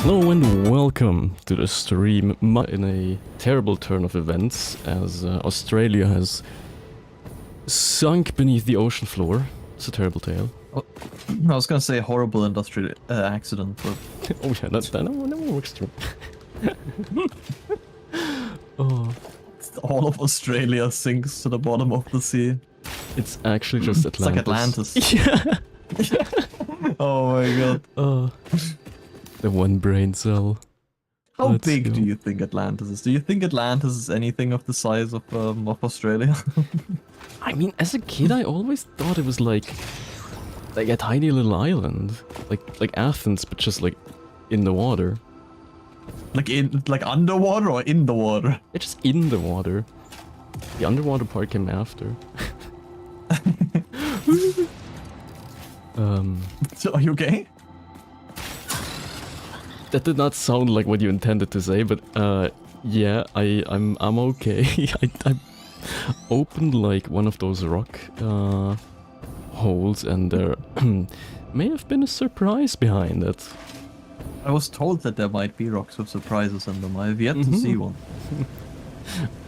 Hello and welcome to the stream in a terrible turn of events as Australia has sunk beneath the ocean floor. It's a terrible tale. Oh, I was gonna say horrible industrial accident, but... Oh yeah, that works too. Oh. All of Australia sinks to the bottom of the sea. It's actually just Atlantis. It's like Atlantis. Yeah. Oh my god. The one brain cell. How Let's big go. do you think Atlantis is? Do you think Atlantis is anything of the size of Australia? I mean, as a kid, I always thought it was like a tiny little island, like Athens, but just like in the water. like underwater or in the water? It's just in the water. The underwater part came after. So, are you okay? That did not sound like what you intended to say, but yeah, I'm okay. I opened like one of those rock holes, and there may have been a surprise behind it. I was told that there might be rocks with surprises in them. I have yet to see one.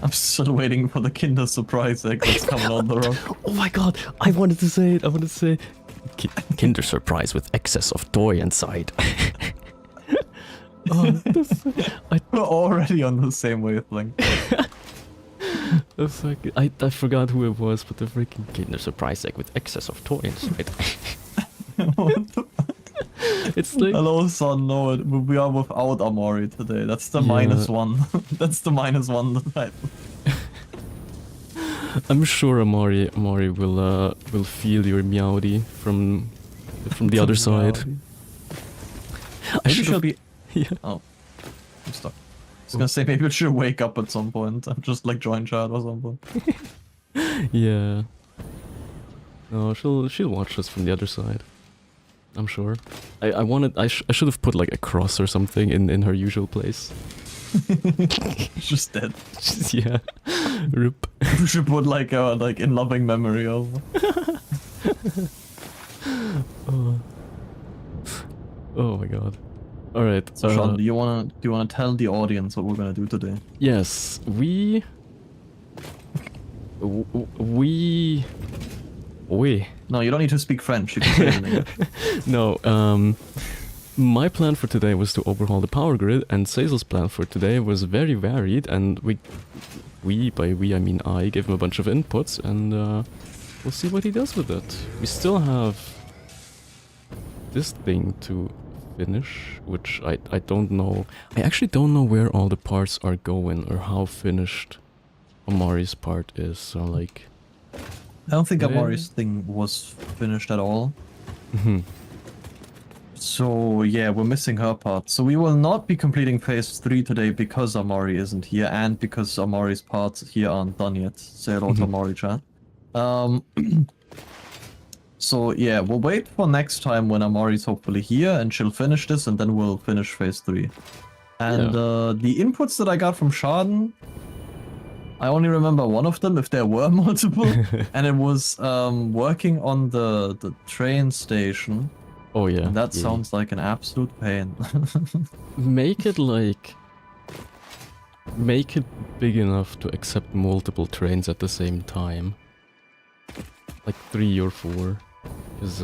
I'm still waiting for the Kinder Surprise egg that's coming on the rock. Oh my god, I wanted to say it. I wanted to say Kinder Surprise with excess of toy inside. Oh, We're already on the same wavelength. I forgot who it was, but the freaking Kinder Surprise egg with excess of toy inside. What the fuck? It's like... Hello, son. No, we are without Amori today. That's the -1. That's the -1 that I'm sure Amari will feel your meowdy from the other side. Maybe she'll be... Yeah. Oh. I'm stuck. I was gonna say, maybe she'll wake up at some point and just like join chat or something. Yeah. No, she'll watch us from the other side. I'm sure. I should have put like a cross or something in her usual place. She's just dead. Yeah. Rip. We should put like in loving memory of. Oh my god. All right. So Schaddn, do you wanna tell the audience what we're gonna do today? Yes, we. No, you don't need to speak French. You can say it in English. No. My plan for today was to overhaul the power grid, and Cecil's plan for today was very varied, and by we I mean I gave him a bunch of inputs, and we'll see what he does with it. We still have this thing to finish, which I don't know. I actually don't know where all the parts are going or how finished Amari's part is, so like... I don't think Amori's thing was finished at all. So yeah, we're missing her part. So we will not be completing phase 3 today because Amori isn't here and because Amori's parts here aren't done yet. Say hello to Amori, chat. So yeah, we'll wait for next time when Amori's hopefully here and she'll finish this, and then we'll finish phase 3. And the inputs that I got from Schaddn, I only remember one of them, if there were multiple, and it was working on the train station. Oh yeah. And that sounds like an absolute pain. Make it big enough to accept multiple trains at the same time. Like 3 or 4. Because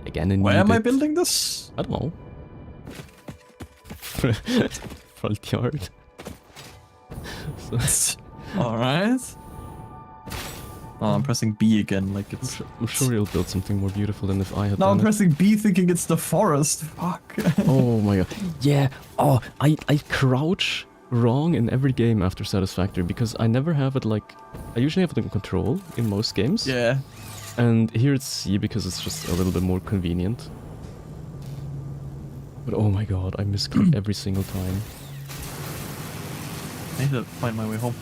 again, where am I building this? I don't know. Front yard. So. Alright. Oh, I'm pressing B again, like it's... I'm sure you'll build something more beautiful than if I had now done I'm pressing B thinking it's the forest. Fuck. Oh my god. Yeah. Oh, I crouch wrong in every game after Satisfactory because I never have it like... I usually have it in control in most games. Yeah. And here it's C because it's just a little bit more convenient. But oh my god, I misclick every single time. I need to find my way home.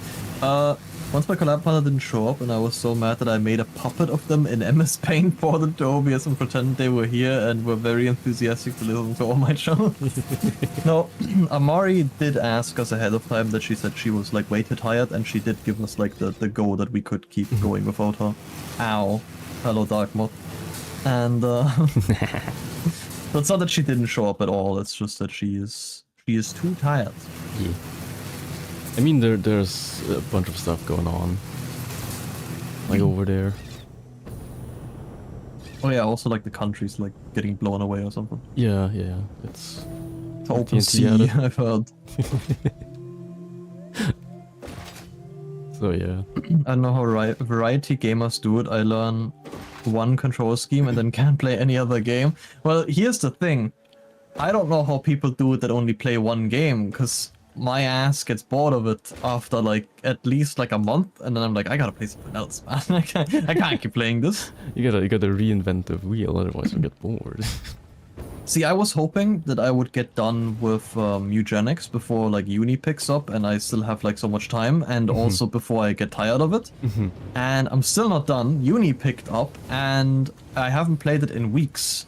Once my collab partner didn't show up, and I was so mad that I made a puppet of them in MS Paint for the Tobias and pretended they were here and were very enthusiastic to listen to all my channels. No, Amari did ask us ahead of time that she said she was like way too tired, and she did give us like the go that we could keep going without her. Ow. Hello, Dark Mod. And So it's not that she didn't show up at all. It's just that she is too tired. Yeah. I mean, there's a bunch of stuff going on, like over there. Oh yeah, also like the country's like getting blown away or something. Yeah, yeah, it's Open TNT sea, added. I've heard. So yeah. I don't know how variety gamers do it. I learn one control scheme and then can't play any other game. Well, here's the thing. I don't know how people do it that only play one game, because my ass gets bored of it after like at least like a month, and then I'm like, I gotta play something else, man. I can't keep playing this. You gotta reinvent the wheel, otherwise we get bored. See, I was hoping that I would get done with eugenics before like uni picks up and I still have like so much time, and also before I get tired of it. And I'm still not done. Uni picked up and I haven't played it in weeks.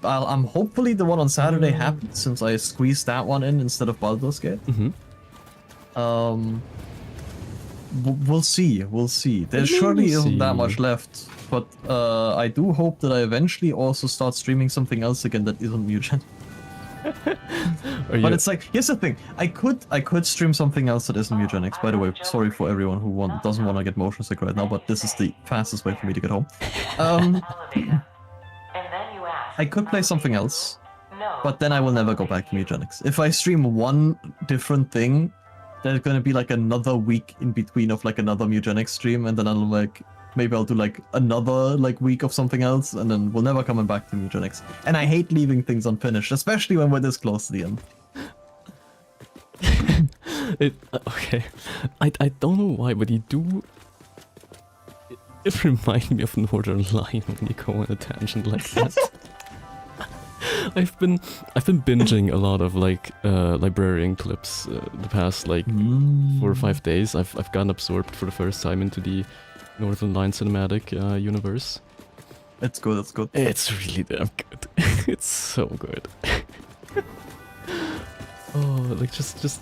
I'm hopefully the one on Saturday happened, since I squeezed that one in instead of Baldur's Gate. We'll see. We'll see. There surely isn't that much left. But I do hope that I eventually also start streaming something else again that isn't Mugen. But it's like, here's the thing. I could stream something else that isn't Eugenics. By the way, sorry for everyone who doesn't want to get motion sick right now, but this is the fastest way for me to get home. I could play something else, but then I will never go back to Eugenics. If I stream one different thing, there's gonna be like another week in between of like another Eugenics stream, and then I'll like, maybe I'll do like another like week of something else, and then we're never coming back to Eugenics. And I hate leaving things unfinished, especially when we're this close to the end. Okay, I don't know why, but you do. It reminds me of Northern Lion when you go on a tangent like that. I've been binging a lot of like librarian clips the past like 4 or 5 days. I've gotten absorbed for the first time into the Northern Lion cinematic universe. It's good. It's good. It's really damn good. It's so good. Oh, like just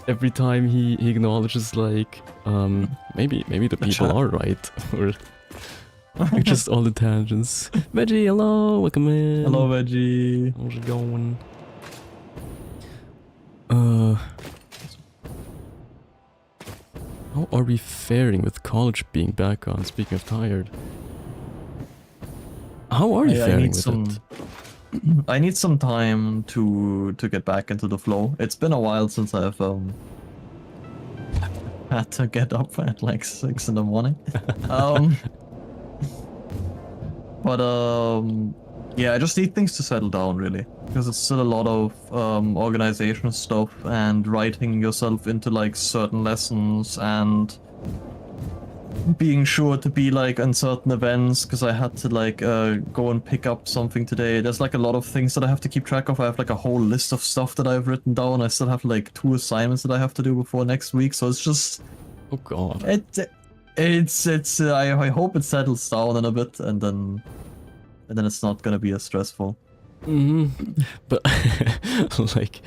every time he acknowledges like maybe the people are right, or like just all the tangents. Veggie, hello, welcome in. Hello, Veggie. How's it going? How are we faring with college being back on? Speaking of tired, how are you faring with it? I need some time to get back into the flow. It's been a while since I've had to get up at like 6 in the morning. Yeah, I just need things to settle down really, because it's still a lot of organizational stuff and writing yourself into like certain lessons and being sure to be like on certain events, because I had to like go and pick up something today. There's like a lot of things that I have to keep track of. I have like a whole list of stuff that I've written down. I still have like 2 assignments that I have to do before next week, so it's just, oh god, it's I hope it settles down in a bit, and then it's not gonna be as stressful. But like,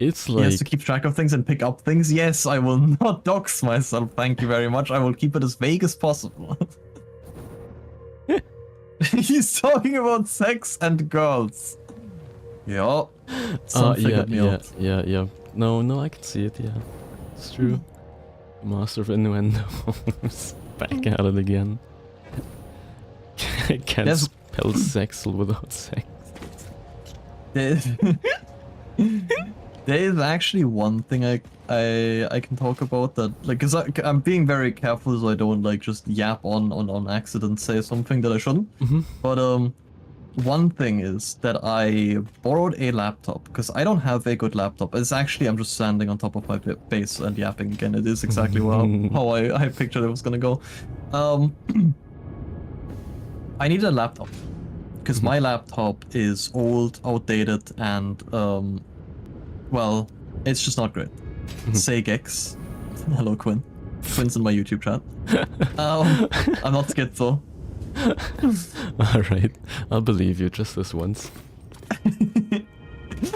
it's like, he has to keep track of things and pick up things. Yes, I will not dox myself, thank you very much. I will keep it as vague as possible. He's talking about sex and girls. Yeah. Yeah. No, I can see it, yeah. It's true. Master of innuendos. Back at it again. I can't spell sexual without sex. There is actually one thing I can talk about that, like, cause I'm being very careful so I don't like just yap on accident, say something that I shouldn't. But one thing is that I borrowed a laptop because I don't have a good laptop. It's actually, I'm just standing on top of my base and yapping again. It is exactly how I pictured it was gonna go. I needed a laptop because my laptop is old, outdated, and well, it's just not great. Sagex. Hello, Quinn. Quinn's in my YouTube chat. I'm not schizo. Alright, I'll believe you just this once.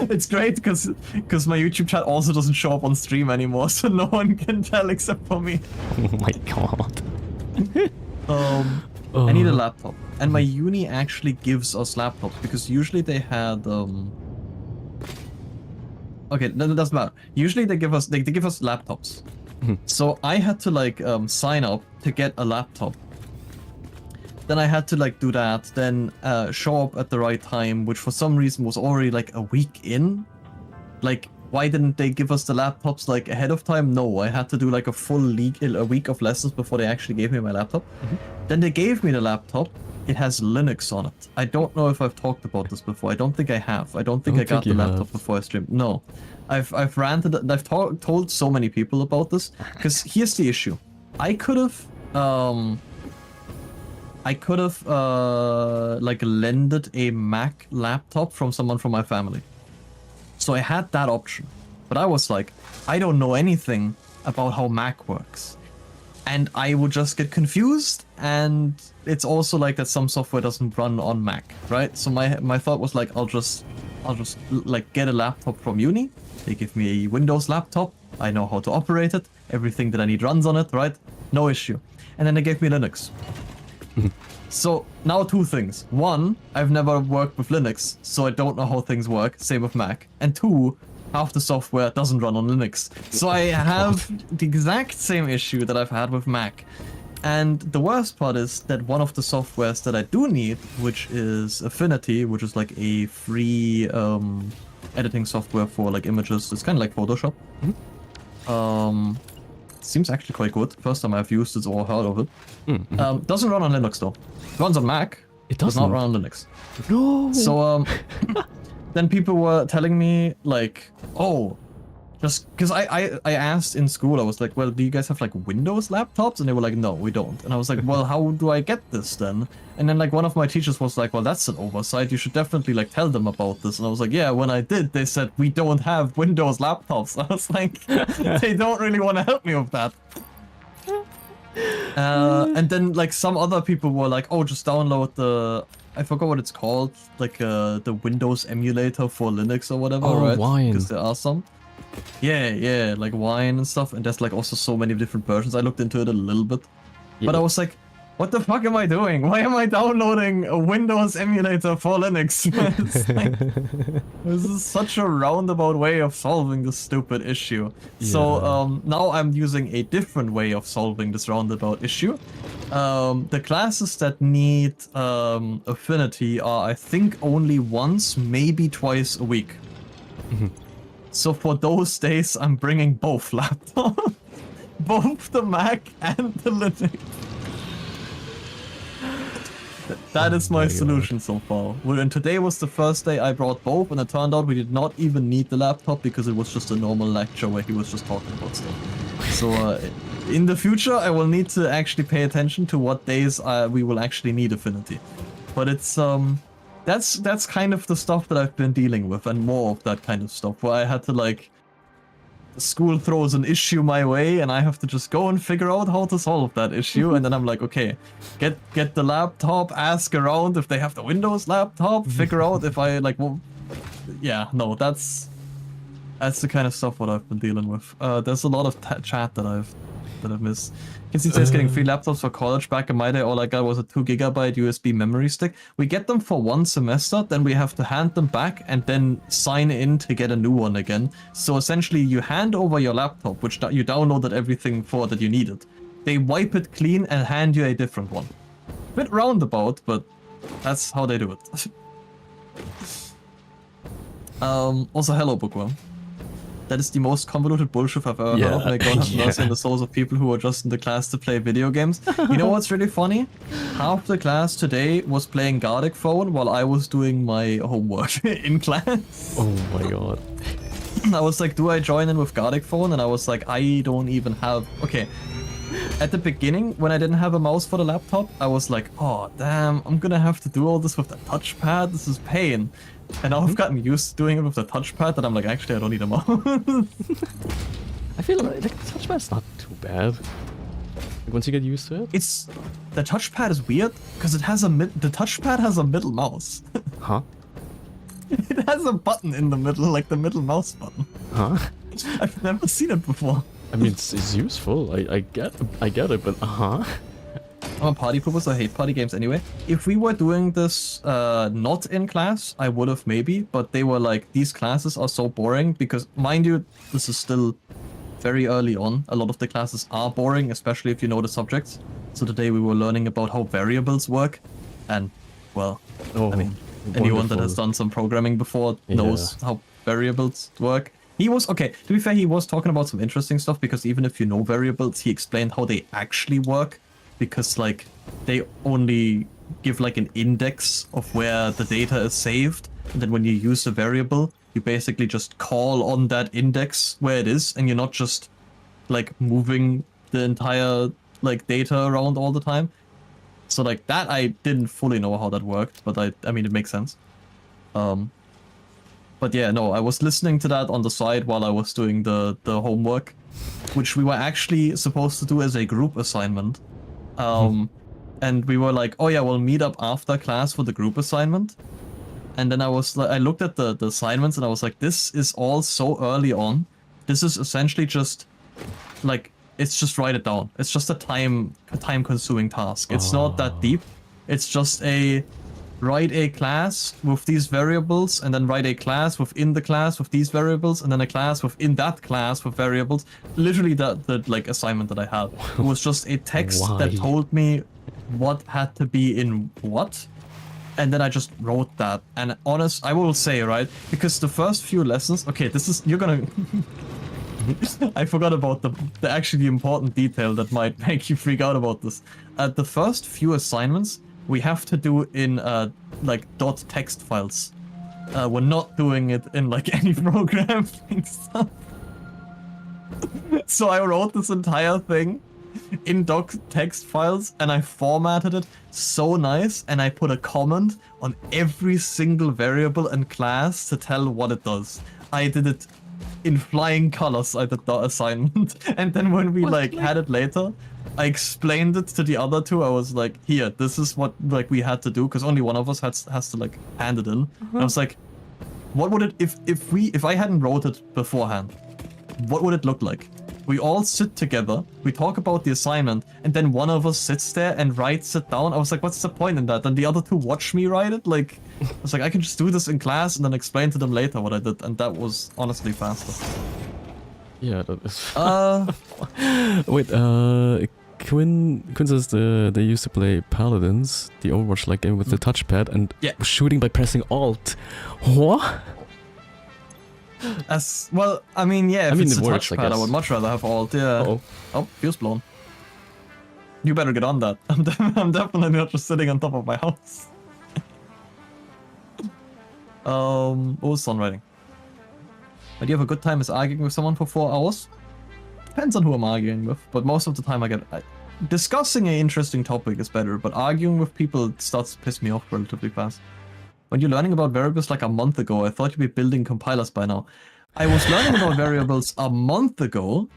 It's great because my YouTube chat also doesn't show up on stream anymore, so no one can tell except for me. Oh my god. I need a laptop. And my uni actually gives us laptops because usually they had okay, that doesn't matter. Usually they give us laptops. So I had to like sign up to get a laptop. Then I had to like do that, then show up at the right time, which for some reason was already like a week in. Like, why didn't they give us the laptops like ahead of time? No, I had to do like a week of lessons before they actually gave me my laptop. Then they gave me the laptop. It has Linux on it. I don't know if I've talked about this before. I don't think I have. I don't think I got the laptop before I streamed. No, I've ranted. I've told so many people about this because here's the issue. I could have like lended a Mac laptop from someone from my family. So I had that option. But I was like, I don't know anything about how Mac works. And I would just get confused, and it's also like that some software doesn't run on Mac, right? So my thought was like, I'll just like get a laptop from uni. They give me a Windows laptop. I know how to operate it. Everything that I need runs on it, right? No issue. And then they gave me Linux. So now two things. One, I've never worked with Linux, so I don't know how things work. Same with Mac. And two, half the software doesn't run on Linux. So I have the exact same issue that I've had with Mac. And the worst part is that one of the softwares that I do need, which is Affinity, which is like a free editing software for like images. It's kind of like Photoshop. Seems actually quite good. First time I've used it or heard of it. Doesn't run on Linux though. It runs on Mac. It does not run on Linux. No. So then people were telling me like, oh, just because I asked in school, I was like, well, do you guys have like Windows laptops? And they were like, no, we don't. And I was like, well, how do I get this then? And then like one of my teachers was like, well, that's an oversight. You should definitely like tell them about this. And I was like, yeah, when I did, they said we don't have Windows laptops. I was like, they don't really want to help me with that. And then like some other people were like, oh, just download the, I forgot what it's called, like the Windows emulator for Linux or whatever, right? Wine. Because there are some. Yeah, like Wine and stuff, and there's like also so many different versions. I looked into it a little bit, but I was like, what the fuck am I doing? Why am I downloading a Windows emulator for Linux? It's like, this is such a roundabout way of solving this stupid issue. Yeah. So now I'm using a different way of solving this roundabout issue. The classes that need Affinity are, I think, only once, maybe twice a week. So for those days, I'm bringing both laptops, both the Mac and the Linux. That is my solution so far. Well, and today was the first day I brought both, and it turned out we did not even need the laptop because it was just a normal lecture where he was just talking about stuff. So in the future, I will need to actually pay attention to what days we will actually need Affinity. But it's that's kind of the stuff that I've been dealing with, and more of that kind of stuff where I had to like, the school throws an issue my way and I have to just go and figure out how to solve that issue. And then I'm like, okay, get the laptop, ask around if they have the Windows laptop, figure out if I like, well, yeah, no, that's the kind of stuff what I've been dealing with. There's a lot of chat that I've missed. Kinsey says getting free laptops for college. Back in my day, all I got was a 2 GB USB memory stick. We get them for 1 semester, then we have to hand them back and then sign in to get a new one again. So essentially, you hand over your laptop, which you downloaded everything for that you needed. They wipe it clean and hand you a different one. Bit roundabout, but that's how they do it. Also, hello, Bookworm. That is the most convoluted bullshit I've ever heard of. May God have mercy on the souls of people who are just in the class to play video games. You know what's really funny? Half the class today was playing Gardic Phone while I was doing my homework in class. Oh my god. I was like, do I join in with Gardic Phone? And I was like, I don't even have... Okay. At the beginning, when I didn't have a mouse for the laptop, I was like, oh, damn, I'm gonna have to do all this with the touchpad. This is pain. And now I've gotten used to doing it with the touchpad that I'm like, actually, I don't need a mouse. I feel like the touchpad's not too bad. Like, once you get used to it. It's... The touchpad is weird, because it has a the touchpad has a middle mouse. Huh? It has a button in the middle, like the middle mouse button. Huh? I've never seen it before. I mean, it's useful. I get it, but I'm a party pooper, so I hate party games anyway. If we were doing this not in class, I would have maybe, but they were like, these classes are so boring because, mind you, this is still very early on. A lot of the classes are boring, especially if you know the subjects. So today we were learning about how variables work, and well, I mean, anyone that has done some programming before knows how variables work. He was, okay, to be fair, he was talking about some interesting stuff, because even if you know variables, he explained how they actually work, because like they only give like an index of where the data is saved, and then when you use a variable, you basically just call on that index where it is, and you're not just like moving the entire like data around all the time. So like that, I didn't fully know how that worked, but I mean, it makes sense. But yeah, no, I was listening to that on the side while I was doing the homework, which we were actually supposed to do as a group assignment. And we were like, oh yeah, we'll meet up after class for the group assignment. And then I was like, I looked at the assignments and I was like, this is all so early on. This is essentially just like, it's just write it down. It's just a time consuming task. It's not that deep. It's just write a class with these variables, and then write a class within the class with these variables, and then a class within that class with variables. Literally the like assignment that I had. It was just a text that told me what had to be in what. And then I just wrote that. And I will say, right, because the first few lessons, okay, this is, you're gonna, I forgot about the actually important detail that might make you freak out about this. The first few assignments, we have to do in like .text files. We're not doing it in like any programming stuff. So I wrote this entire thing in text files, and I formatted it so nice, and I put a comment on every single variable and class to tell what it does. I did it in flying colors. I did the assignment, and then when we had it later, I explained it to the other two. I was like, here, this is what like we had to do, because only one of us has to like hand it in. And I was like, what would it if I hadn't wrote it beforehand, what would it look like? We all sit together, we talk about the assignment, and then one of us sits there and writes it down. I was like, what's the point in that? Then the other two watch me write it? Like, I was like, I can just do this in class and then explain to them later what I did, and that was honestly faster. Yeah, that is... Wait, Quinn says they used to play Paladins, the Overwatch-like game with the touchpad, and shooting by pressing Alt. What? As well, I mean, yeah, if it's a touchpad, I would much rather have Alt, yeah. Oh, fuse blown. You better get on that. I'm definitely not just sitting on top of my house. What was songwriting? Do you have a good time is arguing with someone for 4 hours? Depends on who I'm arguing with, but most of the time discussing an interesting topic is better, but arguing with people starts to piss me off relatively fast. When you're learning about variables like a month ago, I thought you'd be building compilers by now. I was learning about variables a month ago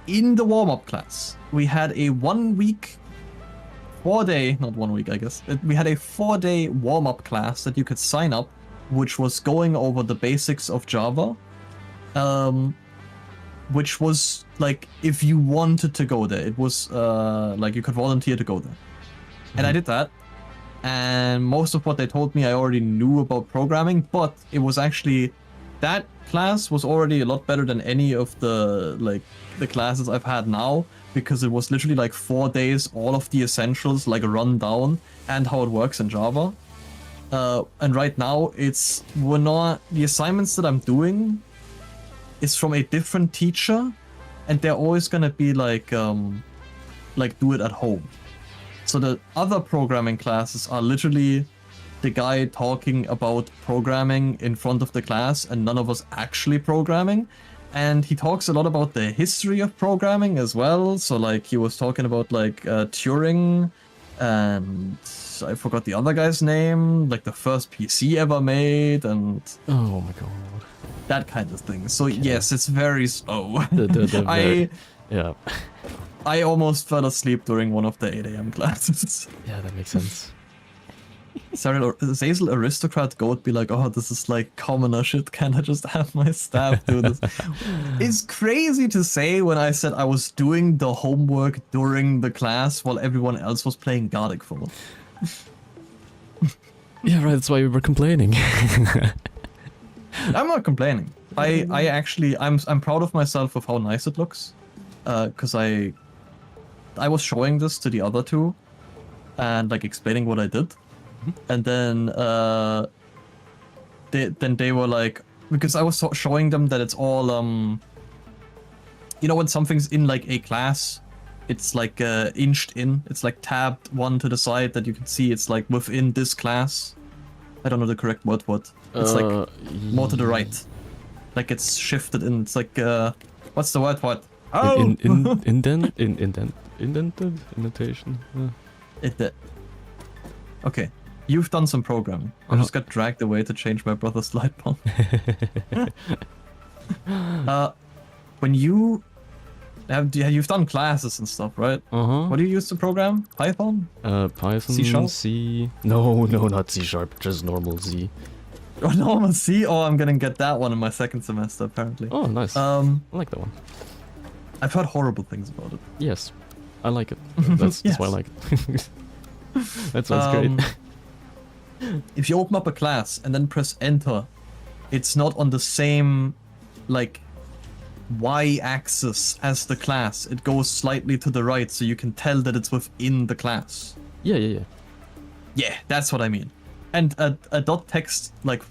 in the warm-up class. We had a 1 week, 4-day, not 1 week, I guess. We had a 4-day warm-up class that you could sign up, which was going over the basics of Java. Which was like, if you wanted to go there, it was like you could volunteer to go there. And I did that. And most of what they told me I already knew about programming, but it was actually, that class was already a lot better than any of the classes I've had now, because it was literally like 4 days, all of the essentials, like a rundown, and how it works in Java. And right now the assignments that I'm doing is from a different teacher, and they're always gonna be like do it at home. So the other programming classes are literally the guy talking about programming in front of the class, and none of us actually programming. And he talks a lot about the history of programming as well. So like he was talking about like Turing, and I forgot the other guy's name, like the first PC ever made, and oh my god, that kind of thing. So yes, it's very slow. Yeah. I almost fell asleep during one of the 8 AM classes. Yeah, that makes sense. Zazel Aristocrat Goat be like, oh, this is like commoner shit, can I just have my staff do this? It's crazy to say when I said I was doing the homework during the class while everyone else was playing Gardic Phone. Yeah, right, that's why we were complaining. I'm not complaining. I actually, I'm proud of myself of how nice it looks. Cause I was showing this to the other two and like explaining what I did. And then they were like, because I was showing them that it's all you know, when something's in like a class, it's like inched in. It's like tabbed one to the side that you can see. It's like within this class. I don't know the correct word. What? It's like more to the right. Like it's shifted in. It's like what's the word for it? Oh! Indented indentation. Okay. You've done some programming. I just got dragged away to change my brother's light bulb. When you've done classes and stuff, right? What do you use to program? Python? Python, C#? C. No, not C#, just normal Z. Oh, normal C? Oh, I'm gonna get that one in my second semester, apparently. Oh, nice. I like that one. I've heard horrible things about it. Yes, I like it. That's why I like it. That sounds great. If you open up a class and then press enter, it's not on the same, like, y-axis as the class. It goes slightly to the right, so you can tell that it's within the class. Yeah. Yeah, that's what I mean. And a .text like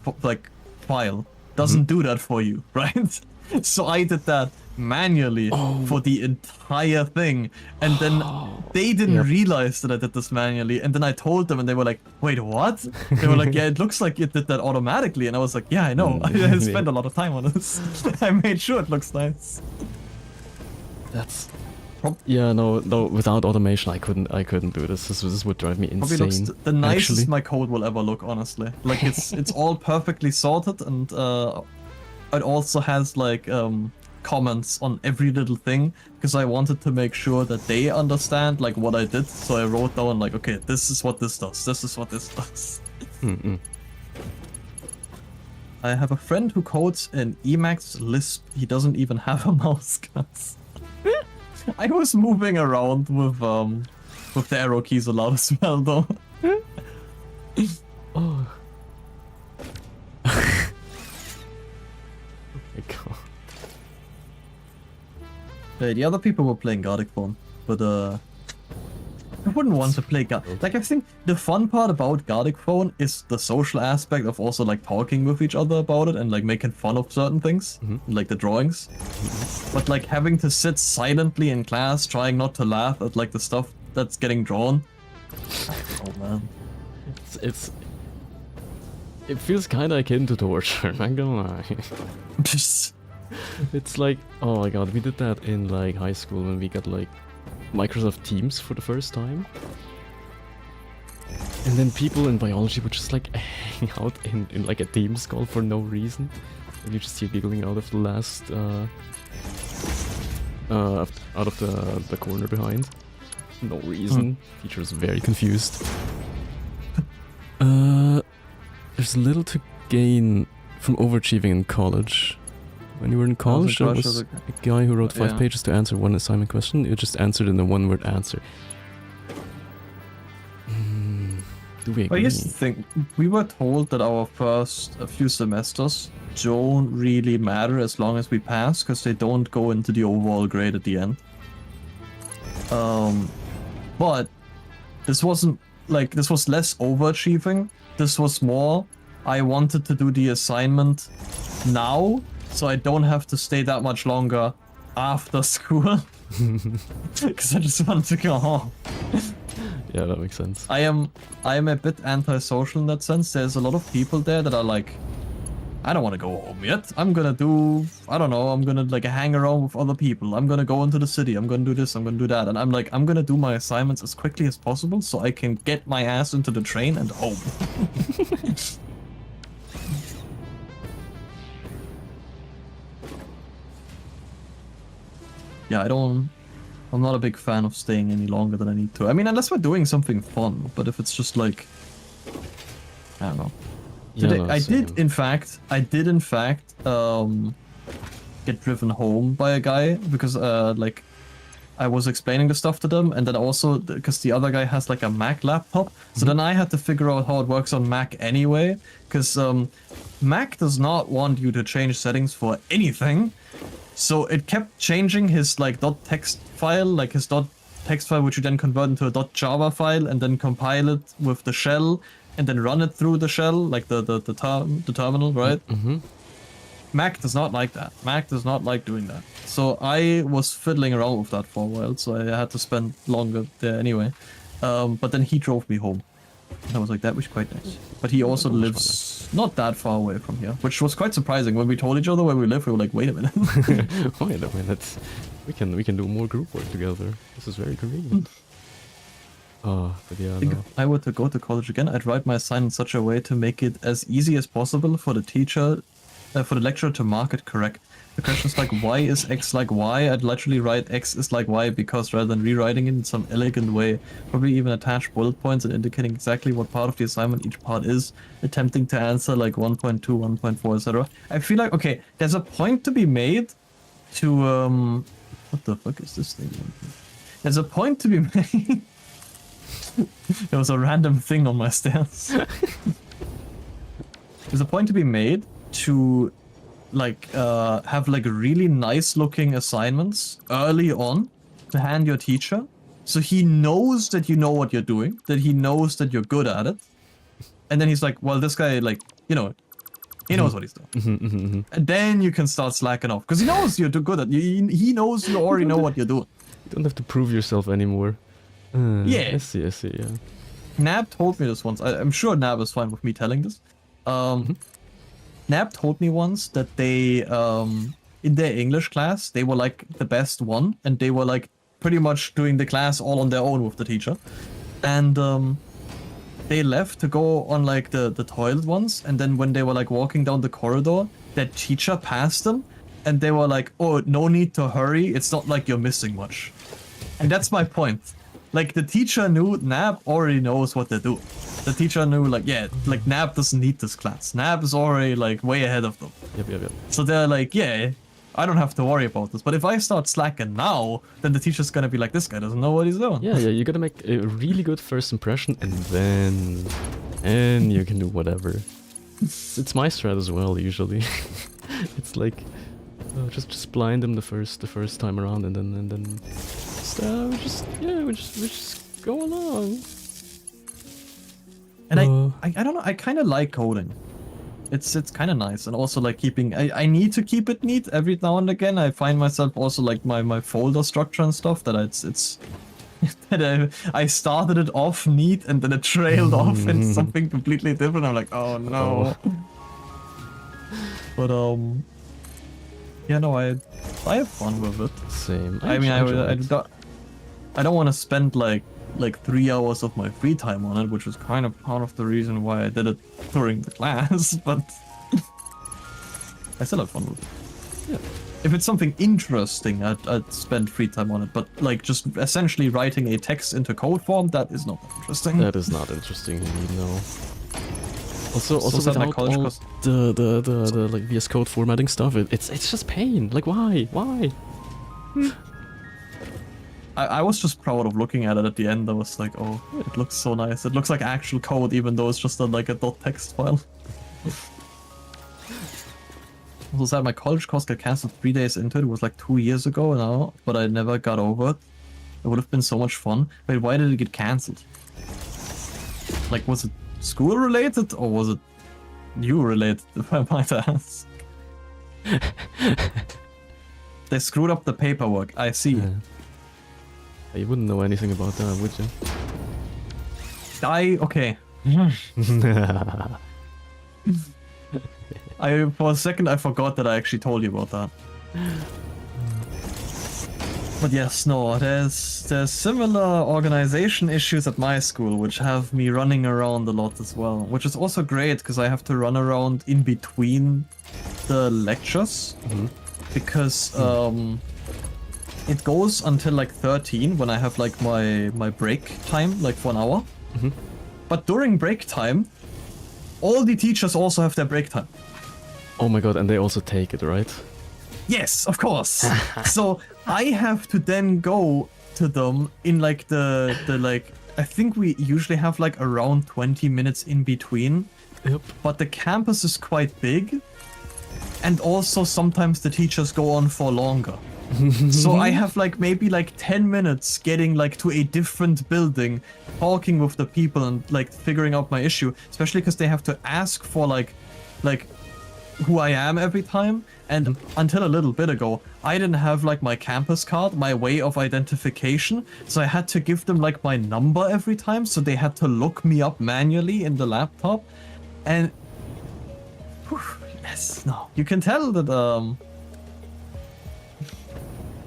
file doesn't do that for you, right? So I did that manually for the entire thing, and then they didn't realize that I did this manually, and then I told them and they were like, wait, what? They were like, yeah, it looks like you did that automatically, and I was like, yeah, I know. I spent a lot of time on this. I made sure it looks nice. That's no, without automation I couldn't do this. This would drive me insane. Probably looks the nicest my code will ever look, honestly. Like it's all perfectly sorted, and it also has like comments on every little thing, because I wanted to make sure that they understand like what I did. So I wrote down like, okay, this is what this does. This is what this does. I have a friend who codes in Emacs Lisp. He doesn't even have a mouse, guys. I was moving around with the arrow keys a lot as well, though. Oh. My God. The other people were playing Gardic Phone, but I wouldn't want to play Like, I think the fun part about Gardic Phone is the social aspect of also like talking with each other about it and like making fun of certain things, like the drawings. But like having to sit silently in class, trying not to laugh at like the stuff that's getting drawn. Oh man, it feels kind of akin to torture. Not gonna lie. It's like, oh my God, we did that in like high school when we got like Microsoft Teams for the first time. And then people in biology would just like hang out in like a Teams call for no reason. And you just hear giggling out of the last, out of the corner behind. No reason. Teacher was very confused. There's little to gain from overachieving in college. When you were in college, there was a guy who wrote 5 pages to answer one assignment question. You just answered in a one-word answer. Do we agree? But here's the thing. We were told that our first few semesters don't really matter as long as we pass, because they don't go into the overall grade at the end. But this wasn't like, this was less overachieving. This was more, I wanted to do the assignment now, so I don't have to stay that much longer after school. Because I just want to go home. Yeah, that makes sense. I am a bit antisocial in that sense. There's a lot of people there that are like, I don't want to go home yet. I'm gonna do, I don't know, I'm gonna like hang around with other people. I'm gonna go into the city. I'm gonna do this, I'm gonna do that. And I'm like, I'm gonna do my assignments as quickly as possible so I can get my ass into the train and home. Yeah, I'm not a big fan of staying any longer than I need to. I mean, unless we're doing something fun, but if it's just like I don't know. Yeah, Today, no, I same. did in fact get driven home by a guy because like I was explaining the stuff to them, and then also because the other guy has like a Mac laptop, so then I had to figure out how it works on Mac anyway, because Mac does not want you to change settings for anything, so it kept changing his like .text file, like his .text file, which you then convert into a .java file, and then compile it with the shell, and then run it through the shell, like the terminal, right? Mm-hmm. Mac does not like that. Mac does not like doing that. So I was fiddling around with that for a while, so I had to spend longer there anyway. But then he drove me home. And I was like, that was quite nice. But he also that was lives not that far away from here, which was quite surprising. When we told each other where we live, we were like, wait a minute. Wait a minute. We can do more group work together. This is very convenient. But yeah, I think no. if I were to go to college again, I'd write my assignment in such a way to make it as easy as possible for the teacher, for the lecturer to mark it correct. The questions like why is X like Y, I'd literally write X is like Y because rather than rewriting it in some elegant way, probably even attach bullet points and indicating exactly what part of the assignment each part is, attempting to answer like 1.2, 1.4, etc. I feel like, okay, there's a point to be made to, what the fuck is this thing? There's a point to be made. There was a random thing on my stairs. There's a point to be made to like have like really nice looking assignments early on to hand your teacher, so he knows that you know what you're doing, that he knows that you're good at it, and then he's like, well, this guy, like, you know, he knows what he's doing. And then you can start slacking off because he knows you're good at it. He knows you already know what you're doing. You don't have to prove yourself anymore. Yeah. I see, yeah. Nab told me this once. I'm sure Nab is fine with me telling this. Nab told me once that they, in their English class, they were like the best one, and they were like pretty much doing the class all on their own with the teacher. And they left to go on like the toilet once, and then when they were like walking down the corridor, that teacher passed them, and they were like, oh, no need to hurry, it's not like you're missing much. And that's my point. Like, the teacher knew Nab already knows what they're doing. The teacher knew, like, yeah, like, Nab doesn't need this class. Nab is already, like, way ahead of them. Yep. So they're like, yeah, I don't have to worry about this. But if I start slacking now, then the teacher's gonna be like, this guy doesn't know what he's doing. Yeah, you gotta make a really good first impression, and then you can do whatever. It's my strat as well, usually. It's like, just blind them the first time around, and then we just go along. And I don't know, I kind of like coding. It's kind of nice, and also like keeping. I need to keep it neat every now and again. I find myself also like my folder structure and stuff that it's that I started it off neat and then it trailed off into something completely different. I'm like, oh no. But yeah, no, I have fun with it. Same. I mean, I don't want to spend like 3 hours of my free time on it, which is kind of part of the reason why I did it during the class, but I still have fun with it. Yeah. If it's something interesting, I'd spend free time on it, but like just essentially writing a text into code form, that is not interesting. That is not interesting indeed, no. Also sad my without college all cost- the like VS Code formatting stuff, it's just pain. Like, why? I was just proud of looking at it at the end. I was like, oh, it looks so nice. It looks like actual code, even though it's just like a .text file. Also sad, my college course got cancelled 3 days into it. It was like 2 years ago now, but I never got over it. It would have been so much fun. Wait, why did it get cancelled? Like, was it school related or was it you related, if I might ask? They screwed up the paperwork, I see. Yeah. You wouldn't know anything about that, would you? Okay. For a second I forgot that I actually told you about that. But yes, no, there's similar organization issues at my school, which have me running around a lot as well, which is also great because I have to run around in between the lectures, because it goes until like 13 when I have like my break time, like for an hour. But during break time, all the teachers also have their break time. Oh my god, and they also take it, right? Yes, of course. So I have to then go to them in like the like, I think we usually have like around 20 minutes in between. Yep. But the campus is quite big. And also sometimes the teachers go on for longer. So I have like maybe like 10 minutes getting like to a different building, talking with the people and like figuring out my issue, especially because they have to ask for like who I am every time. And until a little bit ago, I didn't have like my campus card, my way of identification. So I had to give them like my number every time. So they had to look me up manually in the laptop. And whew, yes, no, you can tell that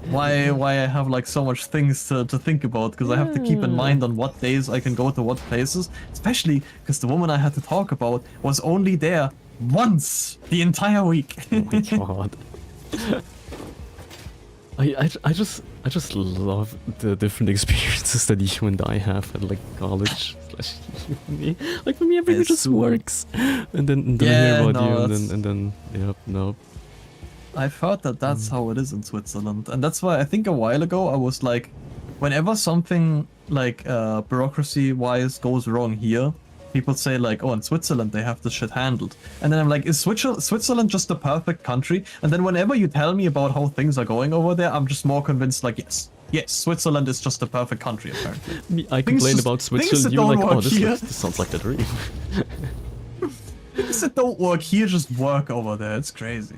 why I have like so much things to think about, because I have to keep in mind on what days I can go to what places, especially because the woman I had to talk about was only there once the entire week. Oh my god. I just love the different experiences that you and I have at like college / uni. Like for me everything just works. And then I hear about you and then yep, no. I've heard that that's how it is in Switzerland, and that's why I think a while ago I was like, whenever something like bureaucracy-wise goes wrong here, people say like, oh, in Switzerland they have this shit handled, and then I'm like, is Switzerland just the perfect country? And then whenever you tell me about how things are going over there, I'm just more convinced like, yes, Switzerland is just the perfect country apparently. I complain about Switzerland, you're like, oh, this sounds like the dream. Things that don't work here just work over there. It's crazy.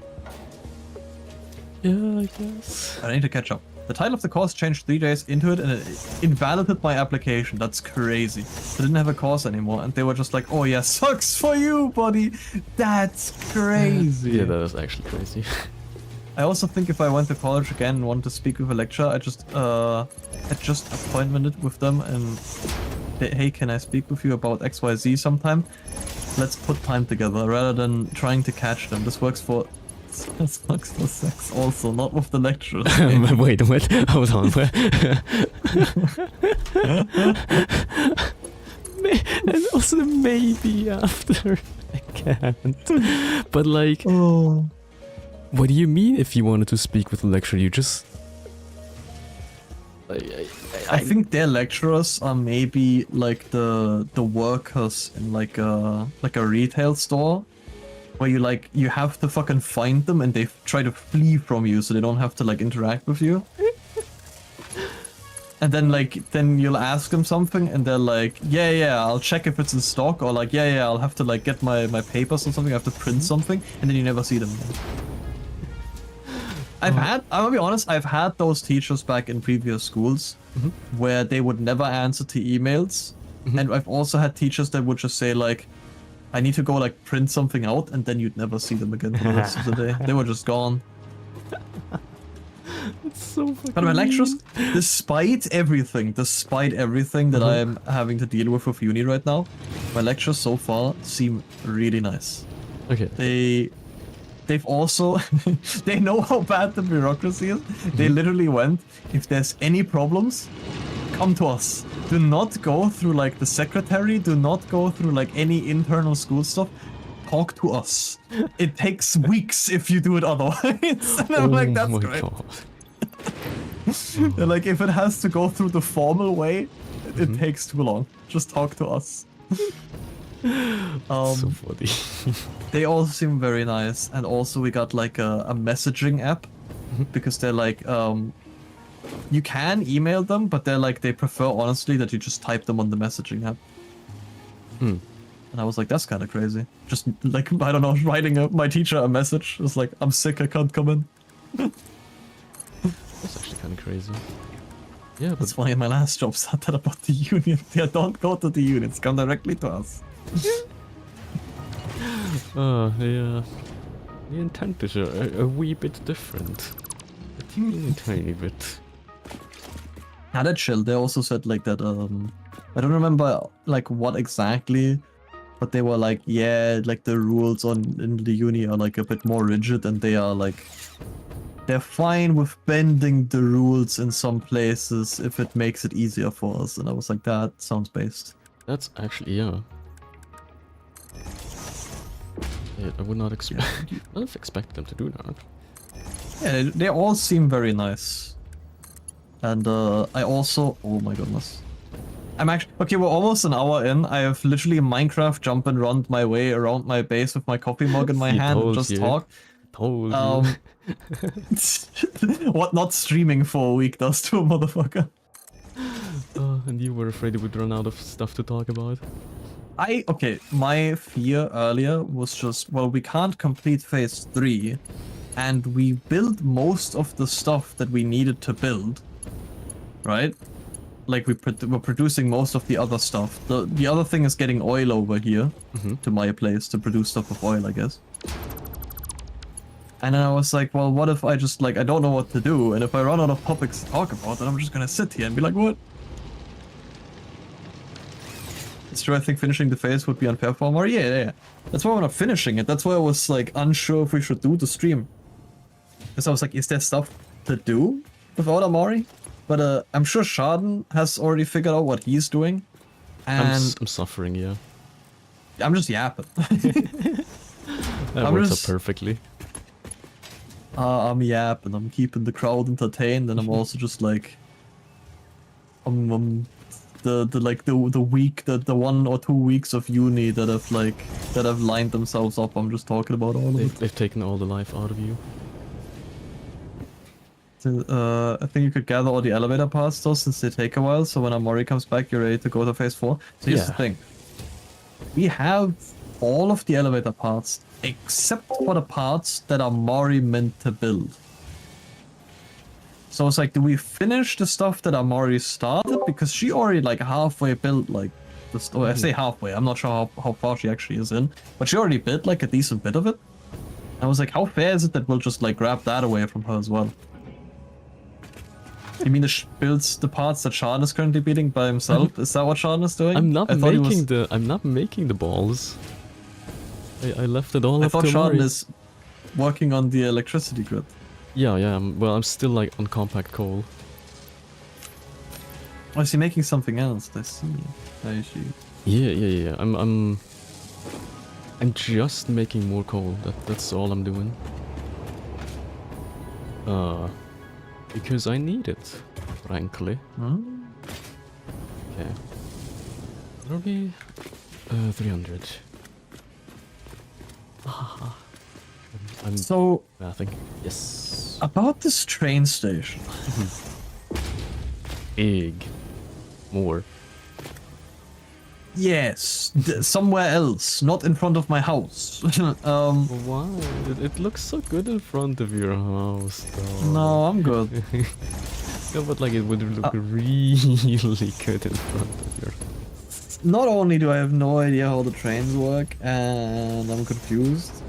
Yeah, I guess. I need to catch up. The title of the course changed 3 days into it and it invalidated my application. That's crazy. I didn't have a course anymore and they were just like, oh yeah, sucks for you, buddy. That's crazy. Yeah, that is actually crazy. I also think if I went to college again and wanted to speak with a lecturer, I just appointmented with them and hey, can I speak with you about XYZ sometime? Let's put time together rather than trying to catch them. This works for sex also, not with the lecturers. Wait, hold on. And also maybe after. I can't. But like, what do you mean if you wanted to speak with a lecturer? You just... I think their lecturers are maybe like the workers in like a retail store. Where you have to fucking find them and they try to flee from you so they don't have to like interact with you. And then you'll ask them something and they're like, yeah, I'll check if it's in stock, or like, yeah, I'll have to like get my papers or something, I have to print something, and then you never see them again. I'll be honest, I've had those teachers back in previous schools where they would never answer to emails. And I've also had teachers that would just say like, I need to go like print something out, and then you'd never see them again for the rest of the day. They were just gone. It's so fucking But my lecturers, despite everything that I'm having to deal with uni right now, my lecturers so far seem really nice. Okay. They've also, they know how bad the bureaucracy is. They literally went, if there's any problems, come to us. Do not go through like the secretary, do not go through like any internal school stuff. Talk to us. It takes weeks if you do it otherwise. And I'm like, that's great. They're like, if it has to go through the formal way, it takes too long. Just talk to us. So funny. They all seem very nice, and also we got like a messaging app because they're like you can email them, but they're like, they prefer honestly that you just type them on the messaging app. And I was like, that's kind of crazy. Just like, I don't know, writing my teacher a message. It's like, I'm sick, I can't come in. That's actually kind of crazy. Yeah, but that's why in my last job said that about the union. Yeah, don't go to the unions, come directly to us. Yeah. The intent is a wee bit different. A tiny bit. Yeah, that's chill. They also said like that, I don't remember like what exactly, but they were like, yeah, like the rules in the uni are like a bit more rigid, and they are like, they're fine with bending the rules in some places if it makes it easier for us. And I was like, that sounds based. That's actually, yeah. Yeah, I would not have expected them to do that. Yeah, they all seem very nice. And I also, oh my goodness. I'm actually, okay, we're almost an hour in. I have literally Minecraft jump and run my way around my base with my coffee mug in my See, hand and told just you. talk. Told you. What not streaming for a week does to a motherfucker. And you were afraid you would run out of stuff to talk about. Okay, my fear earlier was just, well, we can't complete phase 3, and we built most of the stuff that we needed to build, right? Like, we're producing most of the other stuff. The other thing is getting oil over here to my place to produce stuff with oil, I guess. And then I was like, well, what if I just, like, I don't know what to do, and if I run out of topics to talk about, then I'm just gonna sit here and be like, what? It's true, I think finishing the phase would be unfair for Amari. Yeah. That's why we're not finishing it. That's why I was, like, unsure if we should do the stream. Because I was like, is there stuff to do without Amari? But I'm sure Schaddn has already figured out what he's doing. And I'm suffering, yeah. I'm just yapping. That works out perfectly. I'm yapping. I'm keeping the crowd entertained, and I'm also just like, the 1 or 2 weeks of uni that have lined themselves up. I'm just talking about all of it. They've taken all the life out of you. I think you could gather all the elevator parts though, since they take a while, so when Amori comes back, you're ready to go to phase 4. So here's the thing. We have all of the elevator parts, except for the parts that Amori meant to build. So it's like, do we finish the stuff that Amori started? Because she already like halfway built like, I say halfway, I'm not sure how far she actually is in, but she already built like a decent bit of it. I was like, how fair is it that we'll just like grab that away from her as well? You mean builds the parts that Schaddn is currently beating by himself? Is that what Schaddn is doing? I'm not making the balls. I left it all up to I thought Schaddn Amari. is working on the electricity grid. Yeah. I'm still like on compact coal. Oh, is he making something else? I see. I see. Yeah. I'm just making more coal. That's all I'm doing. Because I need it, frankly. Okay. Probably 300. I'm So, nothing. Yes. about this train station. Big. More. Yes, somewhere else, not in front of my house. Why? It looks so good in front of your house, though. No, I'm good. Yeah, but like it would look really good in front of your house. Not only do I have no idea how the trains work, and I'm confused.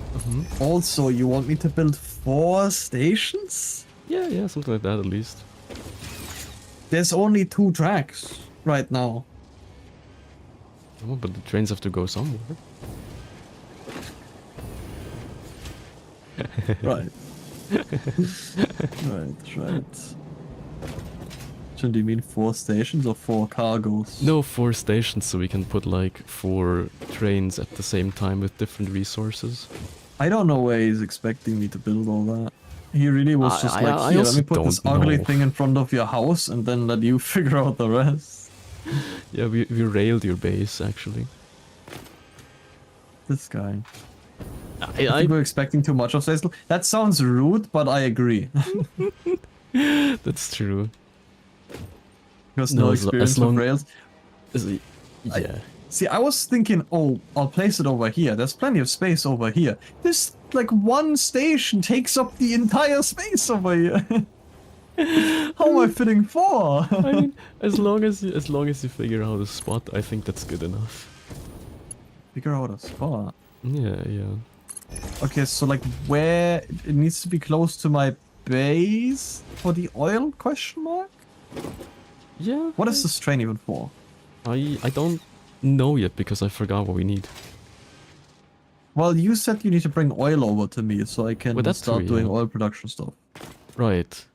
Also, you want me to build 4 stations? Yeah, something like that at least. There's only 2 tracks right now. Oh, but the trains have to go somewhere. Right. Right. Shouldn't you mean 4 stations or 4 cargoes? No, 4 stations, so we can put like 4 trains at the same time with different resources. I don't know where he's expecting me to build all that. He really was just like, I here, let me also put this don't ugly know. thing in front of your house and then let you figure out the rest. Yeah, we railed your base, actually. This guy. I I think we're expecting too much of Cecil. That sounds rude, but I agree. That's true. Because No, no as experience long- with rails. Yeah. See, I was thinking, oh, I'll place it over here. There's plenty of space over here. This, like, 1 station takes up the entire space over here. How am I fitting 4? I mean, as long as you figure out a spot, I think that's good enough. Figure out a spot. Yeah. Okay, so like where it needs to be close to my base for the oil question mark? Yeah. What is this train even for? I don't know yet because I forgot what we need. Well, you said you need to bring oil over to me so I can Well, that's start true, doing yeah. oil production stuff. Right.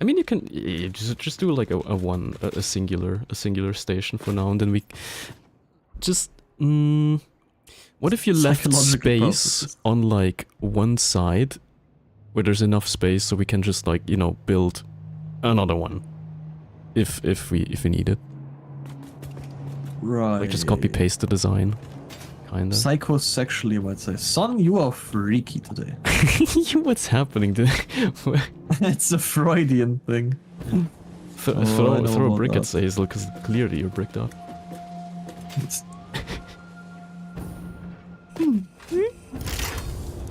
I mean, you can just do like a singular station for now, and then we just What if you left Psychological space purposes. on like one side where there's enough space so we can just like, you know, build another one if we need it. Right. Like just copy paste the design. Kinda. Psychosexually, I might say. Son, you are freaky today. What's happening today? It's a Freudian thing. I know throw a about brick at that. Sazel because clearly you're bricked up. It's...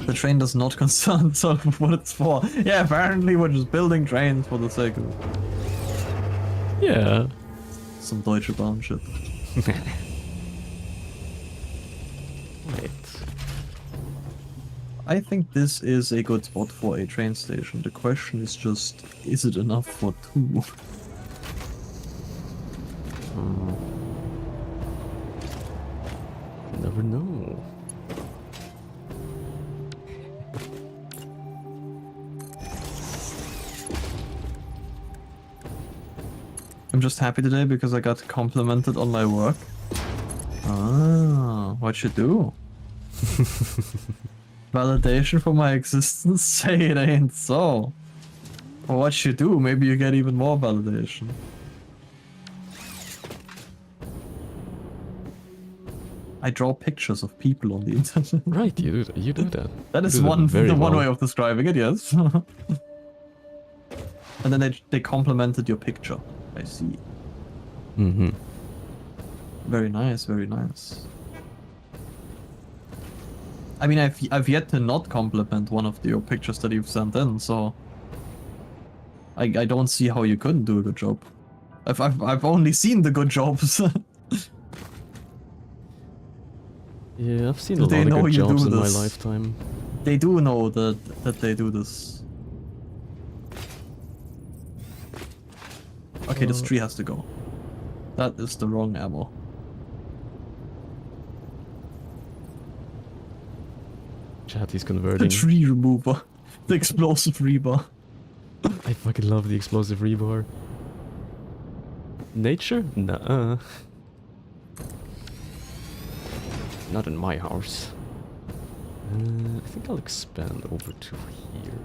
The train does not concern itself with what it's for. Yeah, apparently we're just building trains for the sake of it. Yeah. Some Deutsche Bahn shit. Right. I think this is a good spot for a train station. The question is just, is it enough for two? Never know. I'm just happy today because I got complimented on my work. Ah, what you do? Validation for my existence? Say it ain't so. For what you do, maybe you get even more validation. I draw pictures of people on the internet. Right, you do that. That You is do that one very one well. way of describing it, yes. And then they complimented your picture. I see. Mm-hmm. Very nice, very nice. I mean, I've yet to not compliment one of your pictures that you've sent in, so I don't see how you couldn't do a good job. I've only seen the good jobs. Yeah, I've seen Do a they lot of know good you jobs do in my this? lifetime. They do know that they do this. Okay, this tree has to go. That is the wrong ammo. Chat, he's The converting. tree remover. The explosive rebar. I fucking love the explosive rebar. Nature? Nuh-uh. Not in my house. I think I'll expand over to here.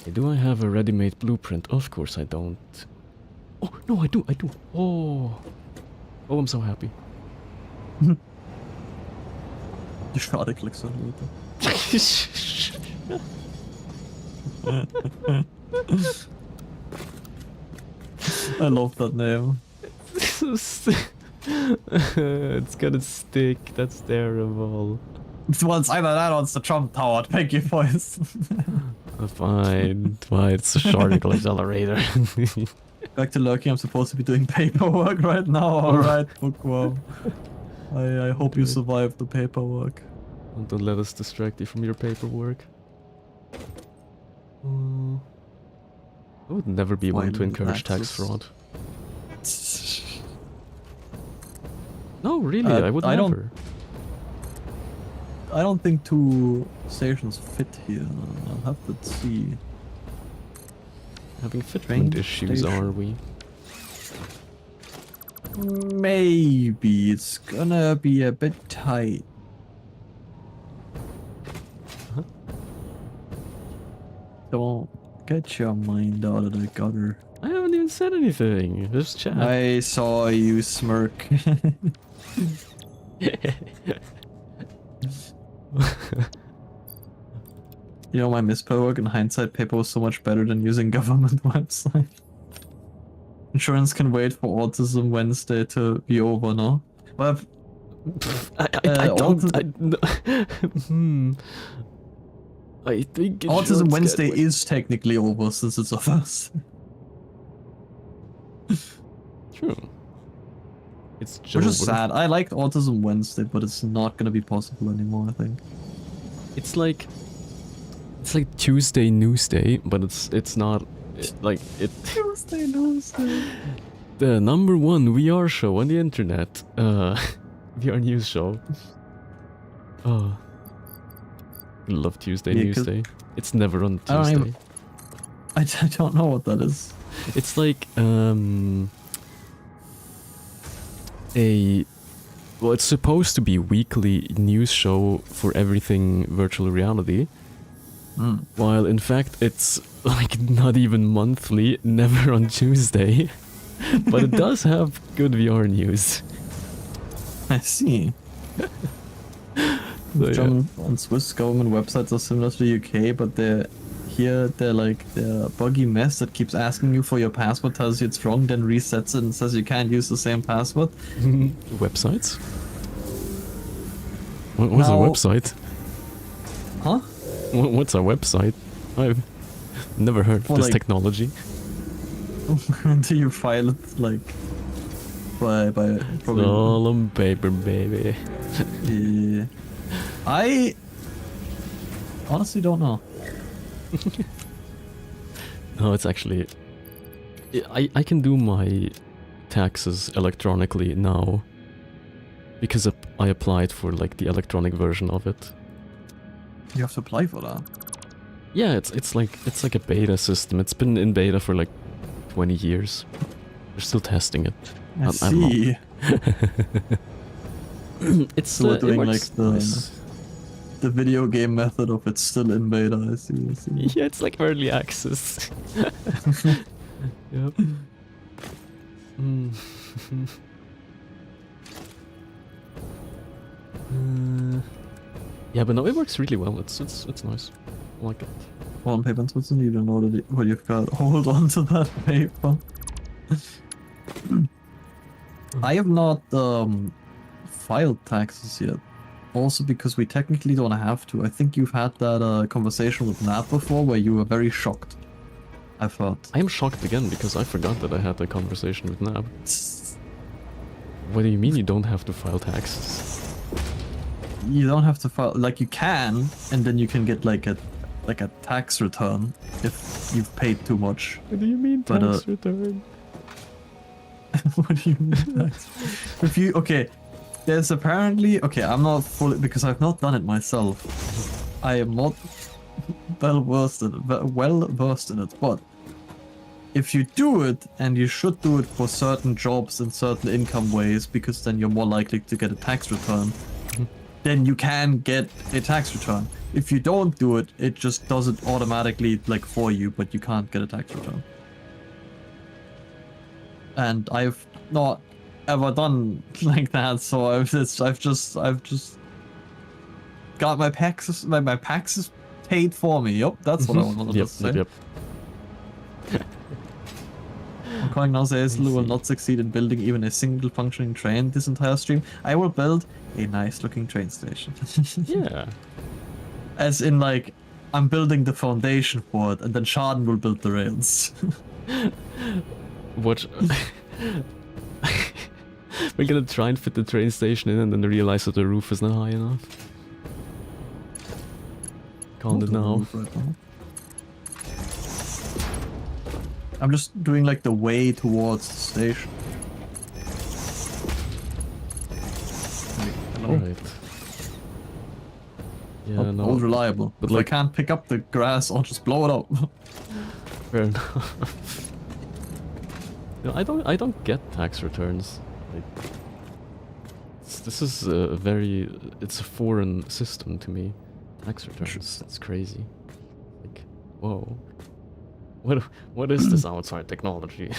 Okay, do I have a ready-made blueprint? Of course I don't. Oh, no, I do. Oh. Oh, I'm so happy. Die Schadeklicksalute. I love that name. It's gonna stick. That's terrible. Well, it's either that or it's the Trump Tower. Thank you, boys. Fine. It's a Shardical accelerator. Back to lurking. I'm supposed to be doing paperwork right now. Alright, bookworm. I hope you survive the paperwork. Don't let us distract you from your paperwork. I would never be one to Violent encourage tax taxes. fraud. No, really, I would I don't- never. I don't think two stations fit here. I'll have to see. Having fitment Train issues, station. are we? Maybe it's gonna be a bit tight. Huh? Don't get your mind out of the gutter. I haven't even said anything. Just chat. I saw you smirk. You know, my mispaperwork in hindsight paper was so much better than using government website. Insurance can wait for Autism Wednesday to be over, no? Well, I don't. Autism- I think Autism insurance Wednesday get- is technically over since it's of us. True. It's just Which is sad. I liked Autism Wednesday, but it's not gonna be possible anymore, I think. It's like Tuesday Newsday, but it's not like it. Tuesday. The #1 VR show on the internet. VR news show. Oh, I love Tuesday Yeah, 'cause- Newsday. It's never on I don't Tuesday. even- I don't know what that is. It's like a Well, it's supposed to be weekly news show for everything virtual reality. While in fact it's like not even monthly, never on Tuesday. But it does have good VR news. I see. So, German and Swiss government websites are similar to the UK, but they're a buggy mess that keeps asking you for your password, tells you it's wrong, then resets it and says you can't use the same password. Websites? What's a Now- website? Huh? What's a website? I've never heard of Well, this like- technology. Do you file it like by It's probably? all on paper, baby. Yeah. I honestly don't know. No, it's actually... I can do my taxes electronically now. Because I applied for like the electronic version of it. You have to apply for that. Yeah, it's like a beta system. It's been in beta for like 20 years. They're still testing it. I I don't know. see. It's So we're it doing works like the nice. the video game method of it's still in beta. I see. I see. Yeah, it's like early access. Yep. Mm. Yeah, but no, it works really well. It's nice. I like it. On paper in Switzerland, you don't know what you've got. Hold on to that paper. I have not filed taxes yet. Also because we technically don't have to. I think you've had that conversation with Nat before where you were very shocked. I thought. I am shocked again because I forgot that I had that conversation with Nab. What do you mean you don't have to file taxes? You don't have to file, like you can, and then you can get like a tax return if you've paid too much. What do you mean But, tax return? What do you mean? If you there's apparently I'm not fully because I've not done it myself. I am not well versed in it, but if you do it, and you should do it for certain jobs and certain income ways, because then you're more likely to get a tax return, then you can get a tax return. If you don't do it, it just does it automatically like for you, but you can't get a tax return. And I've not ever done like that, so I've just got my taxes paid for me. Yep, that's what I wanted to say. Yep. I'm calling now says Lou will not succeed in building even a single functioning train this entire stream. I will build a nice looking train station. Yeah. As in like, I'm building the foundation for it, and then Schaddn will build the rails. What? We're gonna try and fit the train station in and then realize that the roof is not high enough. Calling it now. Right now. I'm just doing like the way towards the station. Like, hello? Alright. Yeah, no. Old reliable. But If like- I can't pick up the grass, I'll just blow it up. Fair enough. No, I don't get tax returns. Like, this is a it's a foreign system to me. Tax returns. It's crazy. Like, whoa. What is this outside technology?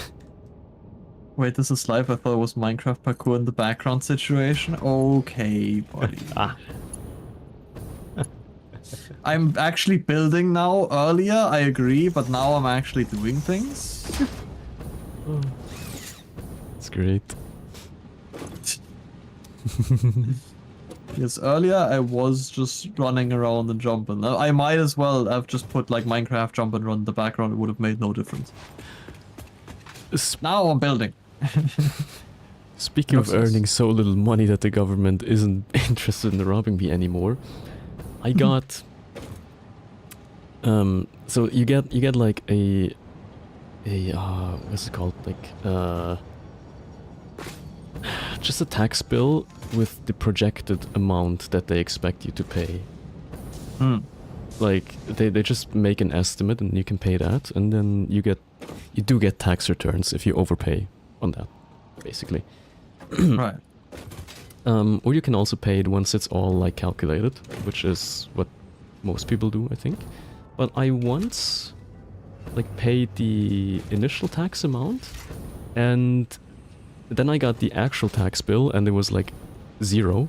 Wait, this is live? I thought it was Minecraft parkour in the background situation. Okay, buddy. Ah. I'm actually building now. Earlier, I agree, but now I'm actually doing things. It's great. Yes, earlier I was just running around and jumping. I might as well have just put like Minecraft jump and run in the background. It would have made no difference. Now I'm building. Speaking of Nonsense. earning so little money that the government isn't interested in robbing me anymore, I got so you get like a what's it called, like just a tax bill with the projected amount that they expect you to pay. Like they just make an estimate and you can pay that, and then you do get tax returns if you overpay on that, basically. Right. Or you can also pay it once it's all like calculated, which is what most people do, I think. But I once like paid the initial tax amount, and then I got the actual tax bill, and it was like 0.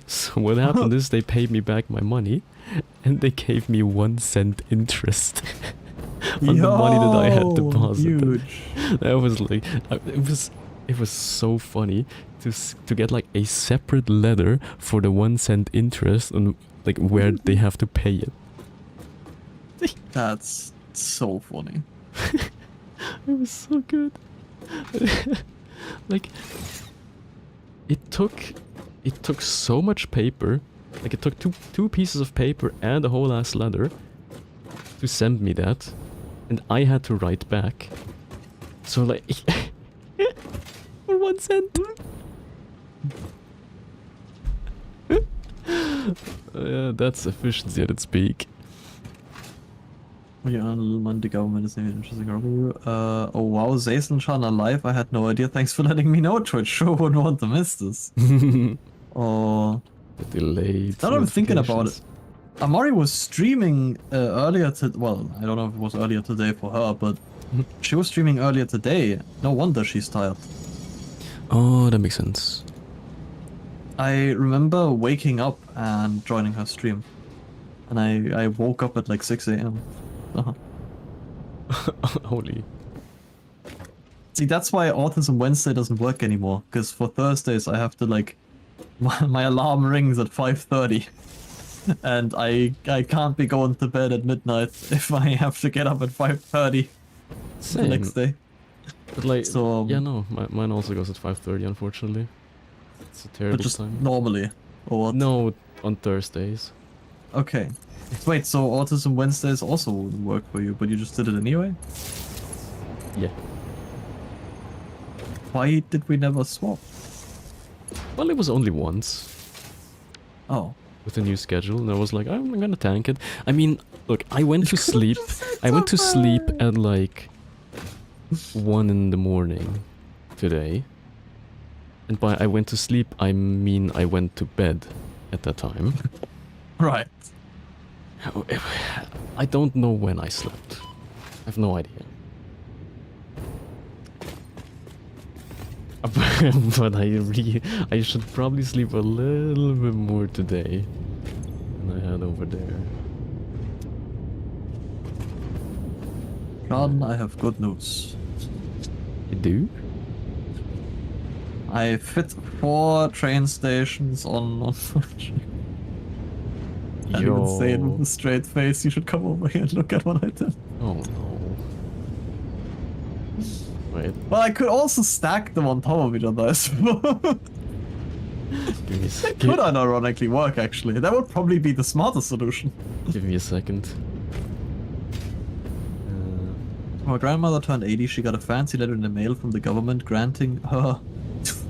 So what happened is they paid me back my money, and they gave me 1 cent interest on the money that I had deposited. Huge. That was like, it was so funny to get like a separate letter for the 1 cent interest on like where they have to pay it. That's so funny. It was so good. Like, it took so much paper. Like, it took two pieces of paper and a whole ass letter to send me that, and I had to write back. So like, for 1 cent. That's efficiency at its peak. Yeah, little man, the government is an interesting overview. Oh wow, Zazel and Schaddn are live. I had no idea. Thanks for letting me know, Twitch. Sure wouldn't want to miss this. Oh. The delayed. Now that I'm thinking about it, notifications. Amari was streaming earlier well, I don't know if it was earlier today for her, but she was streaming earlier today. No wonder she's tired. Oh, that makes sense. I remember waking up and joining her stream. And I woke up at like 6 a.m. Holy. See, that's why Autism Wednesday doesn't work anymore, because for Thursdays I have to like, my alarm rings at 5:30, and I can't be going to bed at midnight if I have to get up at 5:30 the next day. But like, So, yeah, no, mine also goes at 5:30, unfortunately. It's a terrible but just time. normally, or what? No, on Thursdays. Okay. Wait, so Autism Wednesdays also wouldn't work for you, but you just did it anyway? Yeah. Why did we never swap? Well, it was only once Oh. with a new schedule, and I was like, I'm gonna tank it. I mean, look, I went to sleep. I went to sleep at like 1 in the morning today. And by I went to sleep, I mean I went to bed at that time. Right. I don't know when I slept. I have no idea. But I should probably sleep a little bit more today than I had over there. Schaddn, I have good news. You do? I fit 4 train stations on I can't even say it with a straight face. You should come over here and look at what I did. Oh no. Wait. Well, I could also stack them on top of each other, I suppose. Give me a It second. could unironically work, actually. That would probably be the smarter solution. Give me a second. My grandmother turned 80. She got a fancy letter in the mail from the government granting her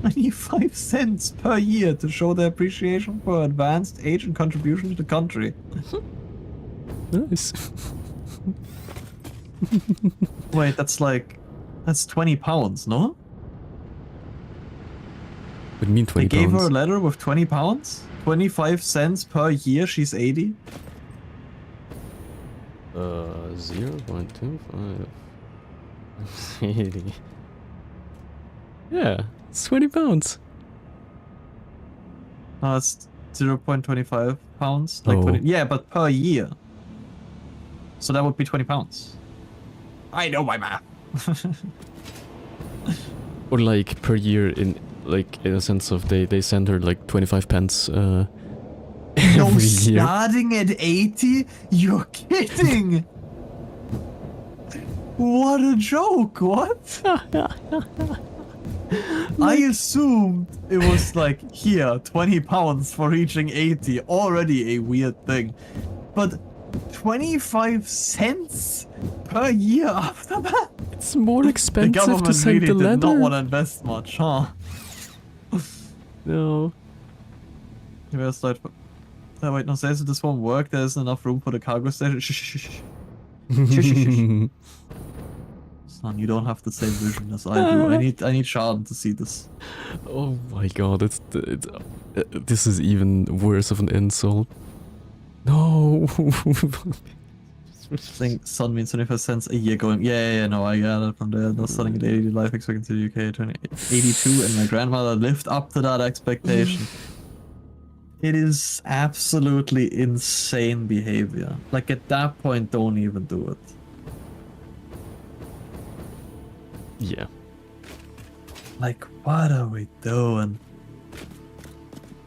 25 cents per year to show their appreciation for her advanced age and contribution to the country. Nice. Wait, that's 20 pounds, no? What do you mean 20 They gave her a pounds? letter with 20 pounds? 25 cents per year, she's 80? 0.25. 80. Yeah, it's 20 pounds. No, it's 0.25 pounds. Oh. 20, yeah, but per year. So that would be 20 pounds. I know my math. Or like per year in a sense of they send her like 25 pence No, every year. starting at 80? You're kidding! What a joke, what? I assumed it was like, here, 20 pounds for reaching 80, already a weird thing. But 25 cents per year after that? It's more The expensive to government send really the did not letter. want to invest much, huh? No. Where's that? Oh, wait, no, says this won't work. There isn't enough room for the cargo station. Shh, shh, shh, shh. Shh, shh, shh, shh. Son, you don't have the same vision as I do. I need Schaddn to see this. Oh my god, this is even worse of an insult. No. I think sun means 25 cents a year going. Yeah, no, I got it from there. No starting at 80 life expectancy in the UK, turning 82, and my grandmother lived up to that expectation. It is absolutely insane behavior. Like at that point, don't even do it. Yeah. Like, what are we doing?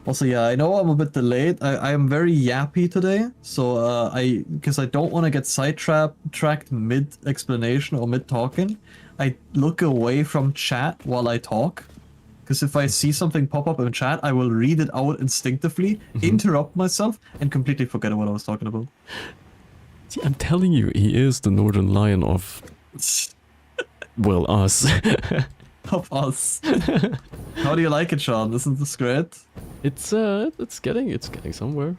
Also, yeah, I know I'm a bit delayed. I am very yappy today, so because I don't want to get sidetracked mid explanation or mid talking, I look away from chat while I talk. Because if I see something pop up in chat, I will read it out instinctively, interrupt myself, and completely forget what I was talking about. See, I'm telling you, he is the Northern Lion of, well, us. Of us. How do you like it, Sean? Isn't this great? It's getting somewhere.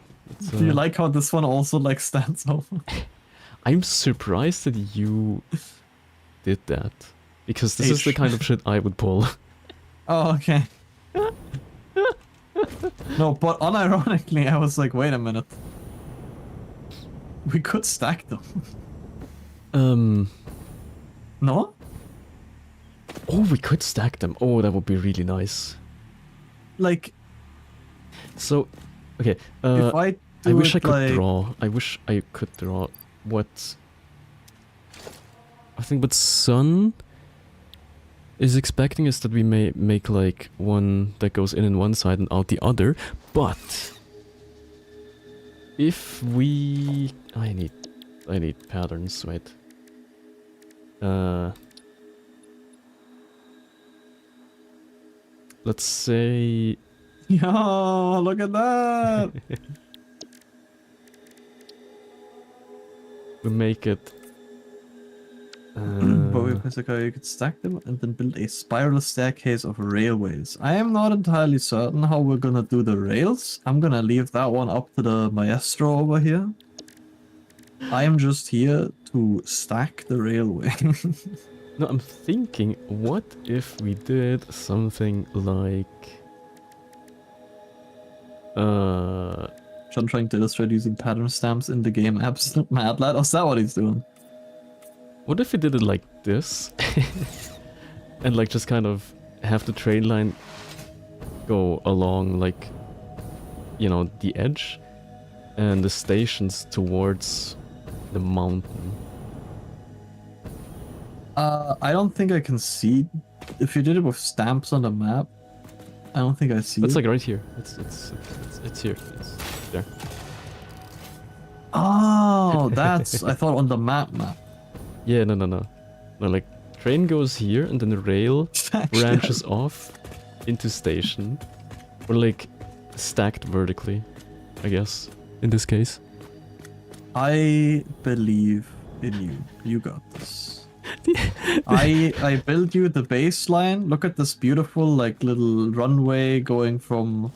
Do you like how this one also like stands out? I'm surprised that you did that, because this is the kind of shit I would pull. Oh, okay. No, but unironically, I was like, wait a minute. We could stack them. No? Oh, we could stack them. Oh, that would be really nice. Like, so, okay. if I do wish I could like... draw. I wish I could draw what. I think what Sun is expecting is that we may make like one that goes in one side and out the other, but if we, I need patterns. Wait. Let's say. Yeah, look at that. We make it. But we basically you could stack them and then build a spiral staircase of railways. I am not entirely certain how we're gonna do the rails. I'm gonna leave that one up to the maestro over here. I am just here to stack the railway. No, I'm thinking, what if we did something like... I'm trying to illustrate using pattern stamps in the game. Absolute mad lad. Oh, is that what he's doing? What if we did it like this? And like just kind of have the train line go along like, you know, the edge, and the stations towards the mountain. I don't think I can see. If you did it with stamps on the map, I don't think I see. It's it. like right here. It's here. It's there. Oh, that's. I thought on the map. Yeah, no. No, like train goes here and then the rail branches off into station, or like stacked vertically, I guess. In this case, I believe in you. You got this. I built you the baseline. Look at this beautiful like little runway going from.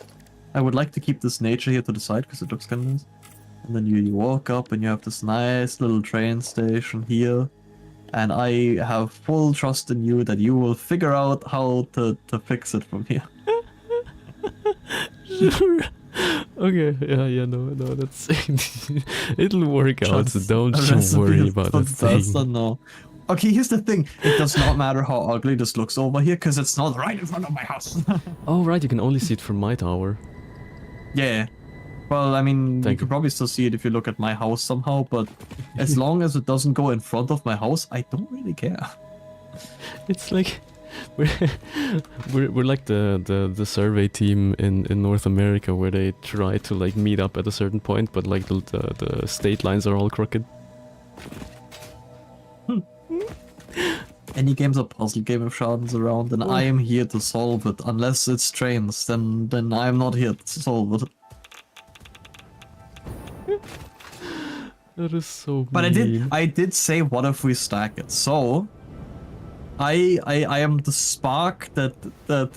I would like to keep this nature here to the side because it looks kind of nice. And then you walk up and you have this nice little train station here. And I have full trust in you that you will figure out how to fix it from here. Sure. Okay, yeah, no, that's... It'll work out, so don't you worry about the thing. No. Okay, here's the thing. It does not matter how ugly this looks over here, because it's not right in front of my house. Oh, right, you can only see it from my tower. Yeah. Well, I mean, Thank you could probably still see it if you look at my house somehow, but as long as it doesn't go in front of my house, I don't really care. It's like... We're like the survey team in North America where they try to like meet up at a certain point, but like the state lines are all crooked. Any game's a puzzle game if Schaddn's around, and I am here to solve it. Unless it's trains, then I'm not here to solve it. That is so But mean. I did say what if we stack it. So I am the spark that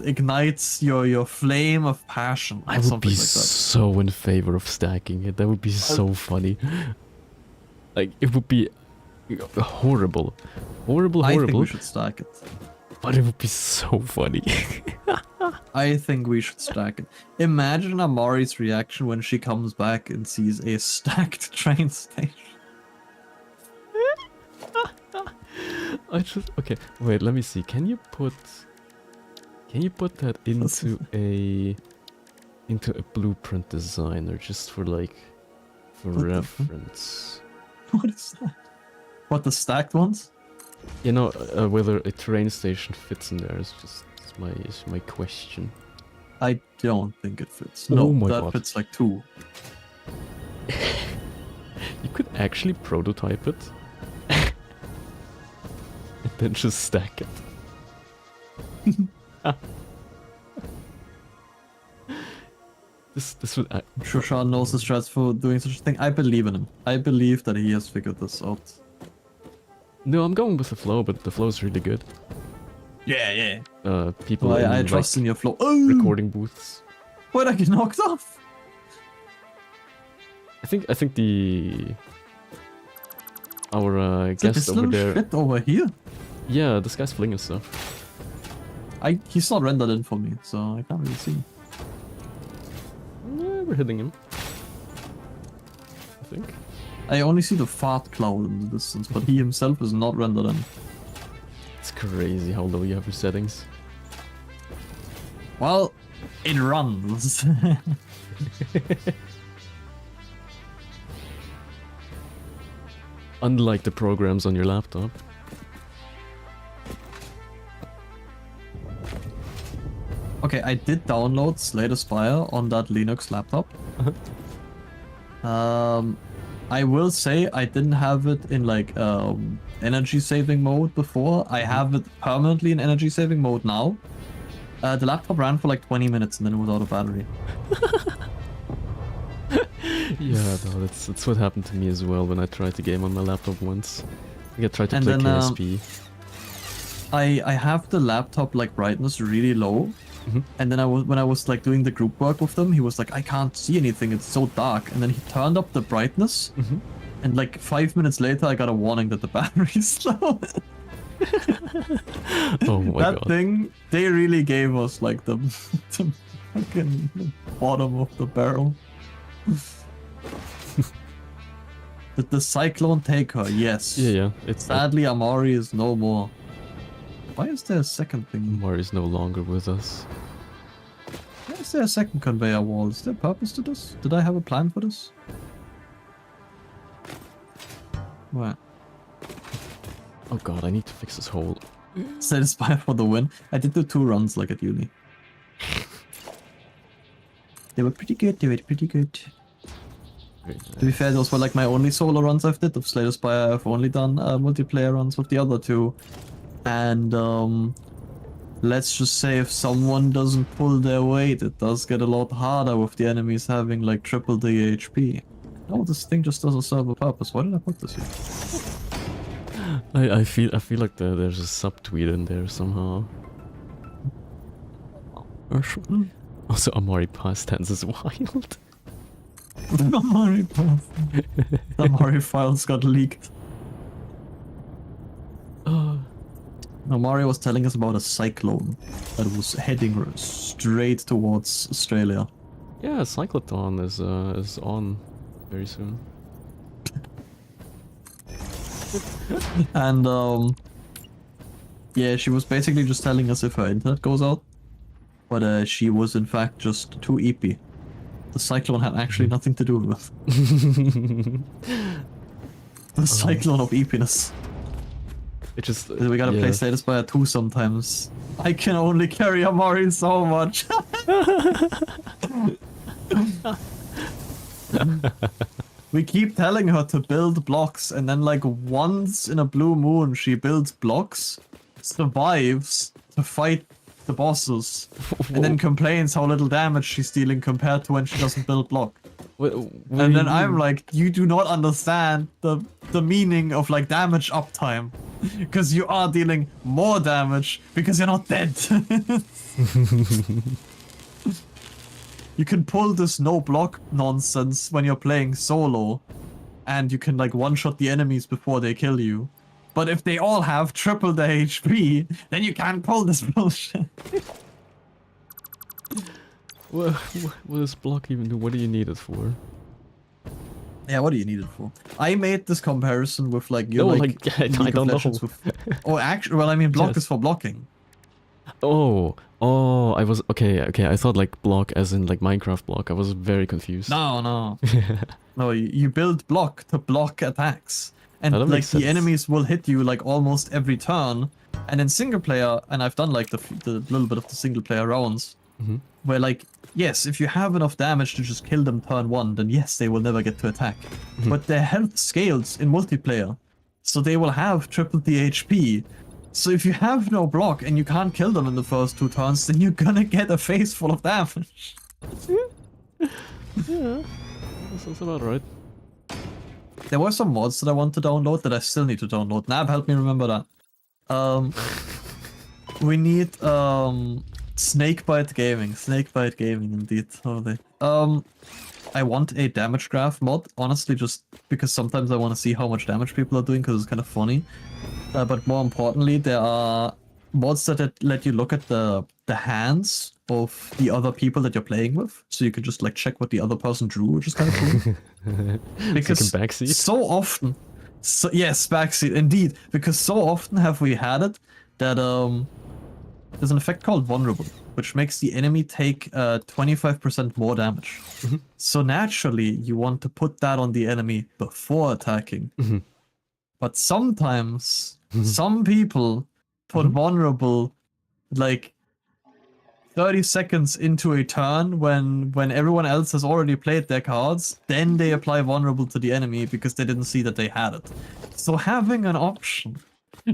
ignites your flame of passion. Or I would something be like that. so in favor of stacking it. That would be so funny. Like it would be Horrible. Horrible, I think horrible. we should stack it. But it would be so funny. I think we should stack it. Imagine Amari's reaction when she comes back and sees a stacked train station. Okay, wait, let me see. Can you put that into a blueprint designer just for like reference? What is that? What, the stacked ones? You know, whether a train station fits in there is my question. I don't think it fits. Oh No, my that God. fits like 2. You could actually prototype it and then just stack it. This would I'm sure Schaddn knows the strats for doing such a thing. I believe in him. I believe that he has figured this out. No, I'm going with the flow, but the flow is really good. Yeah. People Well, in I like, trust in your flow. Oh! recording booths. Why'd I get knocked off? I think our Is it this guest over little there. shit over here? Yeah, this guy's flinging stuff. He's not rendered in for me, so I can't really see. Yeah, we're hitting him. I think. I only see the fart cloud in the distance, but he himself is not rendered in. It's crazy how low you have your settings. Well, it runs. Unlike the programs on your laptop. Okay, I did download Slay the Spire on that Linux laptop. I will say I didn't have it in like energy saving mode before. I have it permanently in energy saving mode now. The laptop ran for like 20 minutes and then it was out of battery. Yeah, no, that's what happened to me as well when I tried to game on my laptop once. I think I tried to And play then, KSP. I have the laptop like brightness really low. And then when I was like doing the group work with them, he was like, I can't see anything, it's so dark. And then he turned up the brightness, and like 5 minutes later, I got a warning that the battery's low. Oh my That god. thing, they really gave us like the fucking bottom of the barrel. Did the cyclone take her? Yes. Yeah, it's Sadly, Amari is no more. Why is there a second thing? Mari's no longer with us. Why is there a second conveyor wall? Is there a purpose to this? Did I have a plan for this? What? Oh god, I need to fix this hole. Satisfied for the win. I did do 2 runs like at uni. They were pretty good. Very To be fair, those were like my only solo runs I've did. Of Slay the Spire, I've only done multiplayer runs with the other 2. And let's just say if someone doesn't pull their weight, it does get a lot harder with the enemies having like triple the HP. No, this thing just doesn't serve a purpose. Why did I put this here? I feel like there's a subtweet in there somehow. Also, Amari past tense is wild. Amari files got leaked. Amari was telling us about a cyclone that was heading straight towards Australia. Yeah, Cyclotron is on very soon. And yeah, she was basically just telling us if her internet goes out, but she was in fact just too eepy. The cyclone had actually nothing to do with the cyclone of eepiness. It just We gotta play Slay the Spire 2 sometimes. I can only carry Amari so much. We keep telling her to build blocks, and then like once in a blue moon she builds blocks, survives to fight the bosses, and then complains how little damage she's dealing compared to when she doesn't build block. And then I'm like, you do not understand the meaning of like damage uptime, because you are dealing more damage because you're not dead. You can pull this no block nonsense when you're playing solo, and you can like one-shot the enemies before they kill you. But if they all have triple the HP, then you can't pull this bullshit. What does block even do? What do you need it for? Yeah, what do you need it for? I made this comparison with like your No, like I League don't of Legends know. with. Oh, actually, well, I mean, block Yes. is for blocking. Oh, I was okay. I thought like block as in like Minecraft block. I was very confused. No. No, you build block to block attacks. And Oh, that like makes the sense. enemies will hit you like almost every turn. And in single player, and I've done like the little bit of the single player rounds, Mhm. where like, yes, if you have enough damage to just kill them turn one, then yes, they will never get to attack. But their health scales in multiplayer, so they will have triple the HP. So if you have no block and you can't kill them in the first 2 turns, then you're gonna get a face full of damage. Yeah, that sounds about right. There were some mods that I want to download that I still need to download. Nab, help me remember that. We need Snakebite Gaming indeed. Totally. I want a damage graph mod, honestly, just because sometimes I want to see how much damage people are doing because it's kind of funny. But more importantly, there are mods that let you look at the hands of the other people that you're playing with, so you can just like check what the other person drew, which is kind of cool. Because It's like a backseat. so often, yes, backseat indeed. Because so often have we had it that there's an effect called vulnerable, which makes the enemy take 25% more damage. So naturally, you want to put that on the enemy before attacking. But sometimes, some people put vulnerable like 30 seconds into a turn when everyone else has already played their cards, then they apply vulnerable to the enemy because they didn't see that they had it. So having an option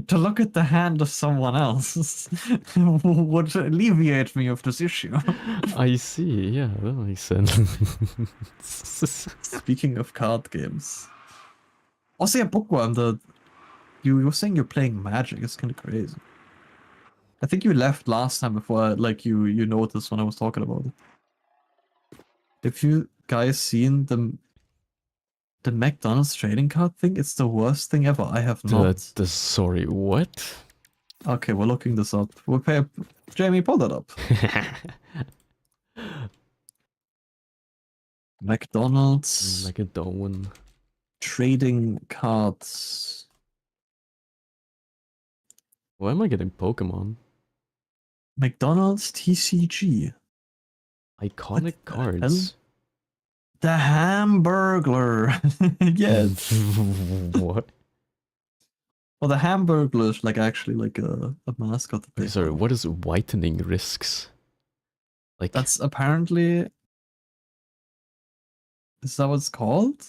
to look at the hand of someone else would alleviate me of this issue. I see. Yeah, that makes sense. Speaking of card games. Also, yeah, Bookworm, you were saying you're playing Magic. It's kind of crazy. I think you left last time before, like, you noticed when I was talking about it. Have you guys seen the McDonald's trading card thing? It's the worst thing ever. I have not. Sorry, what? Okay, we're looking this up. Jamie, pull that up. McDonald's Like a Darwin. trading cards. Why am I getting Pokemon? McDonald's TCG. Iconic the cards. The Hamburglar. Yes. What? Well, the Hamburglar is like actually like a mascot. That they Sorry, have. what is whitening risks? Like That's apparently. Is that what it's called?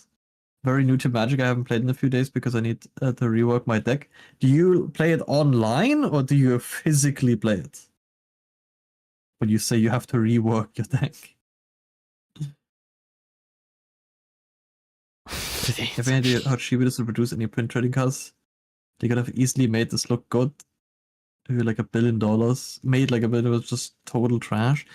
Very new to Magic. I haven't played in a few days because I need to rework my deck. Do you play it online or do you physically play it? When you say you have to rework your deck. Have any idea how cheap it is to produce any print trading cards? They could have easily made this look good. Maybe like $1 billion. Made like $1 billion was just total trash.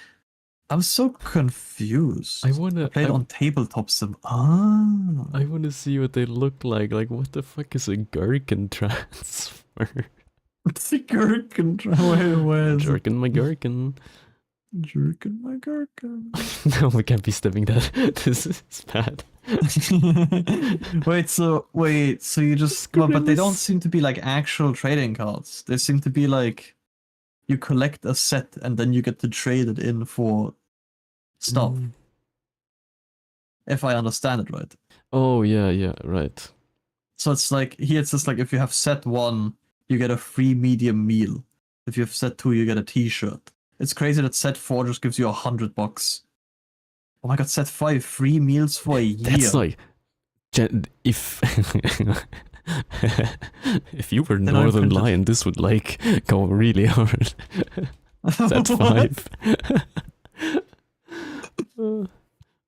I'm so confused. I wanna played on tabletop sim. Ah. I wanna see what they look like. Like what the fuck is a gherkin transfer? What's a gherkin? Where is it? Jerkin my gherkin. Jerkin my gherkin. No, we can't be stepping that. This is bad. wait, so you just but they don't seem to be like actual trading cards. They seem to be like you collect a set and then you get to trade it in for stuff. If I understand it right. Oh yeah, right. So it's like here it's just like if you have set 1, you get a free medium meal. If you have set 2, you get a t-shirt. It's crazy that set 4 just gives you $100. Oh my god, set 5 free meals for a year. That's like if if you were Then Northern printed- Lion, this would like go really hard. Set 5.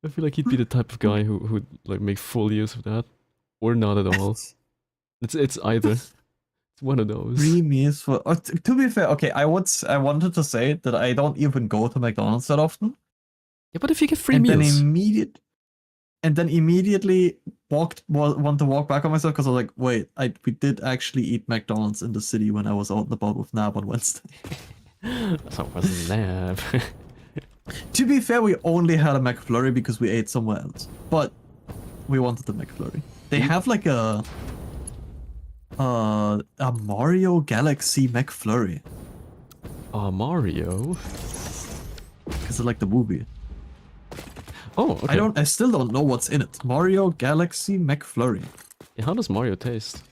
I feel like he'd be the type of guy who'd like make full use of that, or not at all. It's either. It's one of those. Free meals for. To be fair, okay, I wanted to say that I don't even go to McDonald's that often. Yeah, but if you get free and meals, then and then immediately want to walk back on myself because I was like, wait, we did actually eat McDonald's in the city when I was out and about with Nab on Wednesday. So it wasn't Nab. To be fair, we only had a McFlurry because we ate somewhere else, but we wanted the McFlurry. They have like a Mario Galaxy McFlurry. Mario? Because I like the movie. Oh, okay. I still don't know what's in it. Mario Galaxy McFlurry. Yeah, how does Mario taste?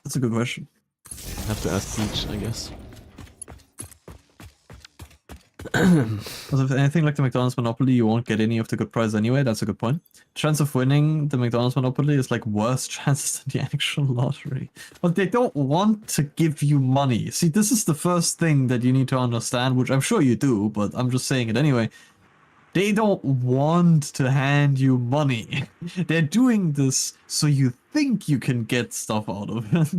That's a good question. I have to ask Peach, I guess. Because if anything like the McDonald's Monopoly, you won't get any of the good prizes anyway. That's a good point. Chance of winning the McDonald's Monopoly is like worse chances than the actual lottery. But they don't want to give you money. See, this is the first thing that you need to understand, which I'm sure you do, but I'm just saying it anyway. They don't want to hand you money. They're doing this so you think you can get stuff out of it.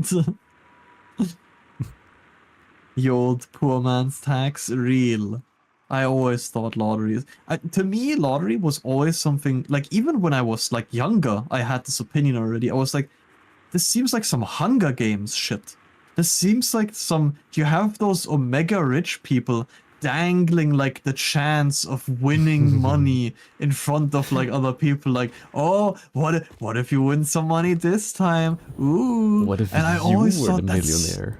The old poor man's tax, real. I always thought lotteries. To me, lottery was always something like even when I was like younger, I had this opinion already. I was like, this seems like some Hunger Games shit. This seems like some. You have those Omega rich people dangling like the chance of winning money in front of like other people. Like, oh, what if you win some money this time? Ooh. What if and I you always were thought the that's. millionaire?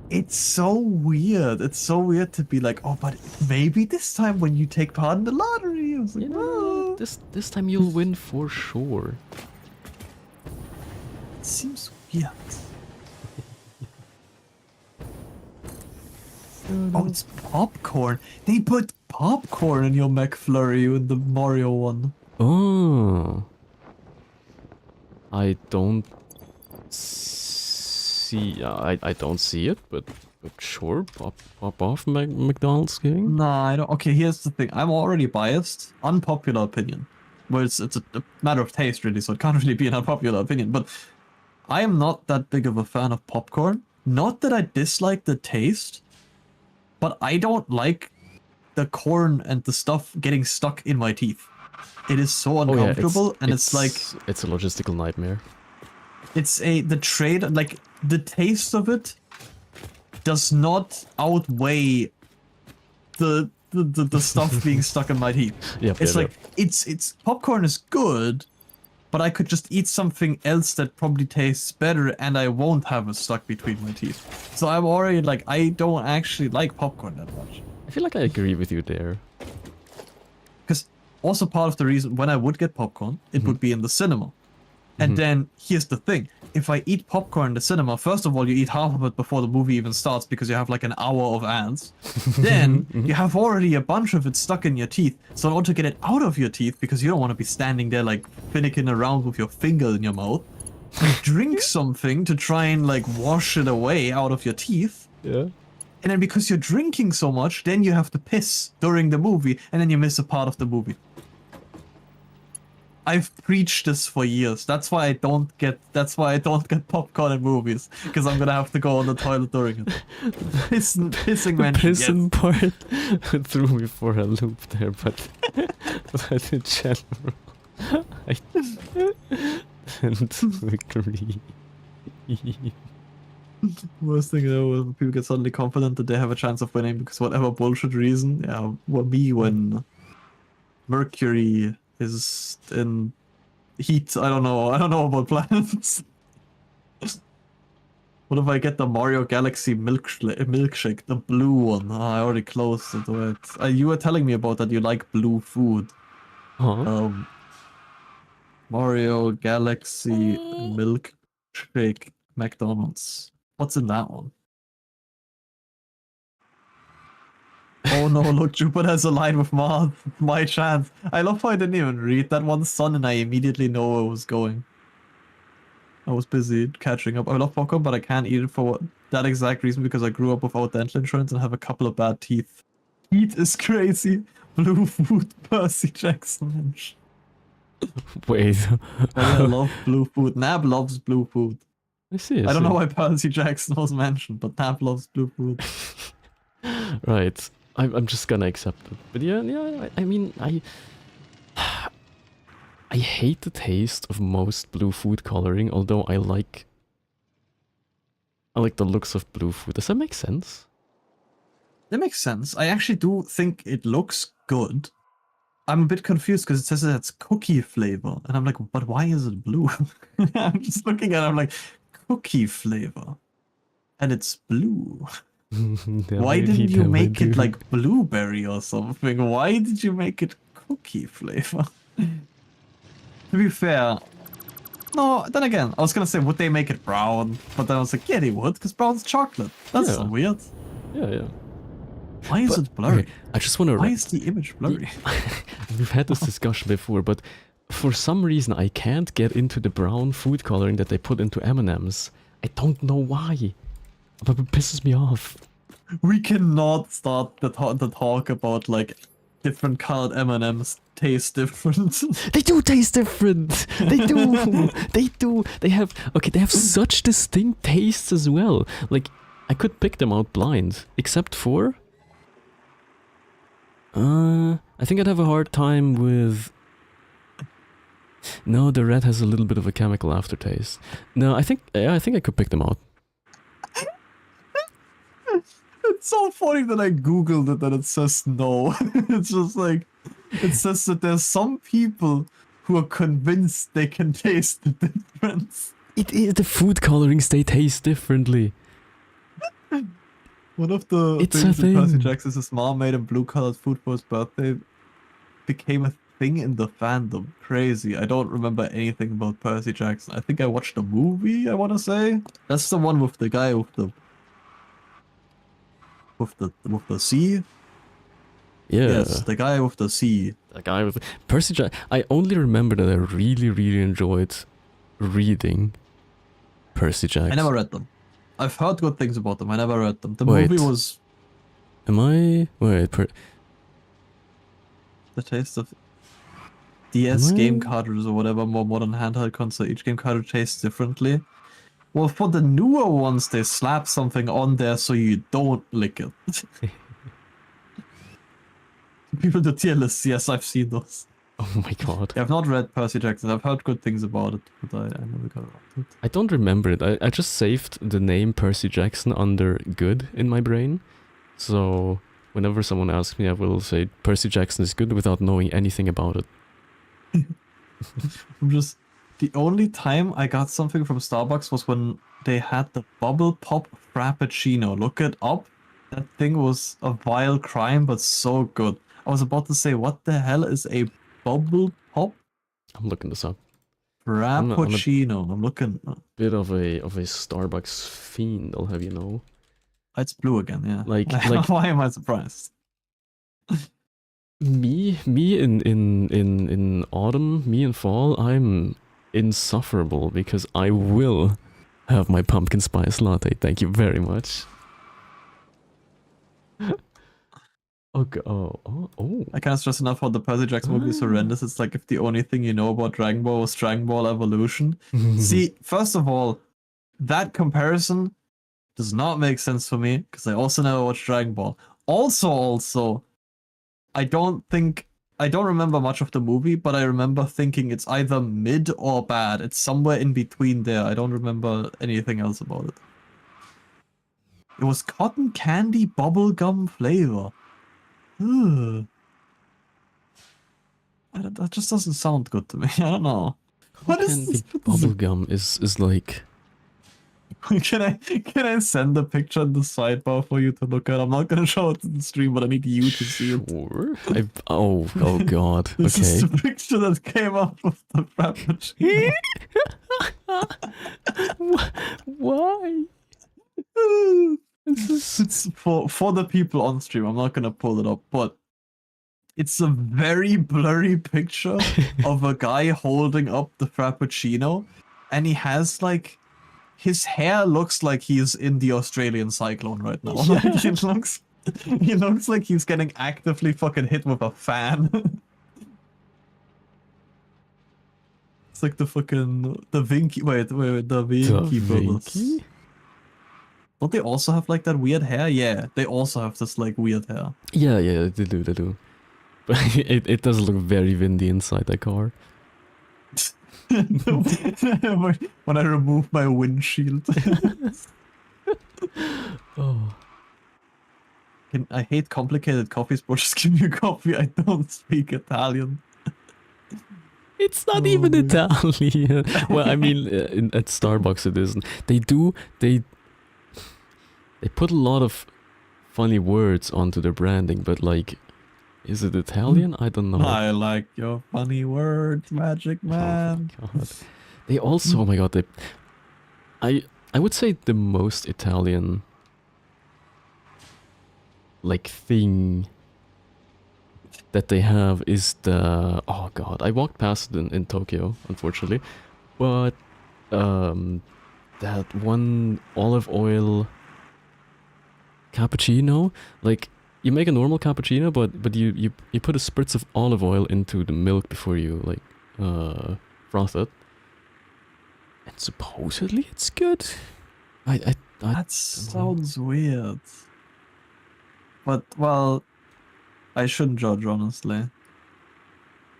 It's so weird. It's so weird to be like, oh, but maybe this time when you take part in the lottery, I was like, You know, this time you'll win for sure. it seems weird. Oh, it's popcorn. They put popcorn in your McFlurry with the Mario one. Oh. I don't see. I don't see it, but sure, pop off, McDonald's King. Nah, I don't. Okay, here's the thing. I'm already biased. Unpopular opinion. Well, it's a matter of taste, really, so it can't really be an unpopular opinion. But I am not that big of a fan of popcorn. Not that I dislike the taste, but I don't like the corn and the stuff getting stuck in my teeth. It is so uncomfortable, and it's like it's a logistical nightmare. The taste of it does not outweigh the stuff being stuck in my teeth. It's popcorn is good, but I could just eat something else that probably tastes better and I won't have it stuck between my teeth. So I'm already like, I don't actually like popcorn that much. I feel like I agree with you there. Because also part of the reason when I would get popcorn, it would be in the cinema. And then here's the thing. If I eat popcorn in the cinema, first of all, you eat half of it before the movie even starts because you have like an hour of ads. Then you have already a bunch of it stuck in your teeth. So in order to get it out of your teeth, because you don't want to be standing there like finicking around with your finger in your mouth, you drink something to try and like wash it away out of your teeth. Yeah. And then because you're drinking so much, then you have to piss during the movie, and then you miss a part of the movie. I've preached this for years. That's why I don't get popcorn in movies, because I'm gonna have to go on the toilet during it. Pissing mention. The pissing part threw me for a loop there, but in general, I didn't agree. Worst thing though, when people get suddenly confident that they have a chance of winning because whatever bullshit reason. Yeah, well, me when Mercury is in heat. I don't know about planets. What if I get the Mario Galaxy milkshake, the blue one? Oh, I already closed it. You were telling me about that you like blue food. Huh? Mario Galaxy milkshake McDonald's. What's in that one? Oh no, look, Jupiter has a line with my chance. I love how I didn't even read that one, son, and I immediately know where it was going. I was busy catching up. I love popcorn, but I can't eat it for that exact reason because I grew up without dental insurance and have a couple of bad teeth. Teeth is crazy. Blue food, Percy Jackson. Wait. I love blue food. Nab loves blue food. I see. I don't know why Percy Jackson was mentioned, but Nab loves blue food. Right. I'm just gonna accept it. But yeah, I mean, I hate the taste of most blue food coloring, although I like the looks of blue food. Does that make sense? That makes sense. I actually do think it looks good. I'm a bit confused because it says it has cookie flavor, and I'm like, but why is it blue? I'm just looking at it, I'm like, cookie flavor, and it's blue. Why didn't you make it like blueberry or something? Why did you make it cookie flavor? To be fair, no, then again, I was gonna say, would they make it brown? But then I was like, yeah, they would, because brown's chocolate. That's Yeah. so weird. Yeah, yeah. Why is it blurry? Okay, I just want to. Why is the image blurry? We've had this discussion before, but for some reason I can't get into the brown food coloring that they put into M&Ms. I don't know why, but it pisses me off. We cannot start the talk about like different colored M&Ms taste different. They do taste different. They do. They do. They have such distinct tastes as well. Like I could pick them out blind, except for. I think I'd have a hard time with. No, the red has a little bit of a chemical aftertaste. No, I think I could pick them out. It's so funny that I googled it and it says no. It's just like, it says that there's some people who are convinced they can taste the difference. It is the food colorings, they taste differently. One of the It's things a that Percy thing. Jackson's his mom made him blue colored food for his birthday became a thing in the fandom. Crazy. I don't remember anything about Percy Jackson. I think I watched a movie, I want to say. That's the one with the guy with the sea. Yeah. Yes, the guy with the sea. That guy with Percy Jackson. I only remember that I really, really enjoyed reading Percy Jackson. I never read them. I've heard good things about them. I never read them. The Wait. movie was Am I? Wait. the taste of DS Am I- game cartridges or whatever, more modern handheld console. Each game cartridge tastes differently. Well, for the newer ones, they slap something on there so you don't lick it. People do tier lists. Yes, I've seen those. Oh my god. I've not read Percy Jackson. I've heard good things about it, but I never got around to it. I don't remember it. I just saved the name Percy Jackson under good in my brain. So whenever someone asks me, I will say Percy Jackson is good without knowing anything about it. I'm just... The only time I got something from Starbucks was when they had the Bubble Pop Frappuccino. Look it up. That thing was a vile crime, but so good. I was about to say, what the hell is a Bubble Pop I'm looking this up. Frappuccino? I'm looking... Bit of a Starbucks fiend, I'll have you know. It's blue again, yeah. Like Why am I surprised? me in autumn, me in fall, I'm insufferable because I will have my pumpkin spice latte. Thank you very much. Okay. Oh. I can't stress enough how the Percy Jackson movie is horrendous. It's like if the only thing you know about Dragon Ball was Dragon Ball Evolution. See, first of all, that comparison does not make sense for me because I also never watched Dragon Ball. Also, I don't remember much of the movie, but I remember thinking it's either mid or bad. It's somewhere in between there. I don't remember anything else about it. It was cotton candy bubblegum flavor. Ugh. That just doesn't sound good to me. I don't know. What is this? Bubblegum is like... Can I send a picture in the sidebar for you to look at? I'm not gonna show it in the stream, but I need you to see it. Sure. Oh god. This Okay. is the picture that came up of the Frappuccino. Why? It's for the people on stream. I'm not gonna pull it up, but it's a very blurry picture of a guy holding up the Frappuccino, and he has like his hair looks like he's in the Australian cyclone right now. Yeah. Like, he looks like he's getting actively fucking hit with a fan. It's like the Vinky. Wait, the Vinky brothers. Vinky? Don't they also have like that weird hair? Yeah, they also have this like weird hair. Yeah, they do. But it does look very windy inside that car. When I remove my windshield. Oh. I hate complicated coffees, but just give me a coffee. I don't speak Italian. It's not Oh even my Italian. Well, I mean, at Starbucks it isn't. They put a lot of funny words onto their branding, but like, is it Italian? I don't know. I like your funny words, Magic Man. Oh my god. They also, oh my god, I would say the most Italian like thing that they have is the, oh god, I walked past it in Tokyo, unfortunately, but that one olive oil cappuccino, like you make a normal cappuccino, but you put a spritz of olive oil into the milk before you like froth it, and supposedly it's good. I That sounds weird. But, well, I shouldn't judge, honestly.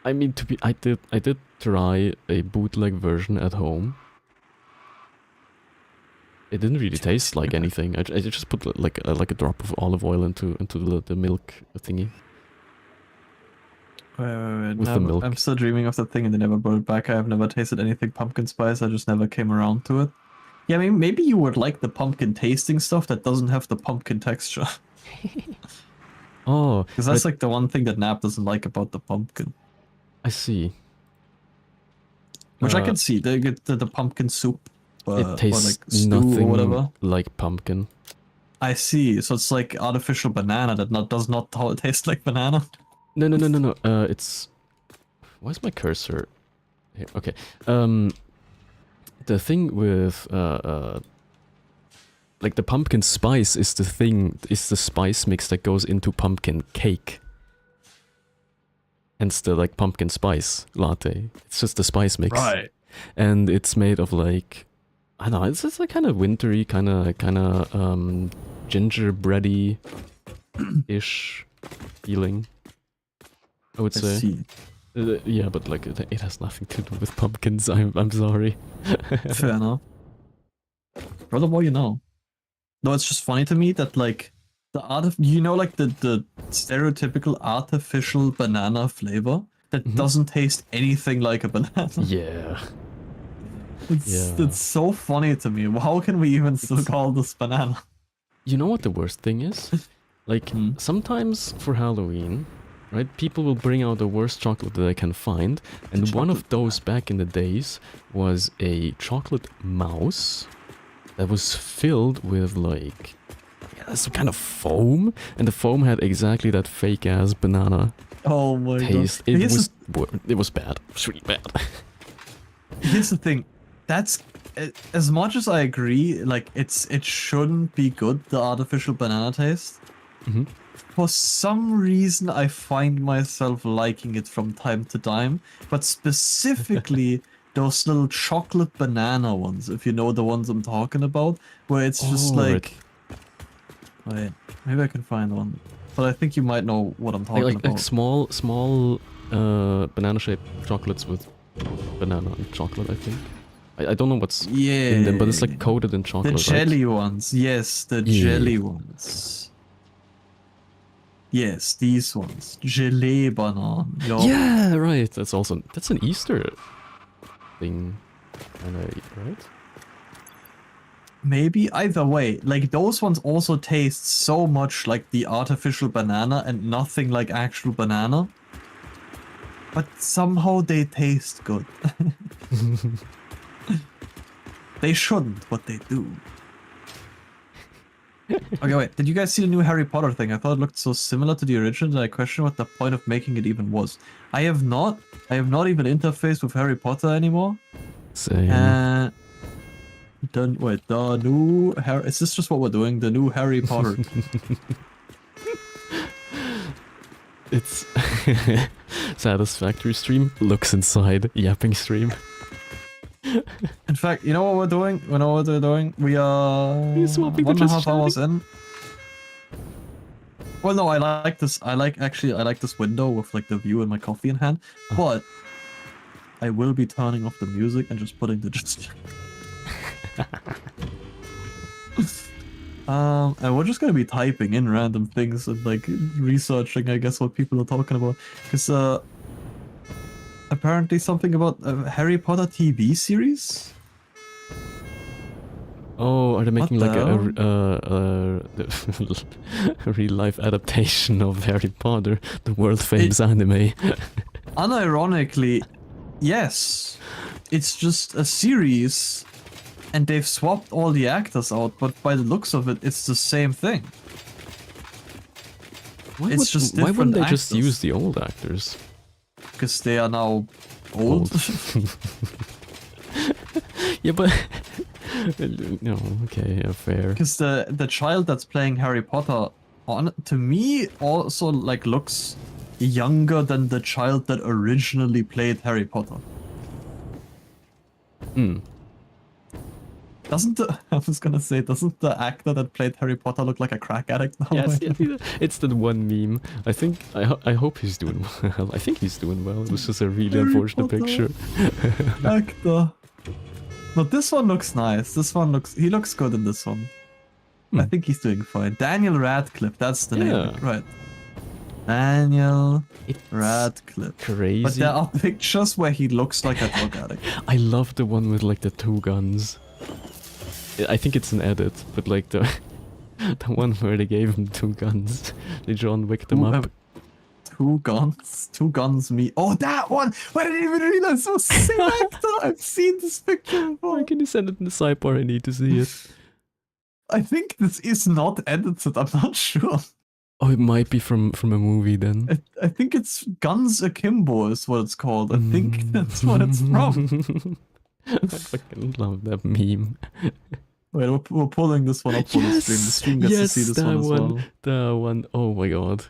I mean, I did try a bootleg version at home. It didn't really taste like anything. I just put like a drop of olive oil into the milk thingy. Wait. With the milk. I'm still dreaming of that thing and they never brought it back. I have never tasted anything pumpkin spice. I just never came around to it. Yeah, I mean, maybe you would like the pumpkin tasting stuff that doesn't have the pumpkin texture. Oh, Because that's like the one thing that Nap doesn't like about the pumpkin. I see. Which I can see. They get the pumpkin soup. It tastes or like stew nothing or whatever. like pumpkin. I see. So it's like artificial banana that does not taste like banana. No. It's, where's my cursor? Here. Okay. The thing with like the pumpkin spice is the spice mix that goes into pumpkin cake. Hence the like pumpkin spice latte. It's just the spice mix. Right. And it's made of like, I don't know, it's just like kind of wintry, kind of gingerbready ish feeling, I would say. See. Yeah, but like it has nothing to do with pumpkins. I'm sorry. Fair enough. Brother, what you know? No, it's just funny to me that like like the stereotypical artificial banana flavor that doesn't taste anything like a banana. Yeah. It's so funny to me. How can we even still call this banana? You know what the worst thing is? Like sometimes for Halloween, right? People will bring out the worst chocolate that they can find, and one of those back in the days was a chocolate mouse that was filled with like some kind of foam, and the foam had exactly that fake ass banana Oh my taste. god. It was bad. It was really bad. Here's the thing. That's as much as I agree, like it shouldn't be good, the artificial banana taste. For some reason I find myself liking it from time to time, but specifically those little chocolate banana ones, if you know the ones I'm talking about, where it's just like wait, maybe I can find one. But I think you might know what I'm talking about. Like small banana shaped chocolates with banana and chocolate, I think. I don't know what's in them, but it's like coated in chocolate. The jelly ones, yes, the jelly ones. Yes, these ones. Gelée banana. Yeah, right. That's an Easter thing, right? Maybe either way, like those ones also taste so much like the artificial banana and nothing like actual banana. But somehow they taste good. They shouldn't, but they do. Okay, wait. Did you guys see the new Harry Potter thing? I thought it looked so similar to the original that I question what the point of making it even was. I have not even interfaced with Harry Potter anymore. Same. The new Harry... Is this just what we're doing? The new Harry Potter. It's Satisfactory stream looks inside yapping stream. In fact, you know what we're doing? We know what we're doing. We are 1.5 hours in. Well, no, I like this. I like this window with like the view and my coffee in hand. But I will be turning off the music and just putting the just. And we're just gonna be typing in random things and like researching, I guess, what people are talking about. Because apparently something about a Harry Potter TV series. Oh, are they making What like a real life adaptation of Harry Potter, the world famous anime? Unironically, yes. It's just a series, and they've swapped all the actors out, but by the looks of it, it's the same thing. Why Different wouldn't they just actors. use the old actors? Because they are now old. Yeah, but no, okay, yeah, fair. Because the child that's playing Harry Potter, to me, also like looks younger than the child that originally played Harry Potter. Doesn't the actor that played Harry Potter look like a crack addict now? Yes, it's that one meme. I think I hope he's doing well. I think he's doing well. It was just a really Harry unfortunate Potter. picture. Actor. No, this one looks nice. He looks good in this one. I think he's doing fine. Daniel Radcliffe, that's the name, right? Daniel Radcliffe. Crazy. But there are pictures where he looks like a drug addict. I love the one with like the 2 guns. I think it's an edit, but like the one where they gave him 2 guns. They John Wicked them up. 2 guns? 2 guns me. Oh, that one! I didn't even realize it was the same actor! I've seen this picture before. Why can you send it in the sidebar? I need to see it. I think this is not edited, I'm not sure. Oh, it might be from a movie then. I think it's Guns Akimbo is what it's called. I think that's what it's from. I fucking love that meme. Wait, we're pulling this one up for the stream. The stream gets to see this one as well. The one, oh my god.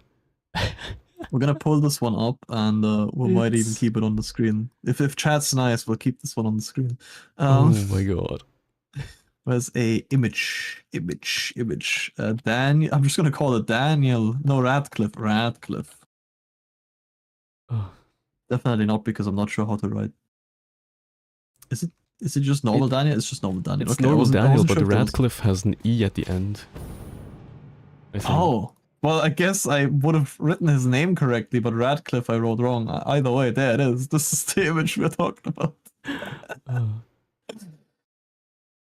We're gonna pull this one up and we might even keep it on the screen. If chat's nice, we'll keep this one on the screen. Oh my god. Where's a image? Daniel. I'm just gonna call it Daniel. No, Radcliffe. Oh. Definitely not, because I'm not sure how to write. Is it just normal Daniel? It's just normal Daniel. It's okay, normal Daniel, but sure the Radcliffe has an E at the end. I think. Oh. Well, I guess I would have written his name correctly, but Radcliffe I wrote wrong. Either way, there it is. This is the image we're talking about.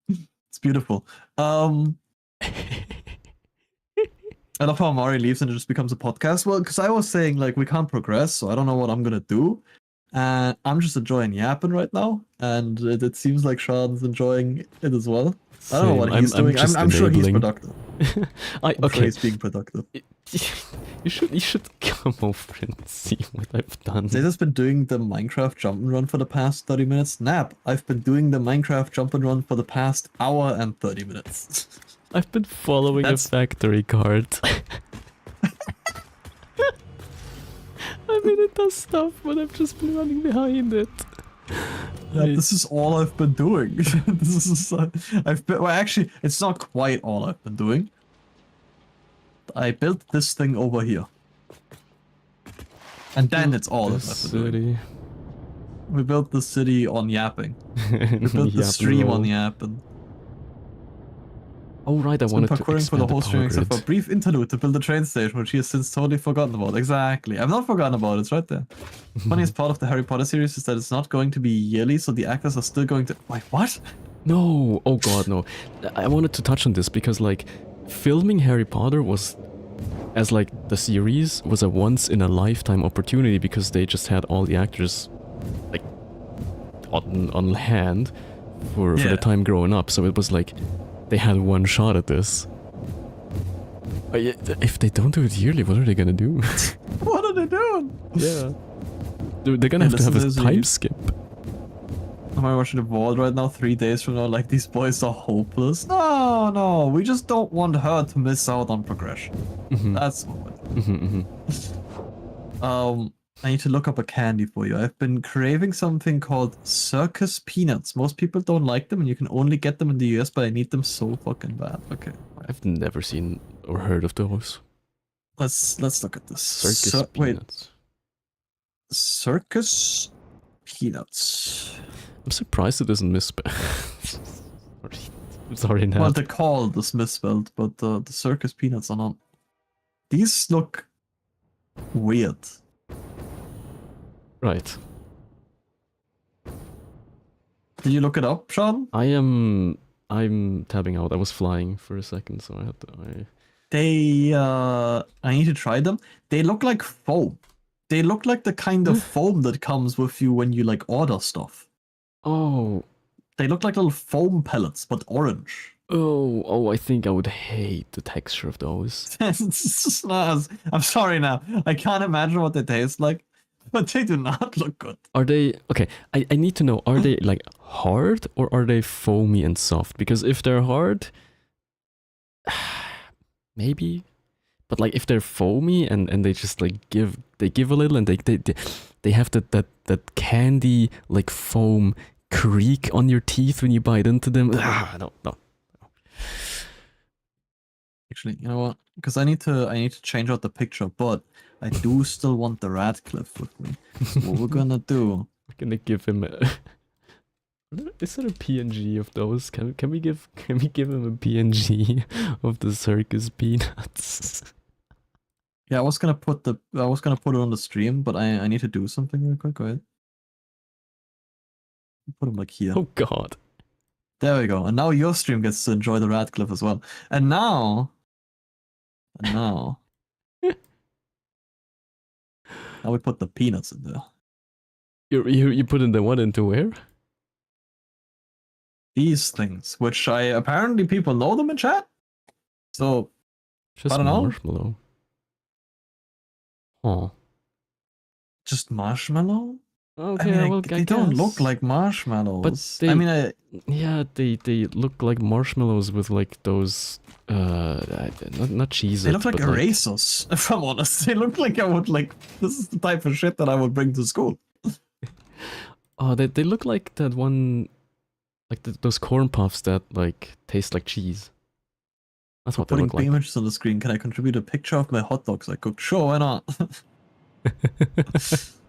It's beautiful. I love how Mari leaves and it just becomes a podcast. Well, because I was saying, like, we can't progress, so I don't know what I'm gonna do. And I'm just enjoying yapping right now, and it seems like Schaddn's enjoying it as well. I don't know what he's doing. I'm sure he's productive. I'm sure he's being productive. You should come over and see what I've done. Zeta's been doing the Minecraft jump and run for the past 30 minutes. Nap, I've been doing the Minecraft jump and run for the past hour and 30 minutes. I've been following a factory cart. I mean, it does stuff, but I've just been running behind it. Yeah, this is all I've been doing. This is well, actually, it's not quite all I've been doing. I built this thing over here, and then it's all I've been doing. We built the city on yapping. We built the stream on yapping. Oh right, I wanted to expand for the whole stream except for a brief interlude to build a train station, which he has since totally forgotten about. Exactly. I've not forgotten about it, it's right there. Funniest part of the Harry Potter series is that it's not going to be yearly, so the actors are still going to... Wait, what? No! Oh god, no. I wanted to touch on this because, like, filming Harry Potter was... as, like, the series was a once-in-a-lifetime opportunity because they just had all the actors, like, on hand for the time growing up, so it was like... They had one shot at this. If they don't do it yearly, what are they gonna do? What are they doing? Yeah. They're gonna have to have a time skip. Am I watching the Vault right now? 3 days from now, like, these boys are hopeless? No, we just don't want her to miss out on progression. That's what we're doing. I need to look up a candy for you. I've been craving something called circus peanuts. Most people don't like them, and you can only get them in the US, but I need them so fucking bad. Okay. I've never seen or heard of those. Let's look at this. Circus peanuts. Circus Peanuts. I'm surprised it isn't misspelled. Sorry, Nat. Well, the call is misspelled, but the circus peanuts are not. These look weird. Right. Did you look it up, Sean? I'm tabbing out. I was flying for a second, so I had to. They, I need to try them. They look like foam. They look like the kind of foam that comes with you when you like order stuff. Oh. They look like little foam pellets, but orange. Oh, I think I would hate the texture of those. It's just not as, I'm sorry now. I can't imagine what they taste like, but they do not look good. Are they, okay, I need to know, are they like hard or are they foamy and soft? Because if they're hard, maybe. But like if they're foamy and they just like give a little and they have that candy like foam creak on your teeth when you bite into them. No. Actually, you know what? Because I need to change out the picture, but I do still want the Radcliffe with me. So what we're gonna do? We're gonna give him a. Is there a PNG of those? Can we give him a PNG of the circus peanuts? Yeah, I was gonna put it on the stream, but I need to do something real quick. Go ahead. Put them like here. Oh God. There we go. And now your stream gets to enjoy the Radcliffe as well. And now now we put the peanuts in there. You put in the what into where? These things, which apparently people know them in chat. So Just I don't know. marshmallow. Oh. Just marshmallow? Okay, I mean, well, they don't look like marshmallows. But they, I mean, yeah, they look like marshmallows with like those, not cheese. they look like erasers. If I'm honest, they look like this is the type of shit that I would bring to school. Oh, they look like that one, like those corn puffs that like taste like cheese. That's what they Putting look like. images on the screen. Can I contribute a picture of my hot dogs I cooked? Sure, why not?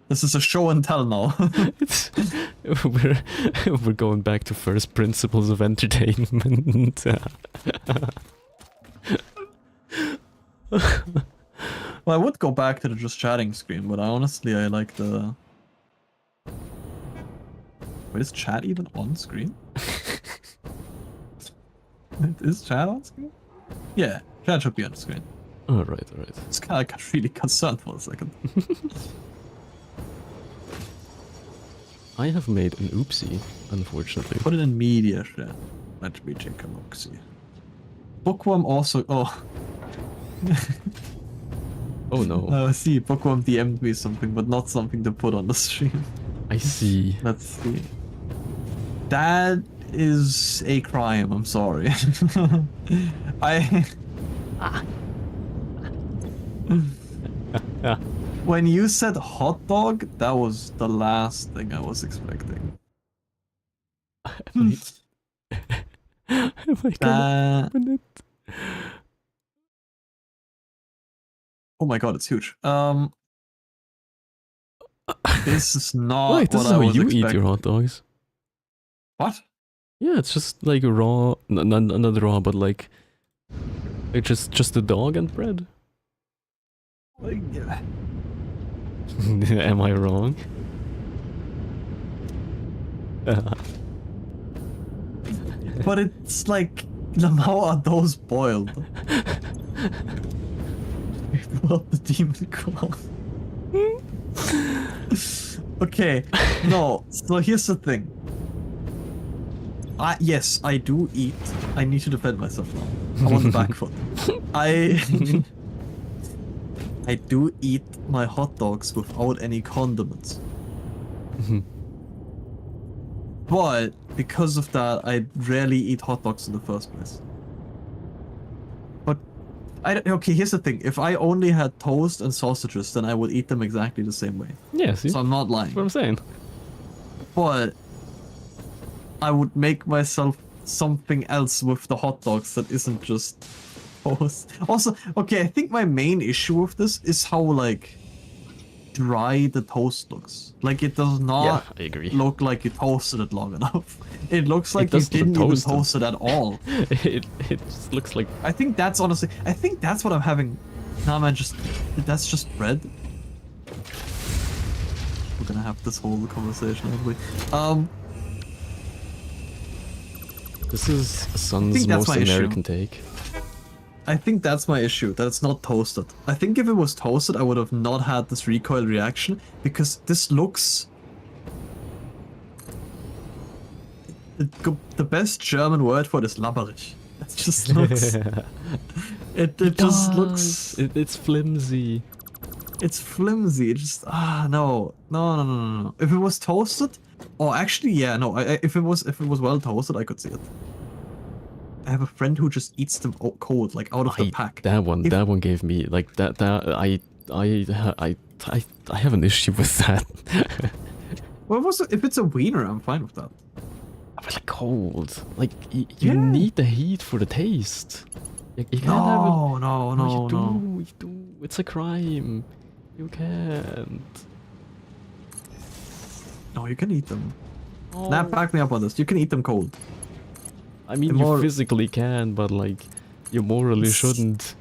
This is a show and tell now. We're going back to first principles of entertainment. Well, I would go back to the just chatting screen, but I like the... Wait, is chat even on screen? Is chat on screen? Yeah, chat should be on screen. Alright. It's kind of got really concerned for a second. I have made an oopsie, unfortunately. Put it in media share. Let me take a look, see. Bookworm also... Oh. Oh no. I see, Bookworm DM'd me something, but not something to put on the stream. I see. Let's see. That is a crime, I'm sorry. When you said hot dog, that was the last thing I was expecting. Am I gonna open it? Oh my god, it's huge. This is not Wait, this what is I how was you expecting. eat your hot dogs. What? Yeah, it's just like raw, not raw, but like it's just a dog and bread. Yeah. Am I wrong? But it's like, how are those boiled? Pull up the demon claw. Okay, no, so here's the thing. Yes, I do eat. I need to defend myself now. I'm on the back foot. I do eat my hot dogs without any condiments. But because of that, I rarely eat hot dogs in the first place. But okay, here's the thing. If I only had toast and sausages, then I would eat them exactly the same way. Yeah, see? So I'm not lying. That's what I'm saying. But I would make myself something else with the hot dogs that isn't just toast. Also, okay, I think my main issue with this is how, like, dry the toast looks. Like it does not Yeah, I agree. look like you toasted it long enough. It looks like you doesn't look didn't even toasted. toast it at all. It just looks like... I think that's honestly, I think that's what I'm having. Nah, man, that's just bread. We're gonna have this whole conversation, aren't we? This is Sun's think that's most my issue. American take. I think that's my issue, that it's not toasted. I think if it was toasted, I would have not had this recoil reaction, because this looks... The best German word for it is labberig. It just looks... it just looks... It's flimsy. It's flimsy. It just... no. No. If it was toasted... Or actually, yeah, no. If it was well toasted, I could see it. I have a friend who just eats them cold, like out of the pack. That one gave me like that. I have an issue with that. Well, if it's a wiener, I'm fine with that. But like cold, like you need the heat for the taste. You can't have it. No. You do. It's a crime. You can't. No, you can eat them. Oh. Nah, back me up on this. You can eat them cold. I mean, you physically can, but like, you morally shouldn't.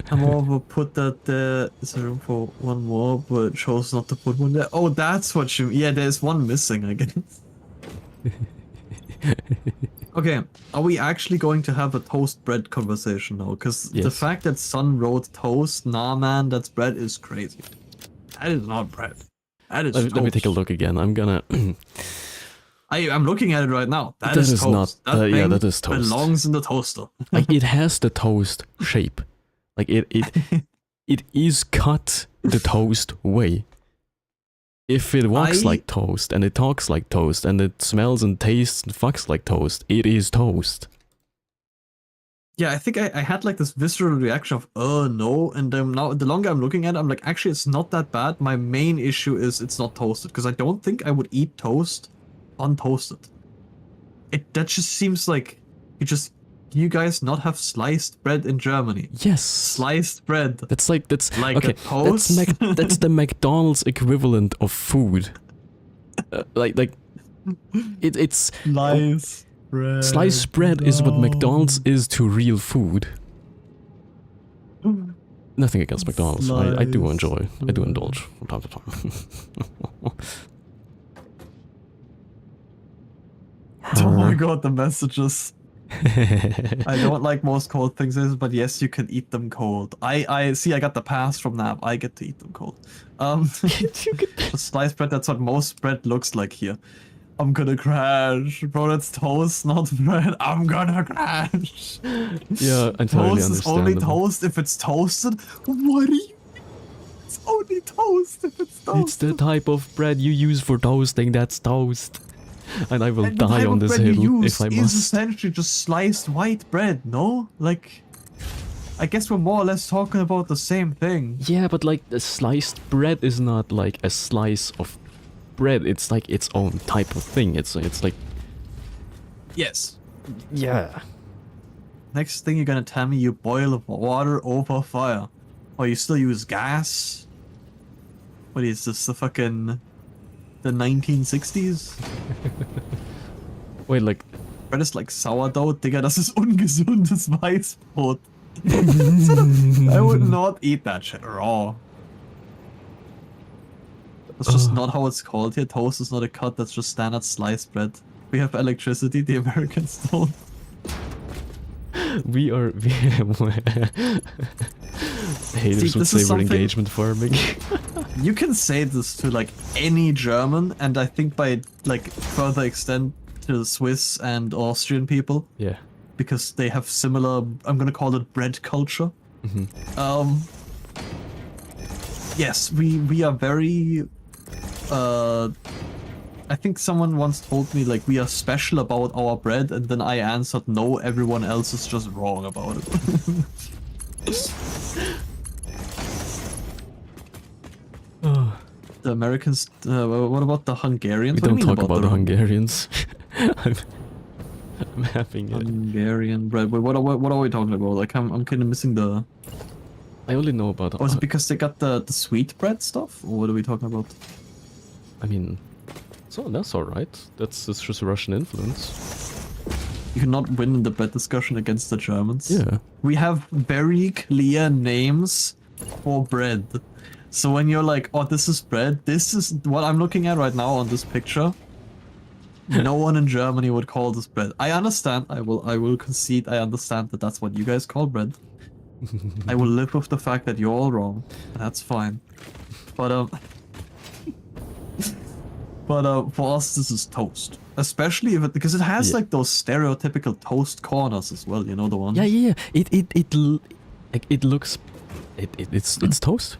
I'm over put that there is room for one more, but chose not to put one there. Oh, that's what you... Yeah, there's one missing, I guess. Okay, are we actually going to have a toast bread conversation now? Because the fact that Sun wrote toast, nah man, that's bread is crazy. That is not bread. That is toast. Let me take a look again. I'm gonna... I'm looking at it right now. That is toast. not... yeah, that is toast. Belongs in the toaster. Like, it has the toast shape. Like, it is cut the toast way. If it walks like toast, and it talks like toast, and it smells and tastes and fucks like toast, it is toast. Yeah, I think I had like this visceral reaction of, oh no, and now the longer I'm looking at it, I'm like, actually it's not that bad. My main issue is it's not toasted, because I don't think I would eat toast untoasted. That just seems like you guys not have sliced bread in Germany. Yes. Sliced bread. That's like like okay, a toast? that's the McDonald's equivalent of food. It's Sliced bread. Sliced bread is what McDonald's is to real food. Nothing against McDonald's. I do indulge from time to time. Oh my god, the messages. I don't like most cold things, but yes, you can eat them cold. I see. I got the pass from Nab. I get to eat them cold. The sliced bread. That's what most bread looks like here. I'm gonna crash, bro. That's toast, not bread. I'm gonna crash. Yeah, I totally toast is only toast if it's toasted. What do you mean? It's only toast if it's toasted. It's the type of bread you use for toasting. That's toast. And I will die on this hill if I must. Is essentially just sliced white bread, no? Like, I guess we're more or less talking about the same thing. Yeah, but like, the sliced bread is not like a slice of bread. It's like its own type of thing. It's like... Yes. Yeah. Next thing you're gonna tell me you boil water over fire. Or you still use gas? What is this, the fucking... the 1960s? Wait, like... Bread is like sourdough, Digga, das ist ungesundes Weißbrot. I would not eat that shit raw. That's just not how it's called here. Toast is not a cut, that's just standard sliced bread. We have electricity, the Americans don't. We haters would say we're engagement farming. You can say this to like any German, and I think by like further extent to the Swiss and Austrian people. Yeah. Because they have similar, I'm gonna call it bread culture. Mm-hmm. Yes, we are very I think someone once told me like we are special about our bread, and then I answered no, everyone else is just wrong about it. The Americans, what about the Hungarians? We don't talk about the Hungarians. I'm having Hungarian bread. Wait, what are we talking about? Like I'm kind of missing the... I only know about. Was it because they got the sweet bread stuff, or what are we talking about? I mean, so that's all right. That's just Russian influence. You cannot win in the bread discussion against the Germans. Yeah. We have very clear names for bread. So when you're like, oh, this is bread, this is what I'm looking at right now on this picture. No one in Germany would call this bread. I understand. I will concede. I understand that that's what you guys call bread. I will live with the fact that you're all wrong. That's fine. But for us, this is toast. Especially if because it has like those stereotypical toast corners as well. You know the one. Yeah. It looks. It's toast.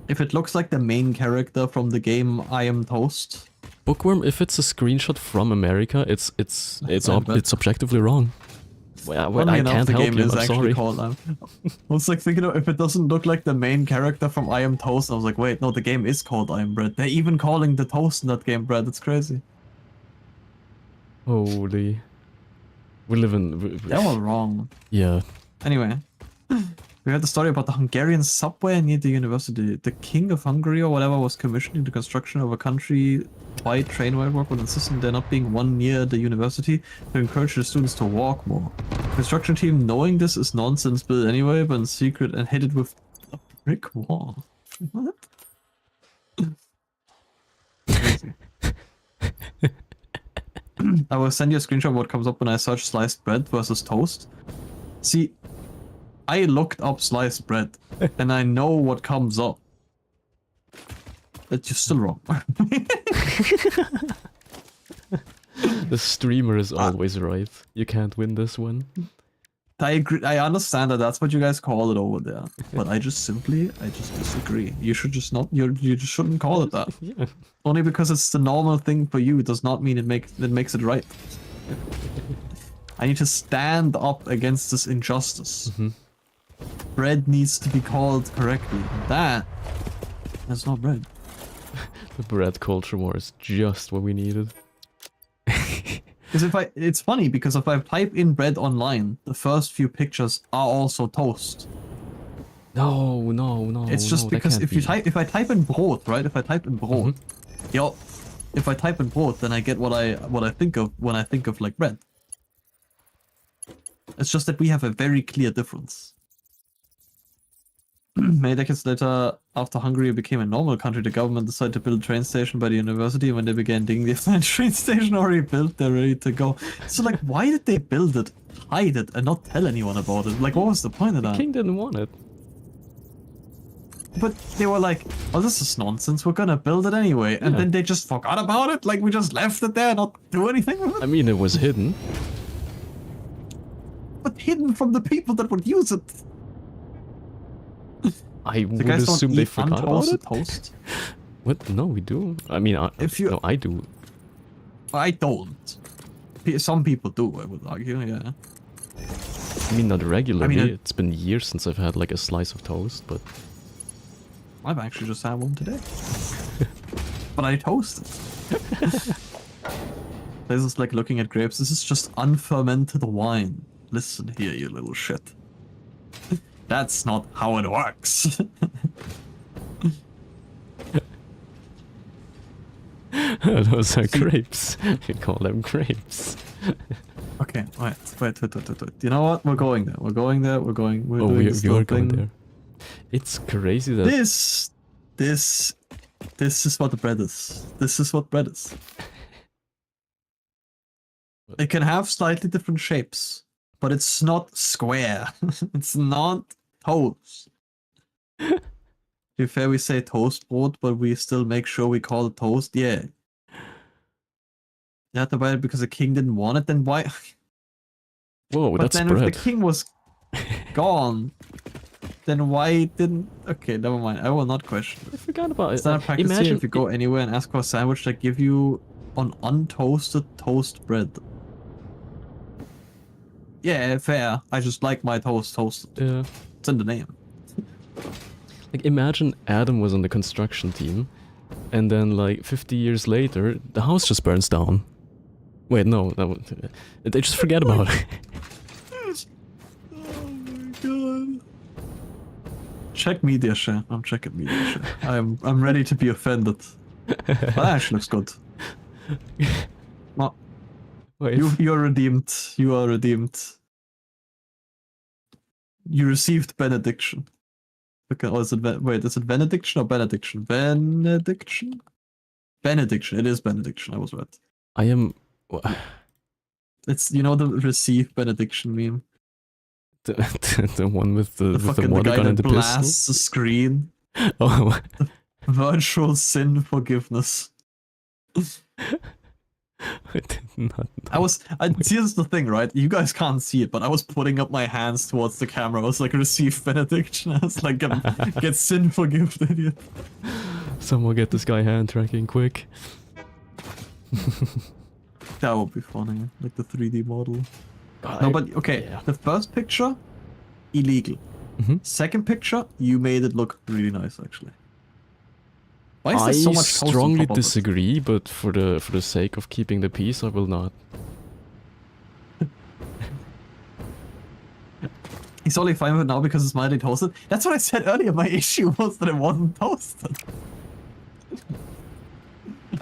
If it looks like the main character from the game I Am Toast. Bookworm, if it's a screenshot from America, it's objectively wrong. Well, I can't help you. I'm sorry. I was like thinking if it doesn't look like the main character from I Am Toast, I was like, wait, no, the game is called I Am Bread. They're even calling the toast in that game bread. It's crazy. Holy. We live in. They're all wrong. Yeah. Anyway. We heard the story about the Hungarian subway near the university. The king of Hungary or whatever was commissioning the construction of a country-wide train network while insisting there not being one near the university to encourage the students to walk more. The construction team, knowing this is nonsense built anyway, but in secret and hit it with a brick wall. What? Crazy. I will send you a screenshot of what comes up when I search sliced bread versus toast. See, I looked up sliced bread, and I know what comes up. But you're still wrong. The streamer is always right. You can't win this one. I agree. I understand that that's what you guys call it over there, but I just disagree. You should just not. You just shouldn't call it that. Yeah. Only because it's the normal thing for you does not mean it makes it right. I need to stand up against this injustice. Mm-hmm. Bread needs to be called correctly. That's not bread. The bread culture war is just what we needed. Because it's funny because if I type in bread online, the first few pictures are also toast. No. It's just because if I type in brot, right? If I type in brot, if I type in brot, then I get what I think of when I think of like bread. It's just that we have a very clear difference. Many decades later, after Hungary became a normal country, the government decided to build a train station by the university. When they began digging, they found a train station already built, they're ready to go. So like, why did they build it, hide it, and not tell anyone about it? Like, what was the point of that? The king didn't want it. But they were like, oh, this is nonsense, we're gonna build it anyway. And then they just forgot about it? Like, we just left it there, not do anything with it? I mean, it was hidden. But hidden from the people that would use it. I would assume they forgot about it. Toast? What? No, we do. I mean, no, I do. I don't. Some people do, I would argue, yeah. I mean, not regularly. It's been years since I've had like a slice of toast, but... I've actually just had one today. But I toasted. This is like looking at grapes. This is just unfermented wine. Listen here, you little shit. That's not how it works. Those are grapes. You call them grapes. Okay, wait. You know what? We're going there. We're going there. We're doing this we little are going thing. there. It's crazy that... This is what the bread is. This is what bread is. It can have slightly different shapes, but it's not square. It's not toast. To be fair, we say toast brot, but we still make sure we call it toast. Yeah. You had to buy it because the king didn't want it, then why? Whoa, but that's then bread. if the king was gone, then why didn't... Okay, never mind. I will not question it. I forgot about it. It's not a practice here if you go anywhere and ask for a sandwich, they give you an untoasted toast bread. Yeah, fair. I just like my toast toasted. Yeah. It's in the name. Like, imagine Adam was on the construction team, and then, like, 50 years later, the house just burns down. Wait, no, they just forget about it. Oh my Check media share. I'm checking media share. I'm ready to be offended. That actually looks good. Well, Wait. you are redeemed. You are redeemed. You received benediction. Okay, oh, is it wait, is it benediction or benediction? Benediction? Benediction. It is benediction. I was right. I am... It's, you know, the receive benediction meme. the one with the The water guy gun that and the blasts pistol? the screen. Oh, Virtual sin forgiveness. I did not I see, this is the thing, right? You guys can't see it, but I was putting up my hands towards the camera. I was like, receive benediction. I was like, get sin forgiven, idiot. Someone get this guy hand tracking quick. That would be funny, like the 3D model. God, No, but okay, yeah. the first picture, illegal. Second picture, you made it look really nice, actually. Why is there so much toast on strongly top of it? disagree, but for the sake of keeping the peace, I will not. He's only fine with it now because it's mildly toasted. That's what I said earlier. My issue was that it wasn't toasted.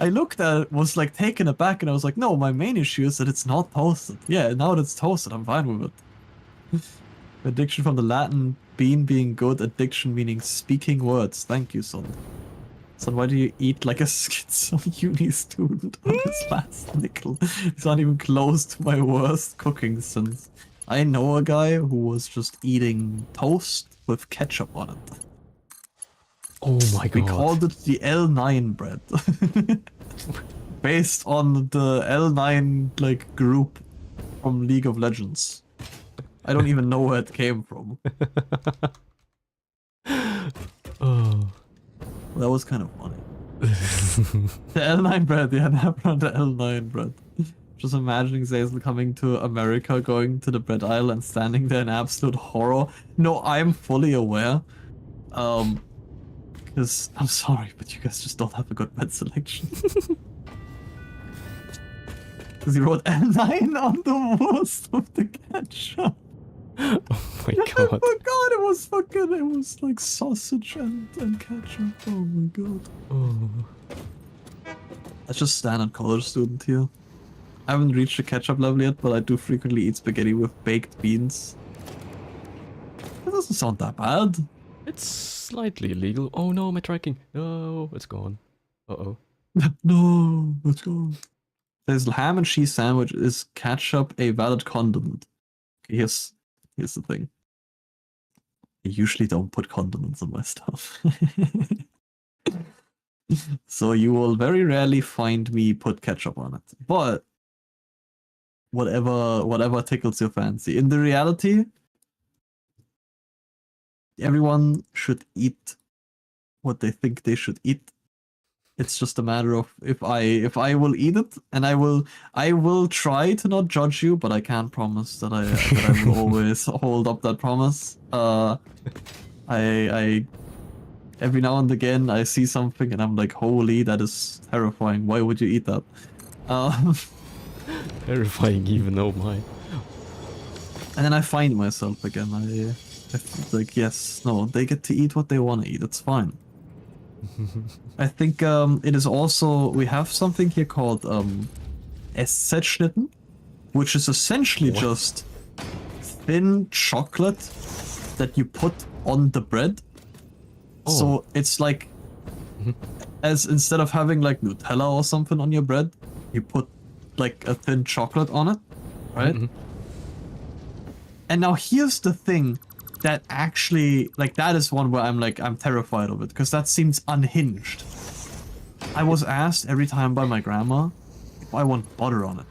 I looked at it, was like taken aback, and I was like, no, my main issue is that it's not toasted. Yeah, now that it's toasted, I'm fine with it. Addiction from the Latin bean being good, addiction meaning speaking words. Thank you, son. Son, why do you eat like a schizo uni student on his last nickel? He's not even close to my worst cooking sins. I know a guy who was just eating toast with ketchup on it. Oh my god. We called it the L9 bread. Based on the L9 like group from League of Legends. I don't even know where it came from. Oh. That was kind of funny. The L9 bread, yeah, never the L9 bread. Just imagining Zazel coming to America, going to the bread aisle and standing there in absolute horror. No, I'm fully aware. Because I'm sorry, but you guys just don't have a good bread selection. Because he wrote L9 on the worst of the ketchup. Oh my I god. forgot it was like sausage and ketchup. Oh my god. Oh. That's just standard college student here. I haven't reached the ketchup level yet, but I do frequently eat spaghetti with baked beans. That doesn't sound that bad. It's slightly illegal. Oh no, my tracking. No, it's gone. Uh-oh. No, let's go. There's ham and cheese sandwich. Is ketchup a valid condiment? Okay, here's the thing. I usually don't put condiments on my stuff. So you will very rarely find me put ketchup on it. But whatever tickles your fancy. In the reality, everyone should eat what they think they should eat. It's just a matter of if I will eat it, and I will try to not judge you, but I can't promise that I will always hold up that promise. I every now and again I see something and I'm like, holy, that is terrifying. Why would you eat that? Terrifying even, oh my. And then I find myself again. I like, yes, no, they get to eat what they want to eat. It's fine. I think it is also, we have something here called Schaddn, which is essentially just thin chocolate that you put on the bread. Oh. So it's like, as instead of having like Nutella or something on your bread, you put like a thin chocolate on it, right? And now here's the thing that actually, like, that is one where I'm terrified of it, because that seems unhinged. I was asked every time by my grandma if I want butter on it.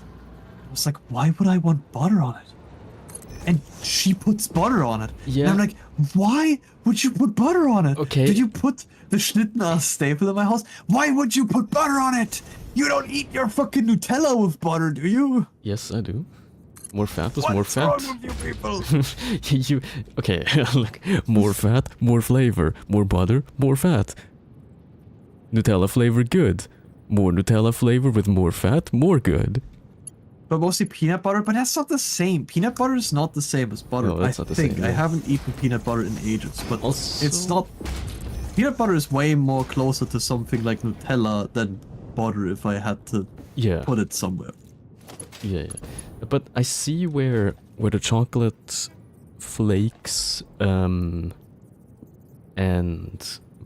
I was like, why would I want butter on it? And she puts butter on it. Yeah. And I'm like, why would you put butter on it? Okay. Did you put the Schaddn staple in my house? Why would you put butter on it? You don't eat your fucking Nutella with butter, do you? Yes, I do. More fat is more What's fat. wrong with you people? Okay, look. More fat, more flavor. More butter, more fat. Nutella flavor good. More Nutella flavor with more fat, more good. but mostly peanut butter. But that's not the same. Peanut butter is not the same as butter. No, I it's not the think same, I yeah. haven't eaten peanut butter in ages, but Also- it's not. Peanut butter is way more closer to something like Nutella than butter. If I had to Yeah. put it somewhere. Yeah, yeah. But I see where the chocolate flakes and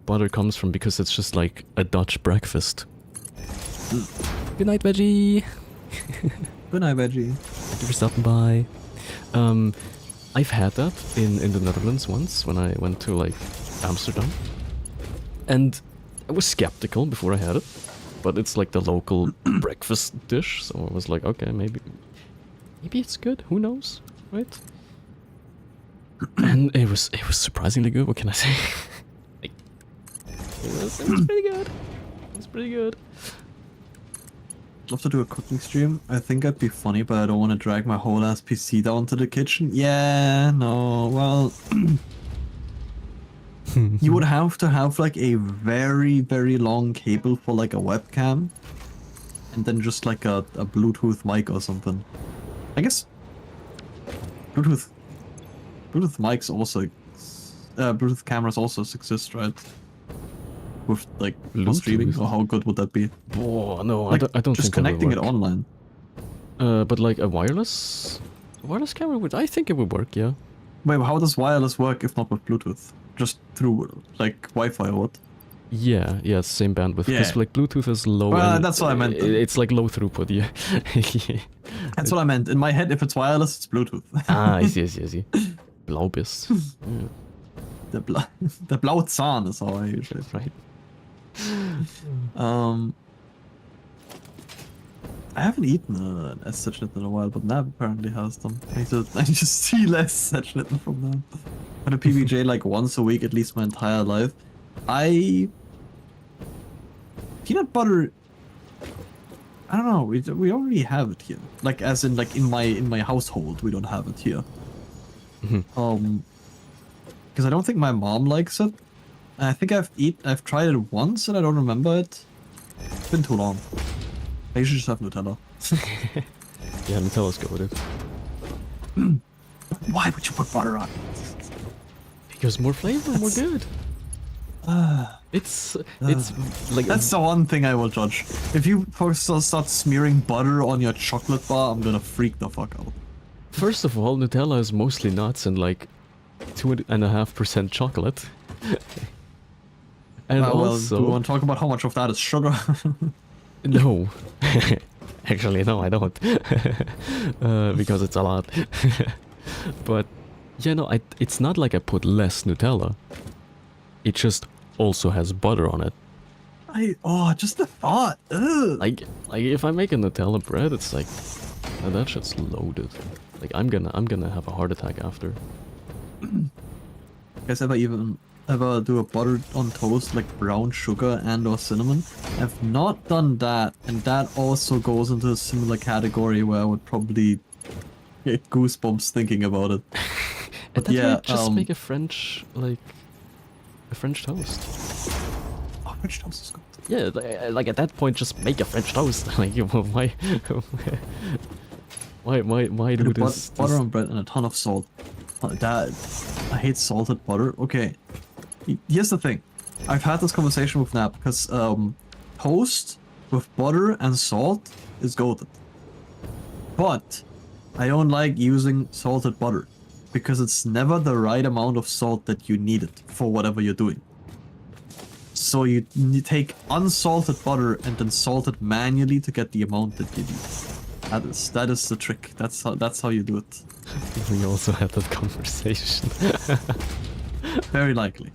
butter comes from, because it's just like a Dutch breakfast. Good night, Veggie. Good night, veggie. Thank you for stopping by. I've had that in the Netherlands once when I went to like Amsterdam, and I was skeptical before I had it, but it's like the local breakfast dish, so I was like, okay, maybe it's good. Who knows, right? And it was surprisingly good. What can I say? Like, it was pretty good. It was pretty good. Love to do a cooking stream. I think I'd be funny, but I don't want to drag my whole ass PC down to the kitchen. Yeah, no, well... you would have to have like a very, very long cable for like a webcam. And then just like a Bluetooth mic or something. I guess... Bluetooth mics also... Bluetooth cameras also exist, right? With like for streaming, Bluetooth? or how good would that be? Oh no, Like, I don't just think that would connecting it work. online. But like a wireless camera would, I think it would work, yeah. Wait, how does wireless work if not with Bluetooth? Just through like Wi-Fi or what? Yeah, it's same bandwidth. Because Yeah. like Bluetooth is low. Well, and that's what I meant then. It's like low throughput, yeah. Yeah. That's what I meant. In my head, if it's wireless, it's Bluetooth. Ah, I see. Blaubiss. Yeah, the Blauzahn is how I usually say. right. I haven't eaten an Schaddn in a while, but Nab apparently has them. I need to see less Schaddn from them. I had a PBJ like once a week at least my entire life. Peanut butter. I don't know. We don't really have it here. Like as in like in my household, we don't have it here. Because I don't think my mom likes it. And I think I've tried it once and I don't remember it. It's been too long. I usually just have Nutella. Yeah, Nutella's good with it. Why would you put butter on? Because more flavor, more good. It's like That's the one thing I will judge. If you first start smearing butter on your chocolate bar, I'm gonna freak the fuck out. First of all, Nutella is mostly nuts and like 2.5% chocolate. And Well, also, do we want to talk about how much of that is sugar? no. Actually, no, I don't. Because it's a lot. But, yeah, no, it's not like I put less Nutella. It just also has butter on it. Just the thought. Ugh. Like if I make a Nutella bread, it's like, that shit's loaded. Like, I'm gonna have a heart attack after. Guys ever do a butter on toast like brown sugar and or cinnamon? I've not done that, and that also goes into a similar category where I would probably get goosebumps thinking about it. At that yeah, rate, just make a French toast. Oh, French toast is good. Yeah, like at that point, just make a French toast. Like, why do this? Butter on bread and a ton of salt. I hate salted butter. Okay, here's the thing. I've had this conversation with Nap because toast with butter and salt is golden. But I don't like using salted butter because it's never the right amount of salt that you need it for whatever you're doing. So you take unsalted butter and then salt it manually to get the amount that you need. That is the trick. That's how you do it. We also had that conversation. Very likely.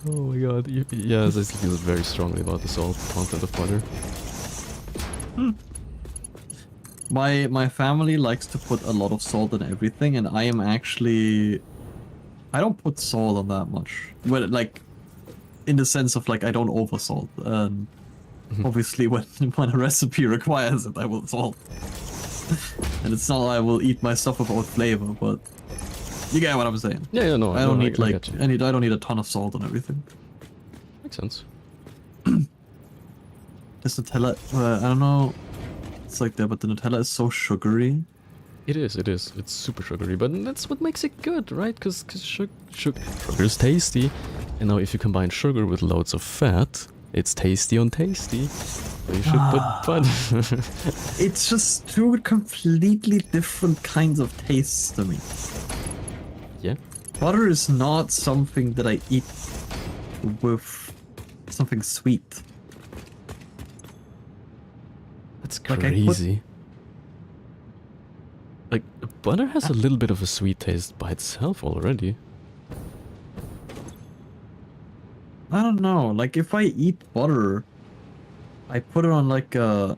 Oh my god. Yes, I feel very strongly about the salt content of butter. My family likes to put a lot of salt in everything, and I don't put salt on that much. Well, like, in the sense of like I don't over salt. Obviously, when a recipe requires it, I will salt. And it's not like I will eat my stuff without flavor, but you get what I'm saying. Yeah, no, I don't no, need I like get you. I don't need a ton of salt on everything. Makes sense. This Nutella, I don't know. It's like that, but the Nutella is so sugary. It is. It's super sugary, but that's what makes it good, right? Because sugar is tasty. And now if you combine sugar with loads of fat, it's tasty on tasty. So you should put butter. It's just two completely different kinds of tastes to me. Yeah. Butter is not something that I eat with something sweet. That's Like, crazy. Like, butter has a little bit of a sweet taste by itself already. I don't know, like if I eat butter, I put it on like a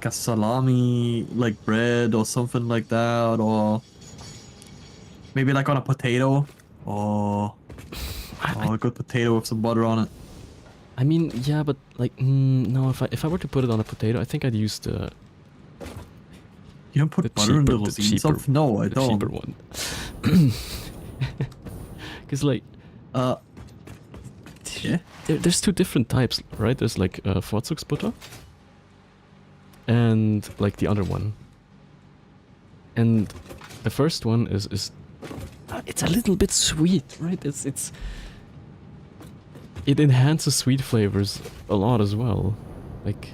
salami, like bread or something like that, or maybe like on a potato, or a good potato with some butter on it. I mean, yeah, but like, no, if I were to put it on a potato, I think I'd use the You don't put butter in the lasagna stuff? No, I don't. cheaper one. Because like, yeah. there's two different types, right? There's like Vorzugsbutter and like the other one. And the first one is it's a little bit sweet, right? It enhances sweet flavors a lot as well. Like,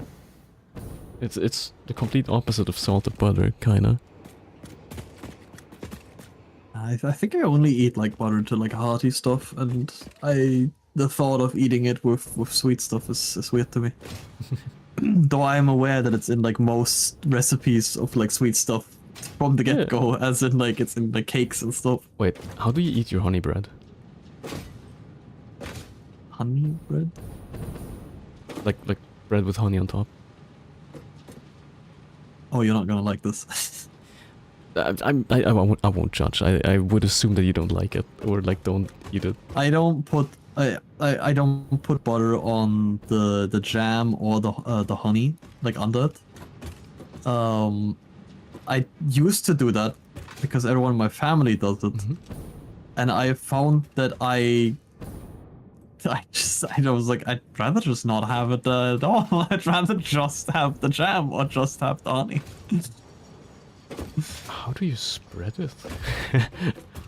it's the complete opposite of salted butter, kinda. I think I only eat like butter to like hearty stuff, and the thought of eating it with sweet stuff is weird to me. Though I am aware that it's in like most recipes of like sweet stuff from the get-go, as in like it's in like cakes and stuff. Wait, how do you eat your honey bread? Honey bread? Like bread with honey on top? Oh, you're not gonna like this. I won't judge. I would assume that you don't like it, or like don't eat it. I don't put butter on the jam or the honey, like under it. I used to do that because everyone in my family does it, and I found that I was like, I'd rather just not have it at all. I'd rather just have the jam or just have the honey. How do you spread it?